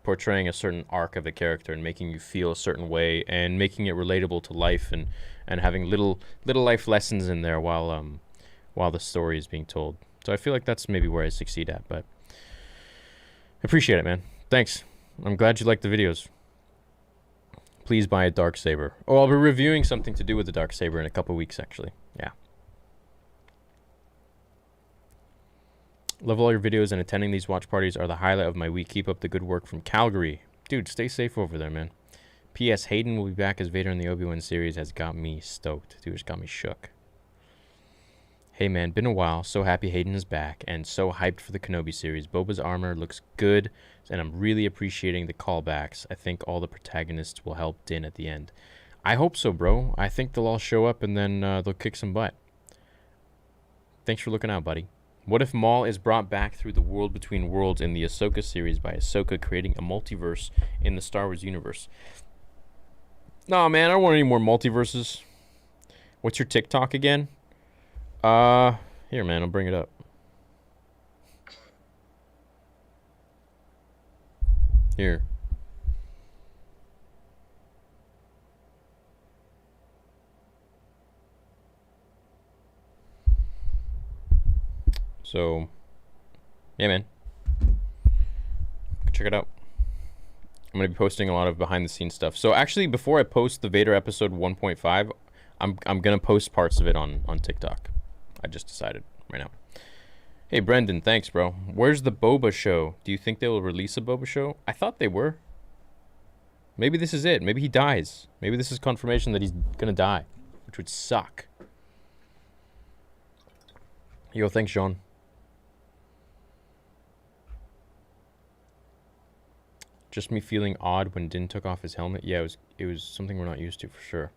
portraying a certain arc of a character and making you feel a certain way and making it relatable to life, and having little life lessons in there while the story is being told. So I feel like that's maybe where I succeed at, but appreciate it, man. Thanks. I'm glad you liked the videos. Please buy a Darksaber. Oh, I'll be reviewing something to do with the Darksaber in a couple weeks, actually. Yeah. Love all your videos, and attending these watch parties are the highlight of my week. Keep up the good work from Calgary. Dude, stay safe over there, man. P.S. Hayden will be back as Vader in the Obi-Wan series. Has got me stoked. Dude, it's got me shook. Hey, man, been a while. So happy Hayden is back, and so hyped for the Kenobi series. Boba's armor looks good, and I'm really appreciating the callbacks. I think all the protagonists will help Din at the end. I hope so, bro. I think they'll all show up, and then they'll kick some butt. Thanks for looking out, buddy. What if Maul is brought back through the World Between Worlds in the Ahsoka series by Ahsoka creating a multiverse in the Star Wars universe? Nah, man, I don't want any more multiverses. What's your TikTok again? Here, man, I'll bring it up. Here. So, yeah, man. Check it out. I'm going to be posting a lot of behind-the-scenes stuff. So, actually, before I post the Vader episode 1.5, I'm going to post parts of it on TikTok. I just decided right now. Hey, Brendan, thanks, bro. Where's the Boba show? Do you think they will release a Boba show? I thought they were. Maybe this is it. Maybe he dies. Maybe this is confirmation that he's going to die, which would suck. Yo, thanks, Sean. Just me feeling odd when Din took off his helmet. Yeah, it was something we're not used to, for sure.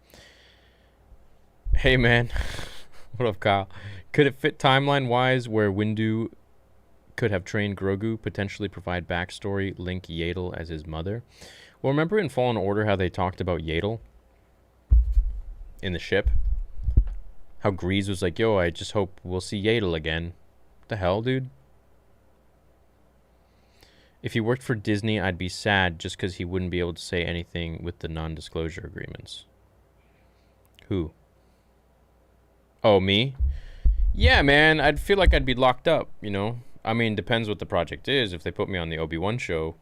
Hey, man. What up, Kyle? Could it fit timeline-wise where Windu could have trained Grogu, potentially provide backstory, link Yaddle as his mother? Well, remember in Fallen Order how they talked about Yaddle in the ship? How Grease was like, yo, I just hope we'll see Yaddle again. What the hell, dude? If he worked for Disney, I'd be sad just because he wouldn't be able to say anything with the non-disclosure agreements. Who? Oh, me? Yeah, man. I'd feel like I'd be locked up, you know? I mean, depends what the project is. If they put me on the Obi-Wan show,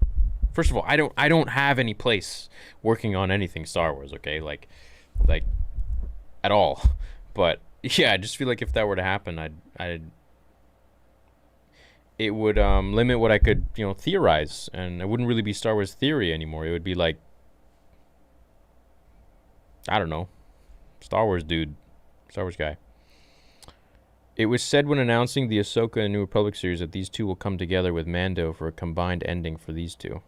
first of all, I don't have any place working on anything Star Wars, okay? Like at all. But yeah, I just feel like if that were to happen, I'd it would limit what I could, theorize, and it wouldn't really be Star Wars theory anymore. It would be like, I don't know, Star Wars dude, Star Wars guy. It was said when announcing the Ahsoka and New Republic series that these two will come together with Mando for a combined ending for these two.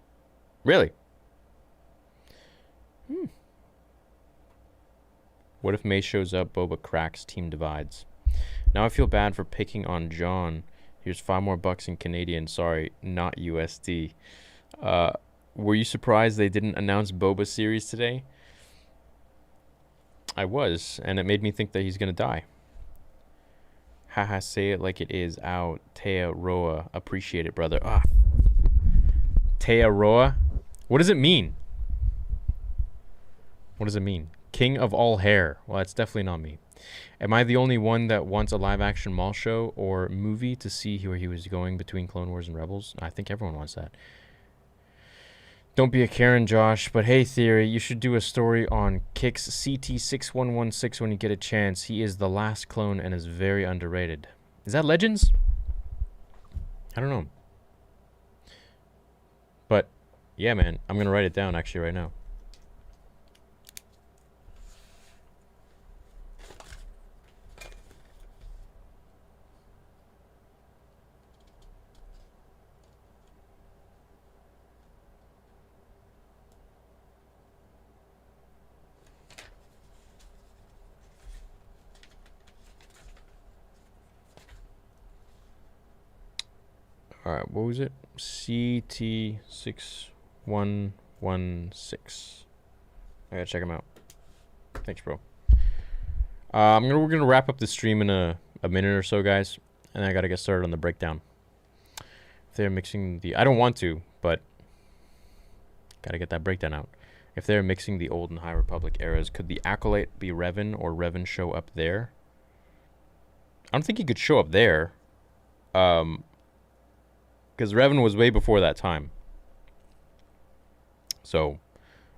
Really? What if Mace shows up, Boba cracks, team divides? Now I feel bad for picking on John. Here's $5 more in Canadian. Sorry, not USD. Were you surprised they didn't announce Boba series today? I was, and it made me think that he's gonna die. Haha, say it like it is. Ow, Tea Roa. Appreciate it, brother. Ah. Tea Roa? What does it mean? What does it mean? King of all hair. Well, that's definitely not me. Am I the only one that wants a live-action mall show or movie to see where he was going between Clone Wars and Rebels? I think everyone wants that. Don't be a Karen, Josh. But hey, Theory, you should do a story on Kix CT6116 when you get a chance. He is the last clone and is very underrated. Is that Legends? I don't know. But, yeah, man. I'm going to write it down, actually, right now. Alright, what was it? CT6116. I gotta check him out. Thanks, bro. We're gonna wrap up the stream in a minute or so, guys, and I gotta get started on the breakdown. If they're mixing the, I don't want to, but gotta get that breakdown out. If they're mixing the old and High Republic eras, could the Acolyte be Revan or Revan show up there? I don't think he could show up there. Because Revan was way before that time. So,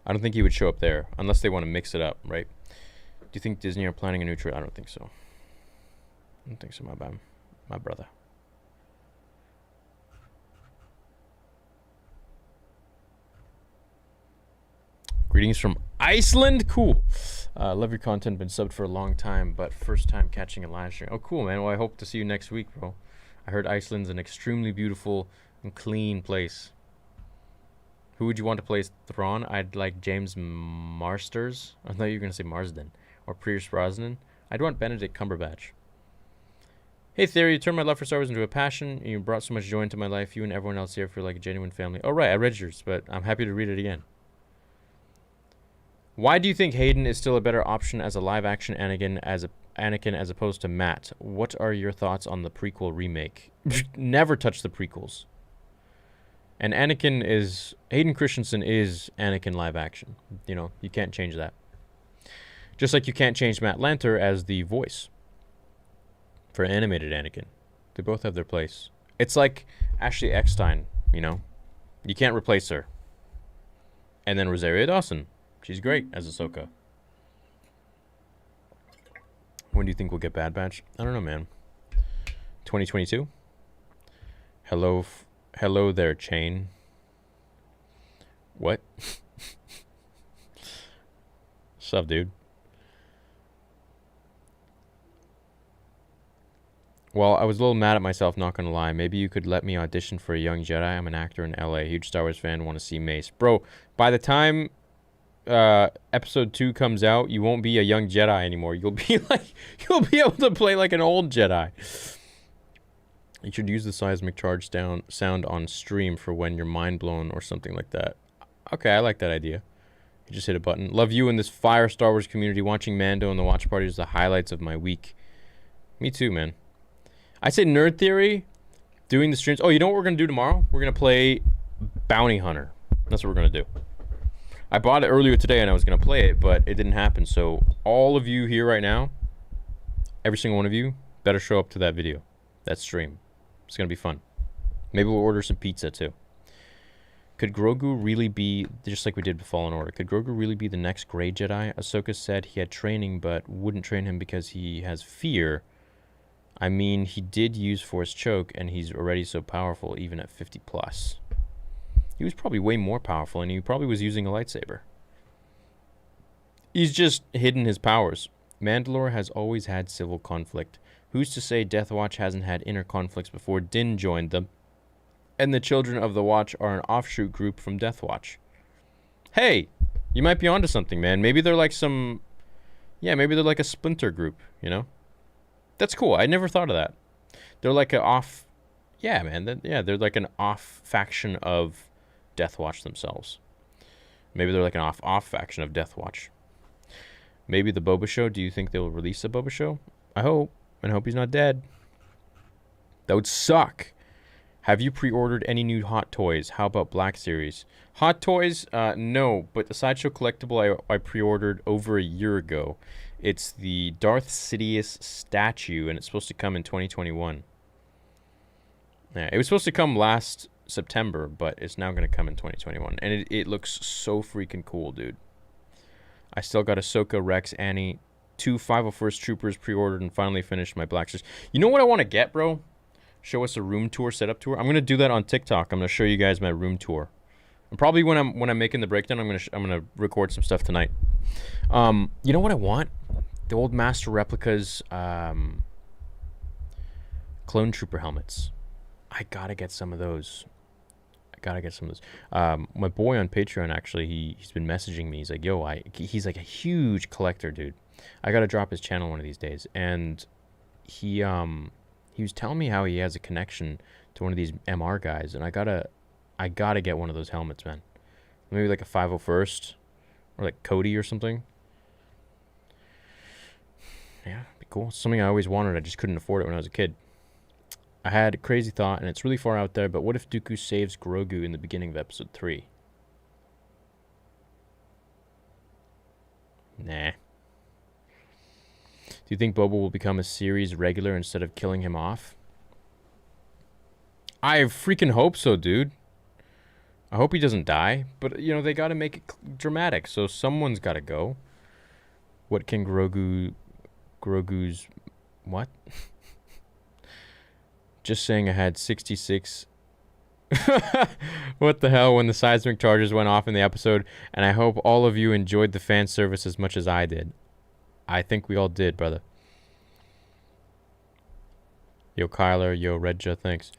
I don't think he would show up there. Unless they want to mix it up, right? Do you think Disney are planning a new trailer? I don't think so. I don't think so, my brother. Greetings from Iceland. Cool. Love your content. Been subbed for a long time, but first time catching a live stream. Oh, cool, man. Well, I hope to see you next week, bro. I heard Iceland's an extremely beautiful and clean place. Who would you want to play as Thrawn? I'd like James Marsters. I thought you were going to say Marsden. Or Pierce Brosnan. I'd want Benedict Cumberbatch. Hey, Theory, you turned my love for Star Wars into a passion. You brought so much joy into my life. You and everyone else here feel like a genuine family. Oh, right, I read yours, but I'm happy to read it again. Why do you think Hayden is still a better option as a live-action Anakin as opposed to Matt? What are your thoughts on the prequel remake? Never touch the prequels. And Hayden Christensen is Anakin live-action. You know, you can't change that. Just like you can't change Matt Lanter as the voice for animated Anakin. They both have their place. It's like Ashley Eckstein, you know? You can't replace her. And then Rosario Dawson. She's great as Ahsoka. When do you think we'll get Bad Batch? I don't know, man. 2022? Hello there, Chain. What? What's up, dude? Well, I was a little mad at myself, not gonna lie. Maybe you could let me audition for a young Jedi. I'm an actor in LA. Huge Star Wars fan. Want to see Mace. Bro, by the time episode 2 comes out, you won't be a young Jedi anymore. You'll be able to play like an old Jedi. You should use the seismic charge sound on stream for when you're mind blown or something like that. Okay, I like that idea. You just hit a button. Love you and this fire Star Wars community. Watching Mando and the watch party is the highlights of my week. Me too, man. I say Nerd Theory, doing the streams. Oh, you know what we're going to do tomorrow? We're going to play Bounty Hunter. That's what we're going to do. I bought it earlier today and I was going to play it, but it didn't happen. So all of you here right now, every single one of you, better show up to that video, that stream. It's going to be fun. Maybe we'll order some pizza too. Could Grogu really be, just like we did with Fallen Order, could Grogu really be the next Grey Jedi? Ahsoka said he had training but wouldn't train him because he has fear. I mean, he did use Force Choke and he's already so powerful even at 50 plus. He was probably way more powerful and he probably was using a lightsaber. He's just hidden his powers. Mandalore has always had civil conflict. Who's to say Death Watch hasn't had inner conflicts before Din joined them? And the Children of the Watch are an offshoot group from Death Watch. Hey, you might be onto something, man. Maybe they're like some... Yeah, maybe they're like a splinter group, you know? That's cool. I never thought of that. They're like an off... Yeah, man. They're like an off faction of Death Watch themselves. Maybe they're like an off faction of Death Watch. Maybe the Boba Show. Do you think they'll release a Boba Show? I hope. And I hope he's not dead. That would suck. Have you pre-ordered any new Hot Toys? How about Black Series? Hot Toys? No. But the Sideshow collectible I pre-ordered over a year ago. It's the Darth Sidious statue, and it's supposed to come in 2021. Yeah, it was supposed to come last September, but it's now going to come in 2021. And it looks so freaking cool, dude. I still got Ahsoka, Rex, Annie, 2 501st Troopers pre-ordered, and finally finished my Black Series. You know what I want to get, bro? Show us a room tour, setup tour. I'm gonna do that on TikTok. I'm gonna show you guys my room tour. And probably when I'm making the breakdown, I'm gonna record some stuff tonight. You know what I want? The old Master Replicas Clone Trooper helmets. I gotta get some of those. My boy on Patreon, actually, he's been messaging me. He's like, yo, he's like a huge collector, dude. I gotta drop his channel one of these days. And he was telling me how he has a connection to one of these MR guys, and I gotta get one of those helmets, man. Maybe like a 501st or like Cody or something. Yeah, it'd be cool. Something I always wanted. I just couldn't afford it when I was a kid. I had a crazy thought, and it's really far out there, but what if Dooku saves Grogu in the beginning of episode 3? Nah. Do you think Boba will become a series regular instead of killing him off? I freaking hope so, dude. I hope he doesn't die. But, you know, they got to make it dramatic. So someone's got to go. What can Grogu's... What? Just saying I had 66... What the hell when the seismic charges went off in the episode. And I hope all of you enjoyed the fan service as much as I did. I think we all did, brother. Yo, Kyler. Yo, Redja, thanks.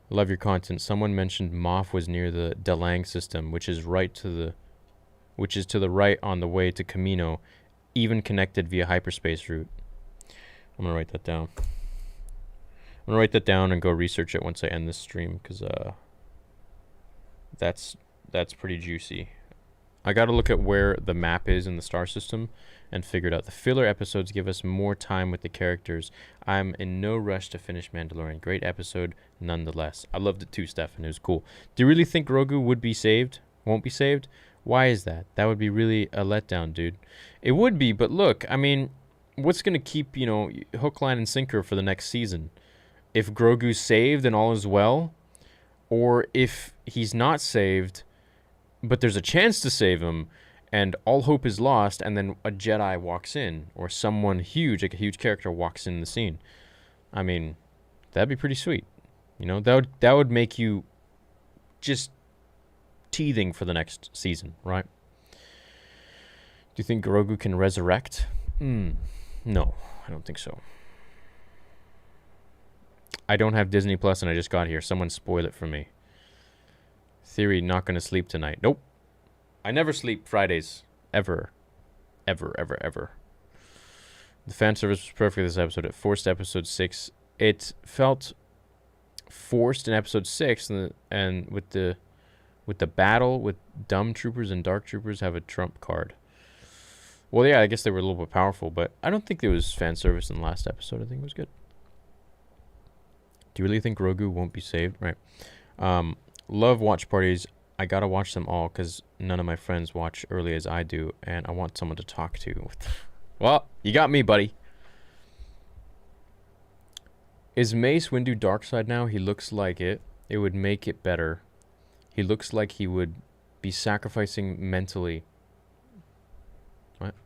Love your content. Someone mentioned Moff was near the Dalang system, which is to the right on the way to Camino, even connected via hyperspace route. I'm gonna write that down. I'm gonna write that down and go research it once I end this stream, because that's pretty juicy. I gotta look at where the map is in the star system and figure it out. The filler episodes give us more time with the characters. I'm in no rush to finish Mandalorian. Great episode nonetheless. I loved it too, Stefan. It was cool. Do you really think Grogu would be saved? Won't be saved? Why is that? That would be really a letdown, dude. It would be, but look, I mean, what's gonna keep, you know, hook, line, and sinker for the next season? If Grogu's saved and all is well, or if he's not saved, but there's a chance to save him, and all hope is lost, and then a Jedi walks in, or someone huge, like a huge character, walks in the scene. I mean, that'd be pretty sweet. You know, that would make you just teething for the next season, right? Do you think Grogu can resurrect? No, I don't think so. I don't have Disney Plus, and I just got here. Someone spoil it for me. Theory, not going to sleep tonight. Nope. I never sleep Fridays. Ever. Ever, ever, ever. The fan service was perfect this episode. It forced episode 6. It felt forced in episode 6, and with the battle with dumb troopers and dark troopers have a trump card. Well, yeah, I guess they were a little bit powerful, but I don't think there was fan service in the last episode. I think it was good. Do you really think Grogu won't be saved? Right. Love watch parties. I gotta watch them all because none of my friends watch early as I do, and I want someone to talk to. Well, you got me, buddy. Is Mace Windu Darkseid now? He looks like it. It would make it better. He looks like he would be sacrificing mentally. What?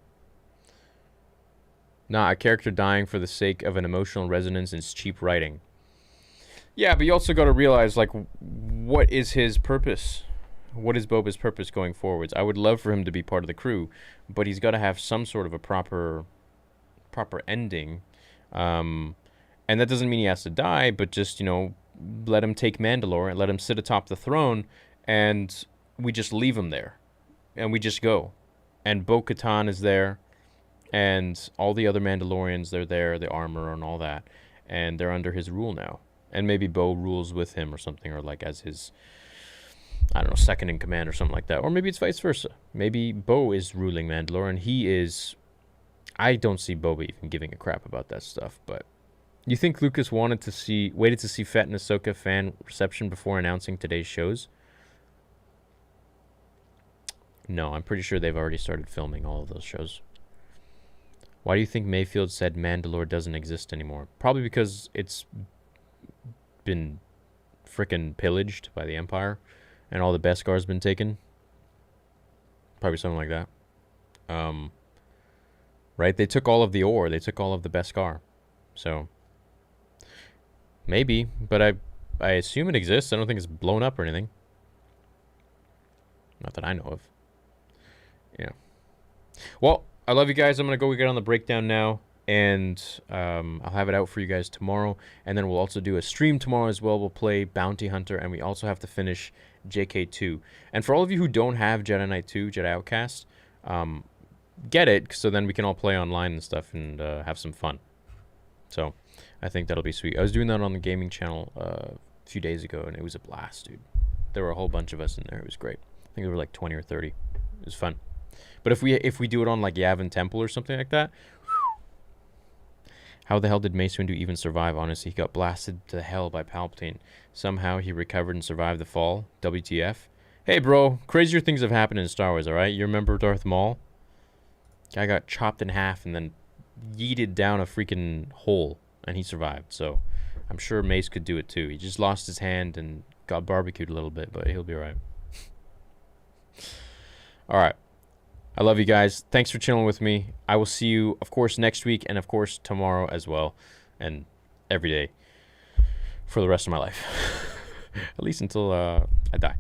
Nah, a character dying for the sake of an emotional resonance is cheap writing. Yeah, but you also got to realize, like, what is his purpose? What is Boba's purpose going forwards? I would love for him to be part of the crew, but he's got to have some sort of a proper ending. And that doesn't mean he has to die, but just, you know, let him take Mandalore and let him sit atop the throne, and we just leave him there. And we just go. And Bo-Katan is there, and all the other Mandalorians, they're there, the armor and all that. And they're under his rule now. And maybe Bo rules with him or something, or like as his, I don't know, second in command or something like that. Or maybe it's vice versa. Maybe Bo is ruling Mandalore, and he is... I don't see Boba even giving a crap about that stuff, but... You think Lucas waited to see Fett and Ahsoka fan reception before announcing today's shows? No, I'm pretty sure they've already started filming all of those shows. Why do you think Mayfield said Mandalore doesn't exist anymore? Probably because it's been frickin' pillaged by the Empire, and all the Beskar's been taken. Probably something like that. Right? They took all of the ore. They took all of the Beskar. So... Maybe, but I assume it exists. I don't think it's blown up or anything. Not that I know of. Yeah. Well, I love you guys. I'm going to go get on the breakdown now, and I'll have it out for you guys tomorrow. And then we'll also do a stream tomorrow as well. We'll play Bounty Hunter, and we also have to finish JK2. And for all of you who don't have Jedi Knight 2, Jedi Outcast, get it, so then we can all play online and stuff and have some fun. So... I think that'll be sweet. I was doing that on the gaming channel a few days ago, and it was a blast, dude. There were a whole bunch of us in there. It was great. I think there were like 20 or 30. It was fun. But if we do it on like Yavin Temple or something like that, how the hell did Mace Windu even survive? Honestly, he got blasted to hell by Palpatine. Somehow he recovered and survived the fall. WTF? Hey, bro, crazier things have happened in Star Wars, all right? You remember Darth Maul? Guy got chopped in half and then yeeted down a freaking hole. And he survived, so I'm sure Mace could do it too. He just lost his hand and got barbecued a little bit, but he'll be all right. All right. I love you guys. Thanks for chilling with me. I will see you, of course, next week and, of course, tomorrow as well, and every day for the rest of my life, at least until I die.